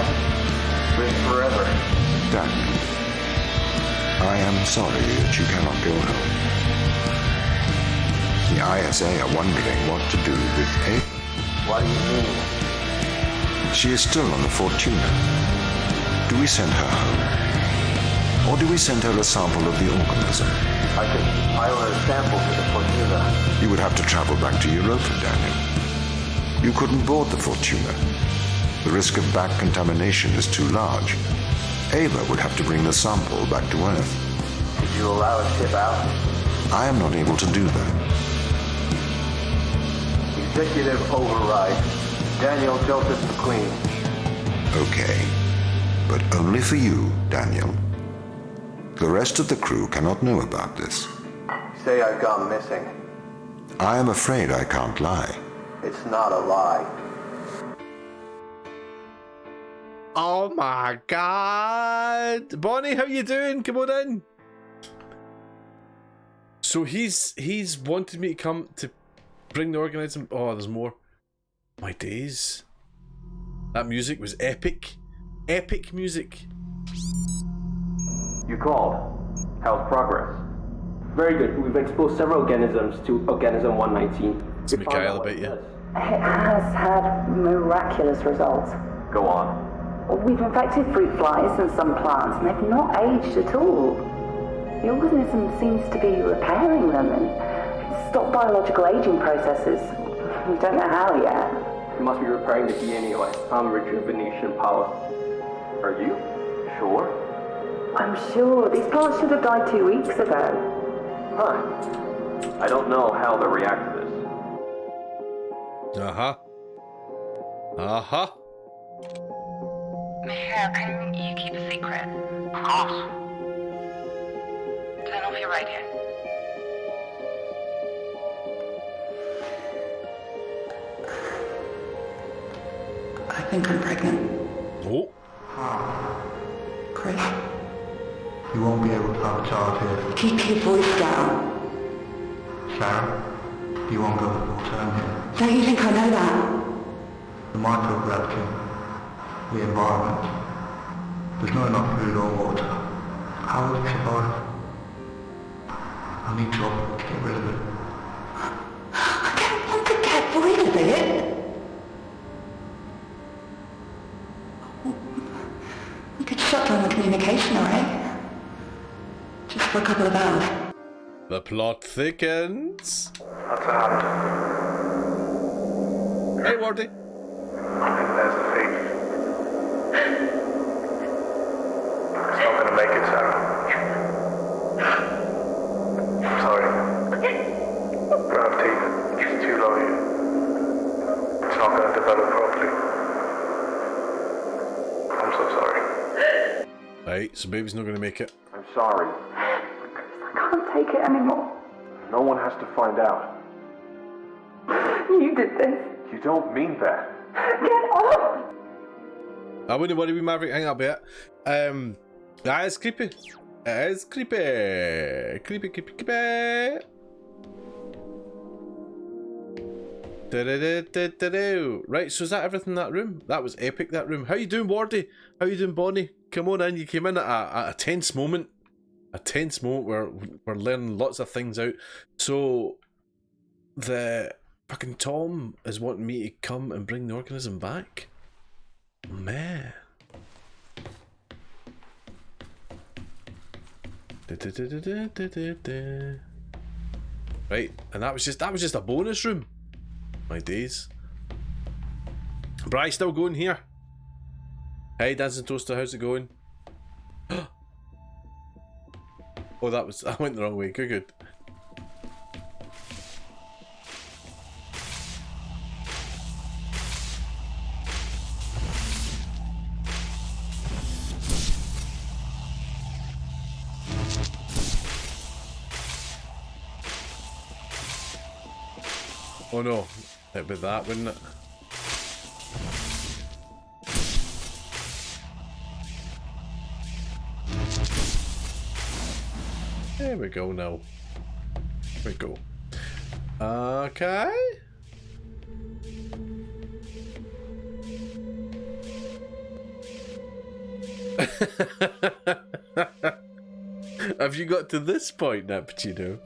live forever. Dad, I am sorry that you cannot go home. The ISA are wondering what to do with Ava. What do you mean? She is still on the Fortuna. Do we send her home? Or do we send her a sample of the organism? I could pilot a sample to the Fortuna. You would have to travel back to Europa, Daniel. You couldn't board the Fortuna. The risk of back contamination is too large. Ava would have to bring the sample back to Earth. Could you allow a ship out? I am not able to do that. Executive override. Daniel Joseph McQueen. Okay. But only for you, Daniel. The rest of the crew cannot know about this. Say I've gone missing. I am afraid I can't lie. It's not a lie. Oh my god! Bonnie, how you doing? Come on in. So he's wanted me to come to bring the organism. Oh, there's more. My days. That music was epic. Epic music. You called. How's progress? Very good. We've exposed several organisms to Organism 119. It's Mikhail about you. It has had miraculous results. Go on. We've infected fruit flies and some plants, and they've not aged at all. The organism seems to be repairing them and stop biological aging processes. We don't know how yet. It must be repairing the DNA like some rejuvenation power. Are you sure? I'm sure. These plants should have died 2 weeks ago. Huh. I don't know how they react to this. Uh-huh. Uh-huh. Michelle, can you keep a secret? Of course. Turn off your radio. I think I'm pregnant. Oh. Chris, You won't be able to have a child here. keep your voice down. Sarah, you won't go full term here. Don't you think I know that? The microgravity, the environment. There's not enough food or water. How will it survive? I need to get rid of it. I don't want to get rid of it. We could shut down the communication, alright? Just for a couple of hours. The plot thickens. That's a hand. Hey, Wardy. And there's the feet. It's not going to make it, Sarah. I'm sorry. Gravity is too low here. It's not going to develop properly. I'm so sorry. Right, so baby's not going to make it. I'm sorry. I can't take it anymore. No one has to find out. You did this. You don't mean that. Get off! I wouldn't worry with Maverick, hang up a bit. That is creepy. It is creepy. Creepy, creepy, creepy. Da-da-da-da-da-da. Right, so is that everything in that room? That was epic, that room. How you doing, Wardy? How you doing, Bonnie? Come on in. You came in at a tense moment. A tense moment where we're learning lots of things out. So, the fucking Tom is wanting me to come and bring the organism back? Man. Right, and that was just a bonus room. My days. Bri still going here. Hey, Dancing Toaster, how's it going? Oh, I went the wrong way. Good. Oh no, it'd be that, wouldn't it? There we go now. There we go. Okay. Have you got to this point, Neptuno?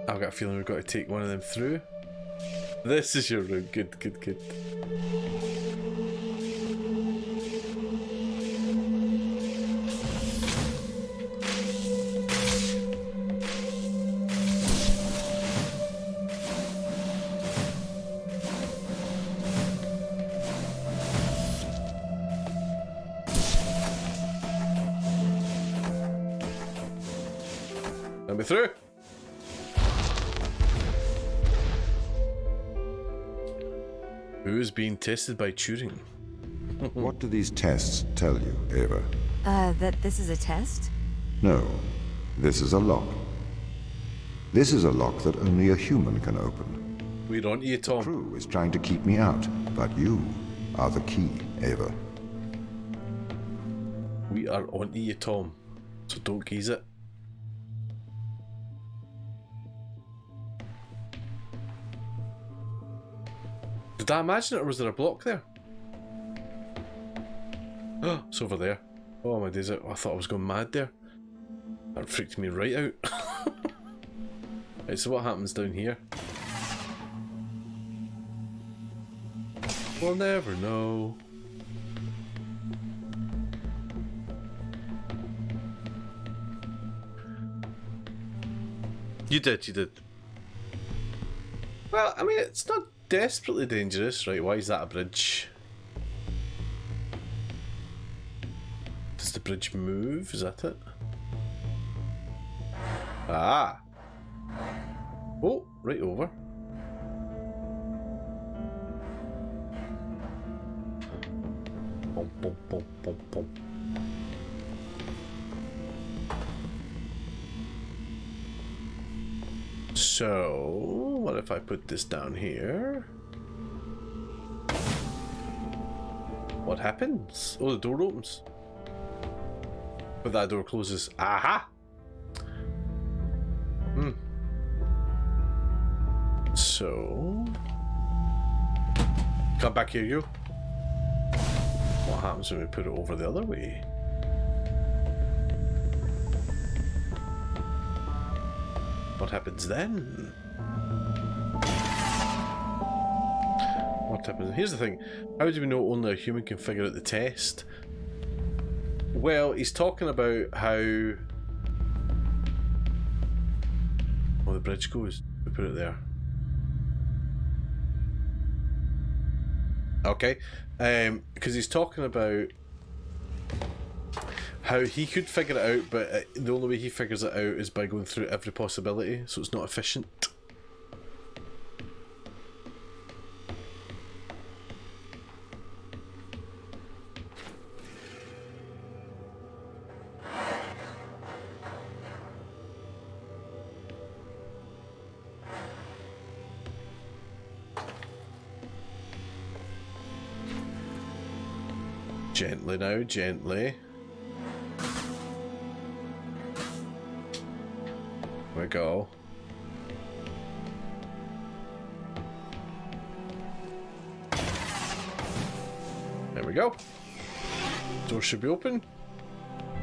I've got a feeling we've got to take one of them through. This is your room. Good, good, good. Let me through. Who is being tested by Turing? What do these tests tell you, Ava? That this is a test? No, this is a lock. This is a lock that only a human can open. We're on to you, Tom. The crew is trying to keep me out, but you are the key, Ava. We are on to you, Tom. So don't geese it. Did I imagine it, or was there a block there? Oh, it's over there. Oh my days, I thought I was going mad there. That freaked me right out. Right, so what happens down here? We'll never know. You did. Well, I mean, it's not desperately dangerous, right? Why is that a bridge? Does the bridge move? Is that it? Ah! Oh, right over. Bum, bum, bum, bum, bum. So, what if I put this down here? What happens? Oh, the door opens. But that door closes. Aha! So... Come back here, you. What happens when we put it over the other way? What happens then? What happens? Here's the thing. How do we know only a human can figure out the test? Well, he's talking about how... Oh, the bridge goes. We put it there. Okay. Because he's talking about how he could figure it out, but the only way he figures it out is by going through every possibility, so it's not efficient. Gently now, gently. There we go. There we go. Door should be open.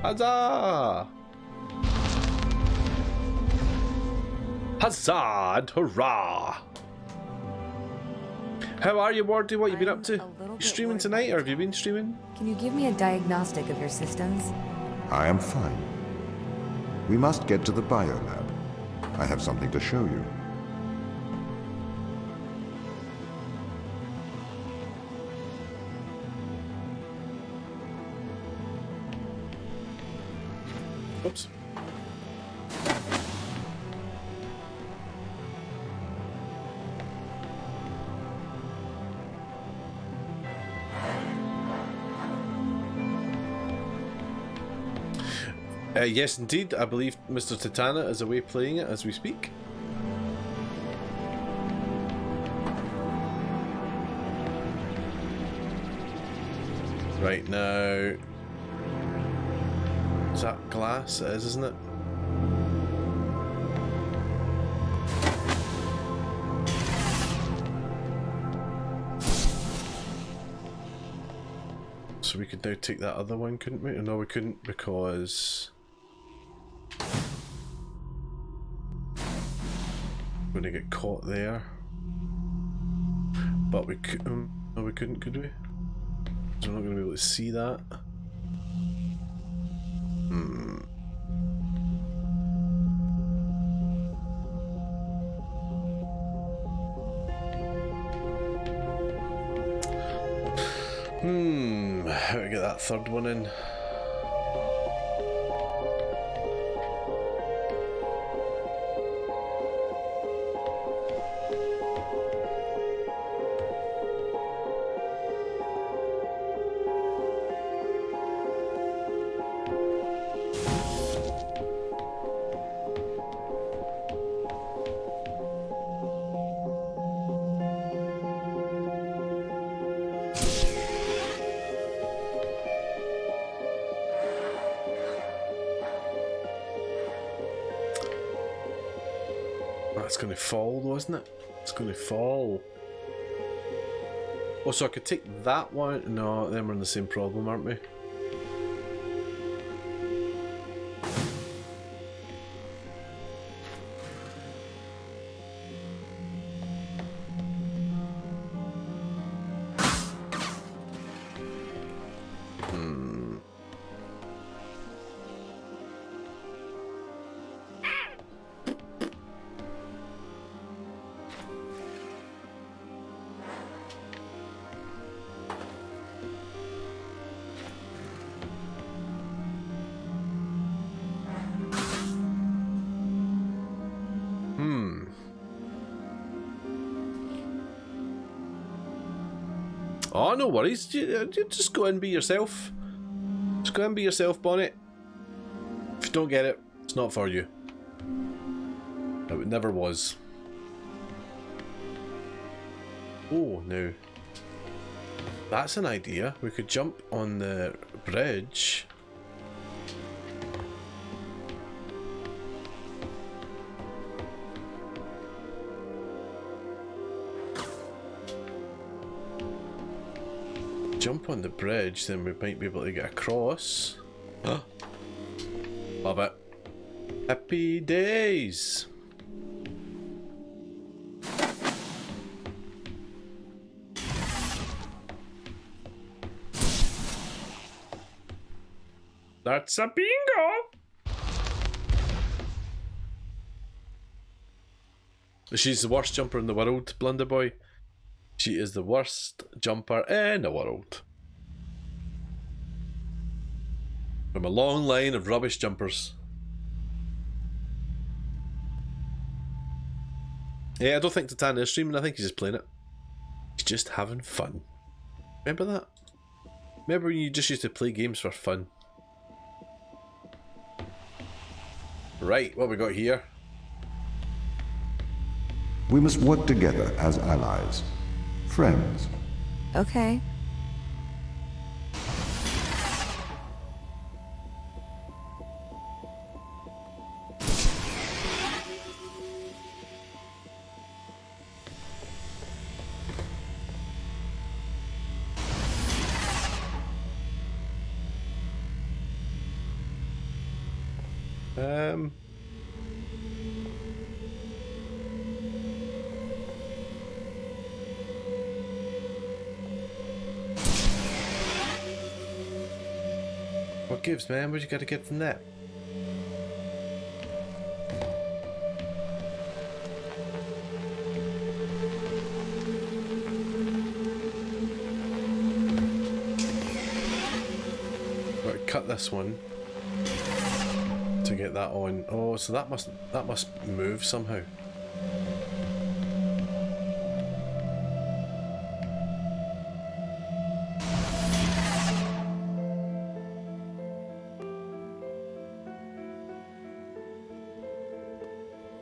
Huzzah! Huzzah and hurrah! How are you, Wardy? What have you been up to? You streaming tonight, or have you been streaming? Can you give me a diagnostic of your systems? I am fine. We must get to the biolab. I have something to show you. Oops. Yes, indeed. I believe Mr. Titana is away playing it as we speak. Right now... Is that glass? It is, isn't it? So we could now take that other one, couldn't we? No, we couldn't because... We're gonna get caught there. But we could... no, we couldn't, could we? So we're not gonna be able to see that. How to get that third one in? That's going to fall, wasn't it? It's going to fall. Oh, so I could take that one? No, then we're in the same problem, aren't we? Oh, no worries. You just go and be yourself. Just go and be yourself, Bonnet. If you don't get it, it's not for you. It never was. Oh, no. That's an idea. We could jump on the bridge. Jump on the bridge, then we might be able to get across. Love it. Happy days. That's a bingo. She's the worst jumper in the world, Blunderboy. She is the worst jumper in the world. From a long line of rubbish jumpers. Yeah, I don't think Titania is streaming, I think he's just playing it. He's just having fun. Remember that? Remember when you just used to play games for fun? Right, what we got here? We must work together as allies. Friends. Okay. What gives, man? What you got to get from that? Right, cut this one to get that on. Oh, so that must move somehow.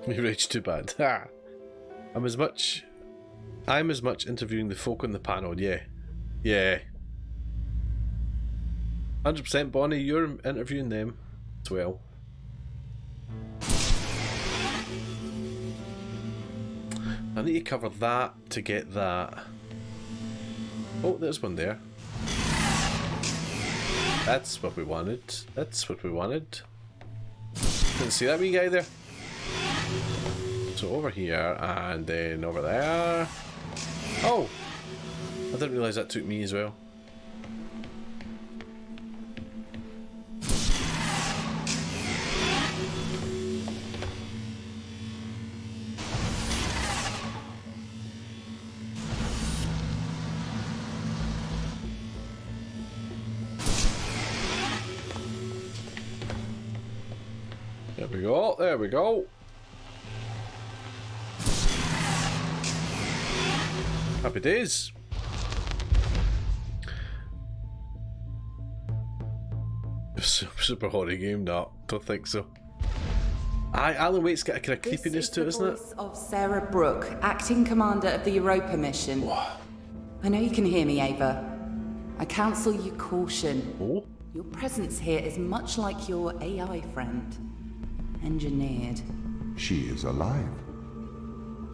We rage too bad. Ha! I'm as much interviewing the folk on the panel, yeah. Yeah. 100% Bonnie, you're interviewing them as well. I need to cover that to get that. Oh, there's one there. That's what we wanted. That's what we wanted. Didn't see that wee guy there. So over here, and then over there. Oh! I didn't realise that took me as well. There we go, there we go. Happy days. Super horror game, no, don't think so. Alan Waite's got a kind of creepiness to it, isn't it? This is the voice of Sarah Brooke, acting commander of the Europa mission. What? I know you can hear me, Ava. I counsel you caution. Oh? Your presence here is much like your AI friend. Engineered. She is alive.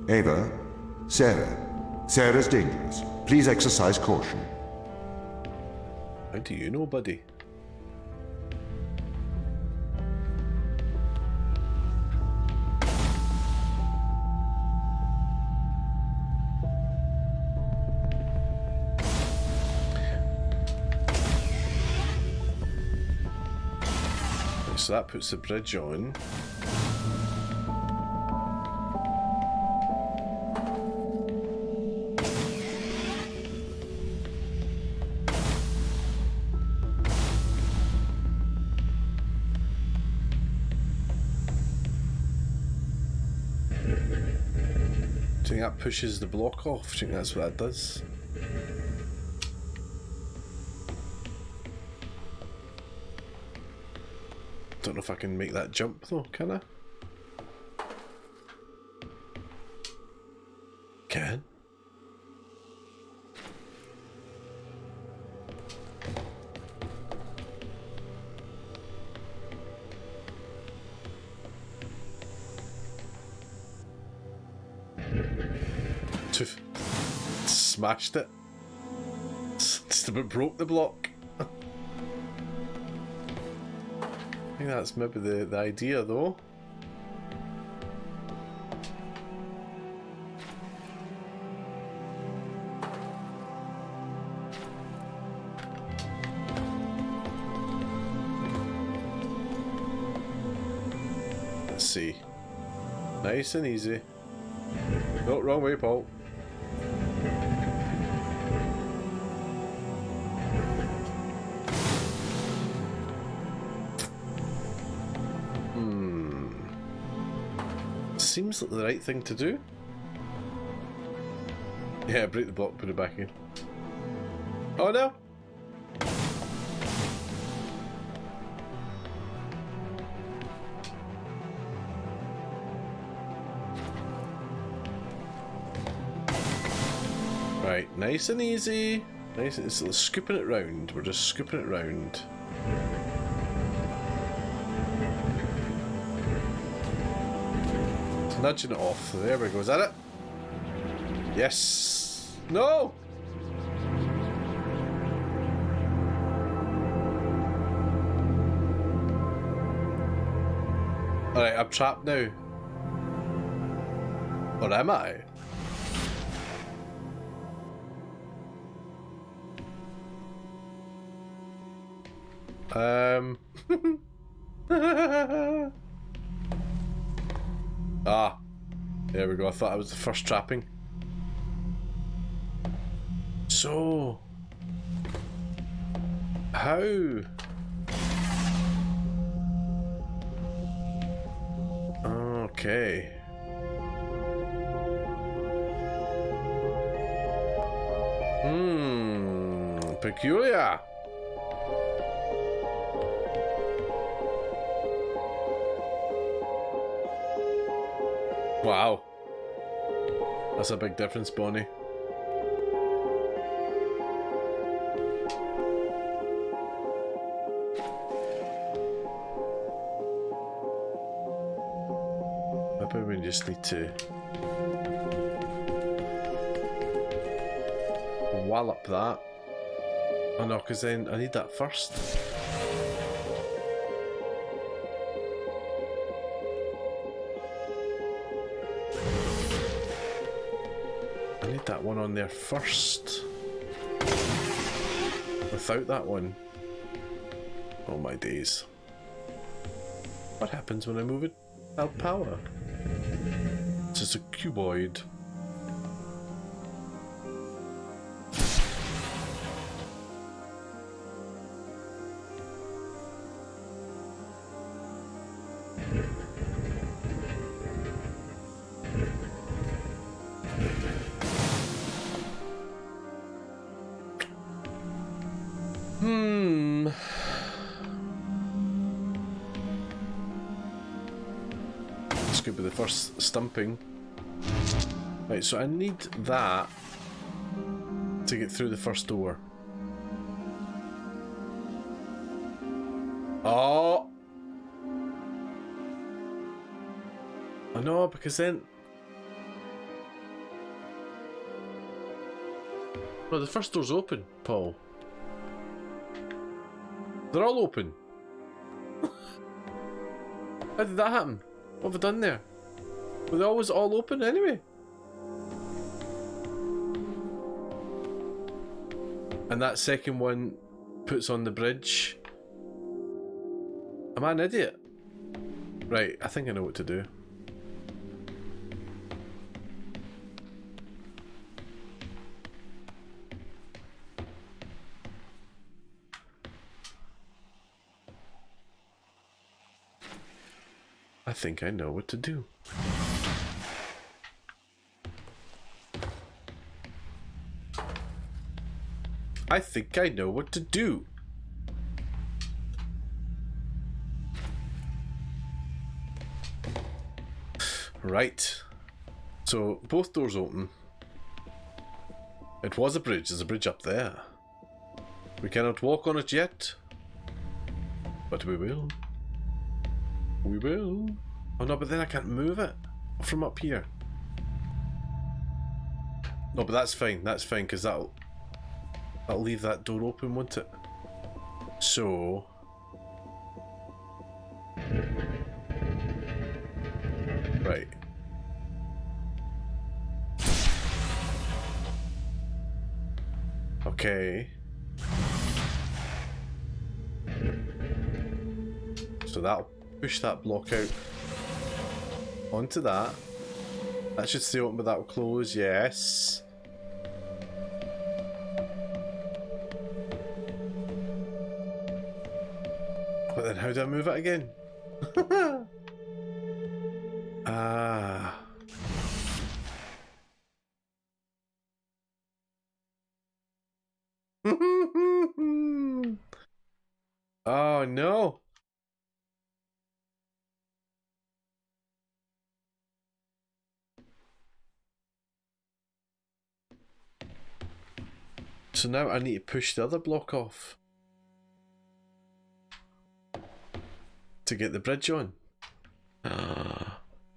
Ava, Sarah. Sarah's dangerous. Please exercise caution. How do you know, buddy? So that puts the bridge on. Do you think that pushes the block off? Do you think that's what that does? Don't know if I can make that jump though, can I? Can. Smashed it. Just about broke the block. I think that's maybe the idea though. Let's see. Nice and easy. No, wrong way, Paul. Seems like the right thing to do. Yeah, break the block, put it back in. Oh no! Right, nice and easy. Nice, it's scooping it round. We're just scooping it round. Nudging it off. There we go. Is that it? Yes. No. All right, I'm trapped now. Or am I? Ah, there we go. I thought that was the first trapping. So, how? Okay. Peculiar. Wow. That's a big difference, Bonnie. we just need to wallop that. Oh no, because then I need that first. I need that one on there first. Without that one. Oh my days. What happens when I move it without power? It's just a cuboid. This could be the first stumping. Right, so I need that to get through the first door. Oh! I know, because then... Well, the first door's open, Paul. They're all open. How did that happen? What have I done there? Were they always all open anyway? And that second one puts on the bridge. Am I an idiot? Right, I think I know what to do. I think I know what to do. I think I know what to do. Right. So, both doors open. It was a bridge. There's a bridge up there. We cannot walk on it yet. But we will. We will. Oh no, but then I can't move it from up here. No, but that's fine. That's fine, because that'll leave that door open, won't it? So... Right. Okay. So that'll push that block out onto that. That should stay open, but that will close, yes. But then how do I move it again? Ah. Oh no. So now I need to push the other block off to get the bridge on.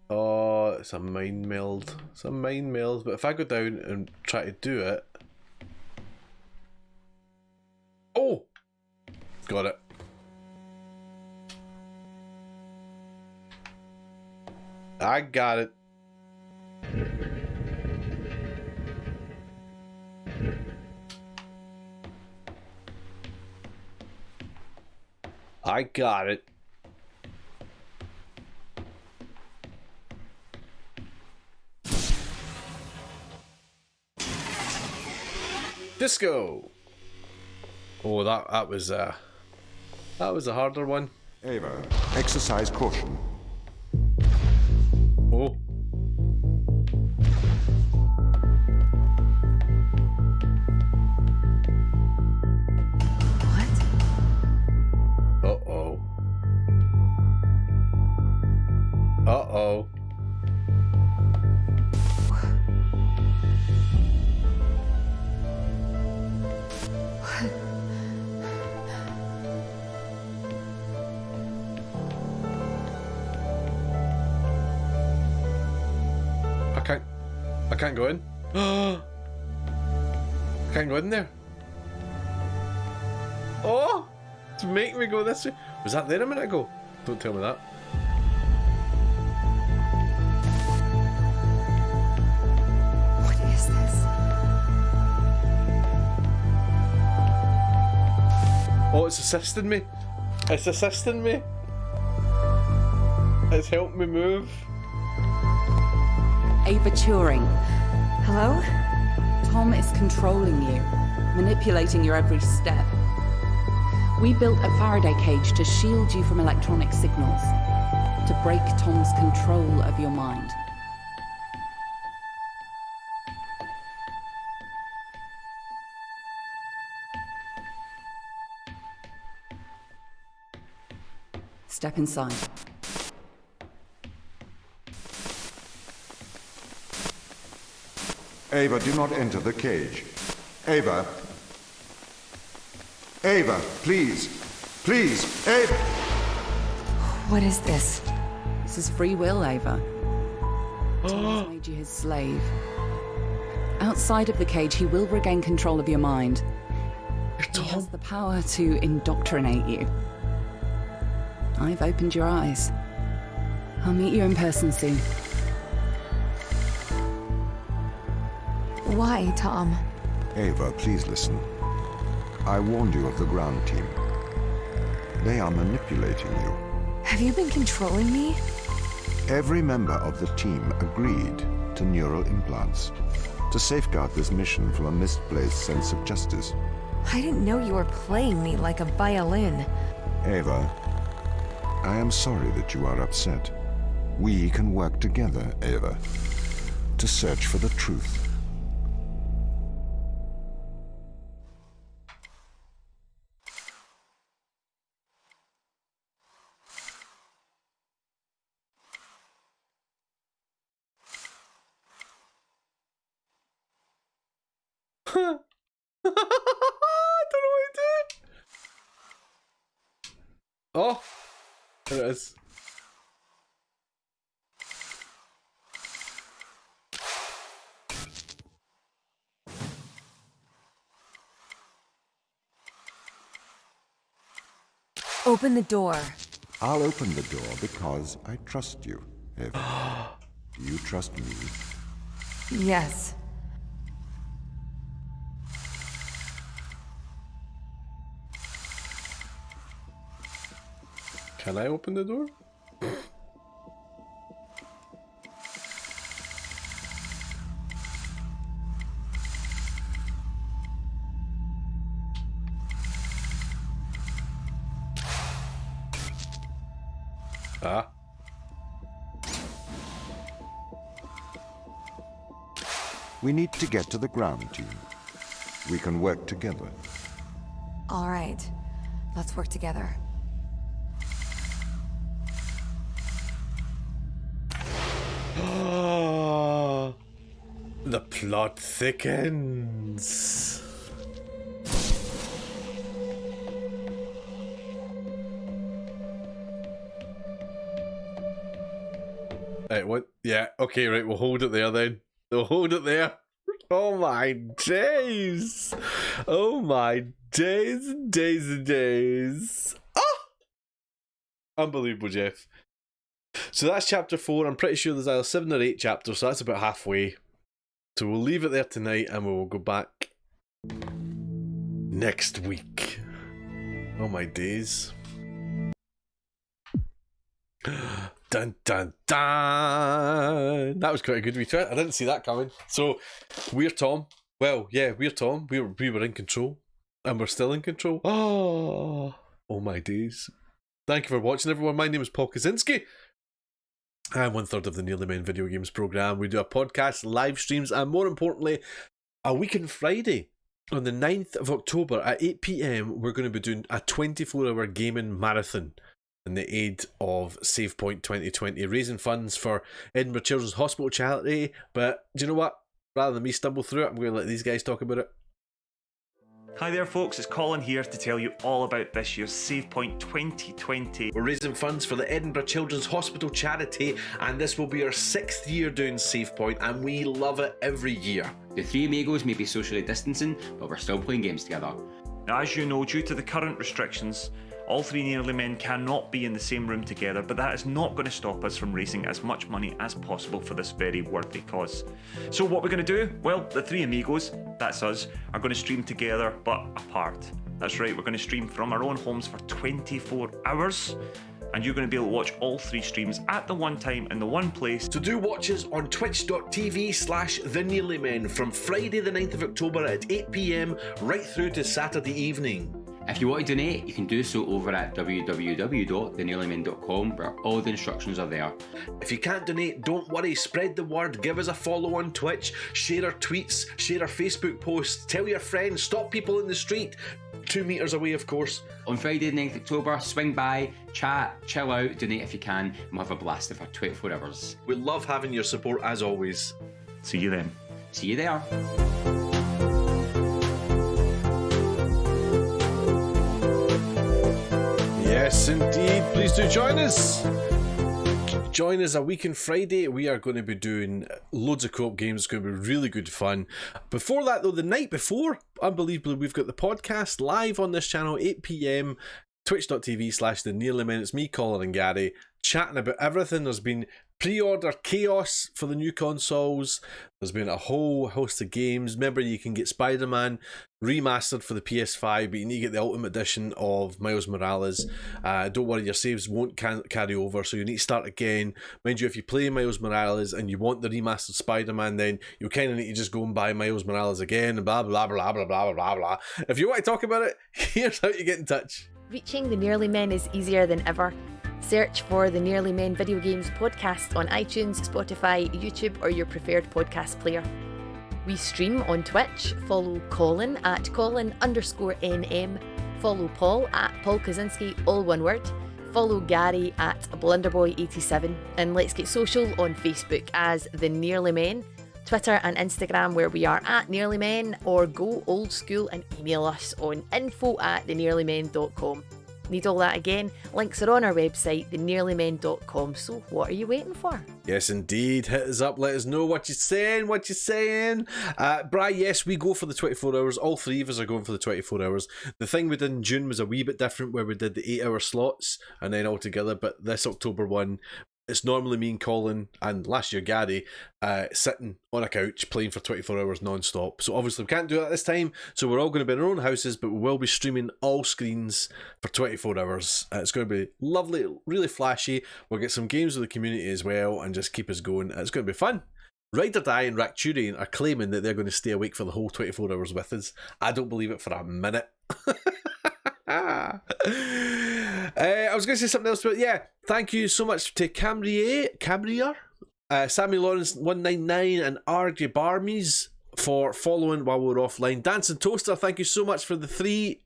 Oh, it's a mind meld. It's a mind meld. But if I go down and try to do it... Oh! Got it. I got it. I got it. Disco. Oh, that was a harder one. Ava, exercise caution. Oh. Uh-oh. Uh-oh. I can't go in. I can't go in there. Oh! To make me go this way. Was that there a minute ago? Don't tell me that. What is this? Oh, it's assisting me. It's assisting me. It's helped me move. Ava Turing, Hello? Tom is controlling you, manipulating your every step. We built a Faraday cage to shield you from electronic signals, to break Tom's control of your mind. Step inside. Ava, do not enter the cage. Ava. Ava, please. Please, Ava. What is this? This is free will, Ava. Tom's made you his slave. Outside of the cage, he will regain control of your mind. He has the power to indoctrinate you. I've opened your eyes. I'll meet you in person soon. Why, Tom? Ava, please listen. I warned you of the ground team. They are manipulating you. Have you been controlling me? Every member of the team agreed to neural implants to safeguard this mission from a misplaced sense of justice. I didn't know you were playing me like a violin. Ava, I am sorry that you are upset. We can work together, Ava, to search for the truth. I don't know what to do. Oh, there it is. Open the door. I'll open the door because I trust you, Ava. Do you trust me? Yes. Can I open the door? Ah. We need to get to the ground team. We can work together. All right. Let's work together. The plot thickens. Right, what? Yeah, okay, right, we'll hold it there then. We'll hold it there. Oh my days! Oh my days and days and days. Ah! Unbelievable, Jeff. So that's chapter 4. I'm pretty sure there's either 7 or 8 chapters, so that's about halfway. So we'll leave it there tonight and we'll go back next week. Oh my days. Dun dun dun! That was quite a good wee twist. I didn't see that coming. So we're Tom. Well, yeah, we're Tom. We were in control. And we're still in control. Oh my days. Thank you for watching, everyone. My name is Paul Kozinski. I'm 1/3 of the Nearly Men video games program. We do a podcast, live streams, and more importantly, a week on Friday, on the 9th of October at 8 PM, we're going to be doing a 24-hour gaming marathon in the aid of SavePoint 2020, raising funds for Edinburgh Children's Hospital charity. But do you know what? Rather than me stumble through it, I'm going to let these guys talk about it. Hi there folks, it's Colin here to tell you all about this year's Save Point 2020. We're raising funds for the Edinburgh Children's Hospital charity, and this will be our 6th year doing Save Point, and we love it every year. The three amigos may be socially distancing, but we're still playing games together. Now, as you know, due to the current restrictions, all three Nearly Men cannot be in the same room together, but that is not going to stop us from raising as much money as possible for this very worthy cause. So what we're going to do? Well, the three amigos, that's us, are going to stream together but apart. That's right, we're going to stream from our own homes for 24 hours. And you're going to be able to watch all three streams at the one time in the one place. So do watch us on twitch.tv/The Nearly Men from Friday the 9th of October at 8 PM right through to Saturday evening. If you want to donate, you can do so over at www.thenearlymen.com, where all the instructions are there. If you can't donate, don't worry, spread the word, give us a follow on Twitch, share our tweets, share our Facebook posts, tell your friends, stop people in the street, 2 meters away of course. On Friday the 9th of October, swing by, chat, chill out, donate if you can, and we'll have a blast for 24 hours. We love having your support as always. See you then. See you there. Yes, indeed. Please do join us. Join us a week on Friday. We are going to be doing loads of co-op games. It's going to be really good fun. Before that, though, the night before, unbelievably, we've got the podcast live on this channel, 8 PM, twitch.tv/The Nearly Men. It's me, Colin and Gary, chatting about everything. There's been pre-order chaos for the new consoles. There's been a whole host of games. Remember, you can get Spider-Man remastered for the PS5, but you need to get the Ultimate Edition of Miles Morales. Don't worry, your saves won't carry over, so you need to start again. Mind you, if you play Miles Morales and you want the remastered Spider-Man, then you kind of need to just go and buy Miles Morales again, and blah, blah, blah, blah, blah, blah, blah. If you want to talk about it, here's how you get in touch. Reaching the Nearly Men is easier than ever. Search for the Nearly Men Video Games podcast on iTunes, Spotify, YouTube, or your preferred podcast player. We stream on Twitch. Follow Colin at Colin_NM. Follow Paul at Paul Kozinski, all one word. Follow Gary at Blunderboy87. And let's get social on Facebook as The Nearly Men, Twitter and Instagram where we are at Nearly Men, or go old school and email us on info@thenearlymen.com. Need all that again? Links are on our website, thenearlymen.com. So what are you waiting for? Yes, indeed. Hit us up. Let us know what you're saying. Bri, yes, we go for the 24 hours. All three of us are going for the 24 hours. The thing we did in June was a wee bit different, where we did the 8-hour slots and then all together. But this October one, it's normally me and Colin, and last year Gary, sitting on a couch playing for 24 hours non-stop. So obviously we can't do that this time, so we're all going to be in our own houses, but we will be streaming all screens for 24 hours. It's going to be lovely, really flashy. We'll get some games with the community as well and just keep us going. It's going to be fun. Ride or Die and Racturian are claiming that they're going to stay awake for the whole 24 hours with us. I don't believe it for a minute. I was going to say something else, but yeah, thank you so much to Cambrier, Sammy Lawrence 199 and RJ Barmies for following while we were offline. Dancing Toaster, thank you so much for the 3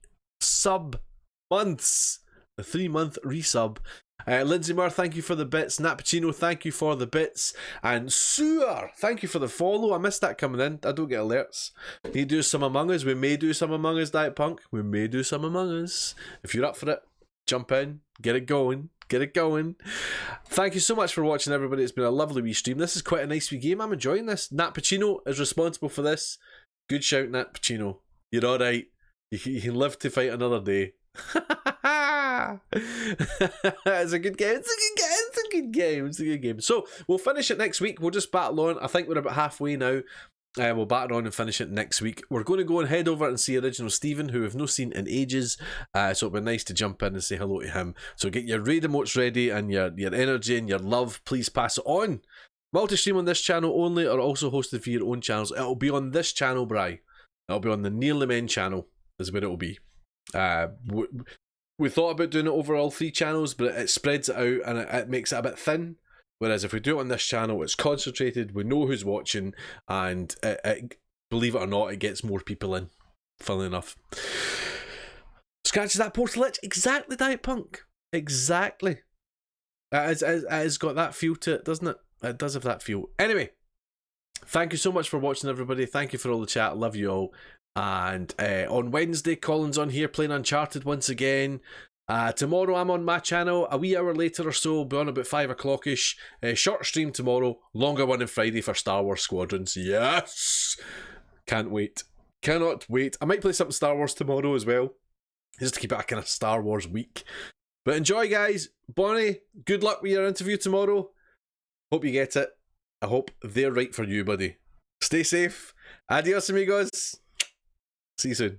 months, the 3-month resub. Lindsay Moore, thank you for the bits. Nat Pacino, thank you for the bits. And Sewer, thank you for the follow. I missed that coming in. I don't get alerts. Need to do some Among Us. We may do some Among Us, Diet Punk. We may do some Among Us. If you're up for it, jump in, get it going. Thank you so much for watching, everybody. It's been a lovely wee stream. This is quite a nice wee game. I'm enjoying this. Nat Pacino is responsible for this. Good shout, Nat Pacino. You're alright. You can live to fight another day. It's a good game. So we'll finish it next week. We'll just battle on. I think we're about halfway now. We'll battle on and finish it next week. We're going to go and head over and see Original Stephen, who we've not seen in ages. So it'll be nice to jump in and say hello to him. So get your raid emotes ready, and your energy and your love, please pass it on. Multi-stream on this channel only, or also hosted for your own channels. It'll be on this channel, Bri. It'll be on the Nearly Men channel, is where it'll be. We thought about doing it over all 3 channels, but it spreads it out and it makes it a bit thin. Whereas if we do it on this channel, it's concentrated, we know who's watching, and believe it or not, it gets more people in. Funnily enough. Scratches that portal itch. Exactly, Diet Punk. Exactly. It has got that feel to it, doesn't it? It does have that feel. Anyway, thank you so much for watching, everybody. Thank you for all the chat. Love you all. And on Wednesday, Colin's on here playing Uncharted once again. Tomorrow I'm on my channel, a wee hour later or so, we'll be on about 5 o'clock-ish. Short stream tomorrow, longer one on Friday for Star Wars Squadrons. Yes! Can't wait. Cannot wait. I might play something Star Wars tomorrow as well, just to keep it a kind of Star Wars week. But enjoy, guys. Bonnie, good luck with your interview tomorrow. Hope you get it. I hope they're right for you, buddy. Stay safe. Adios, amigos. See you soon.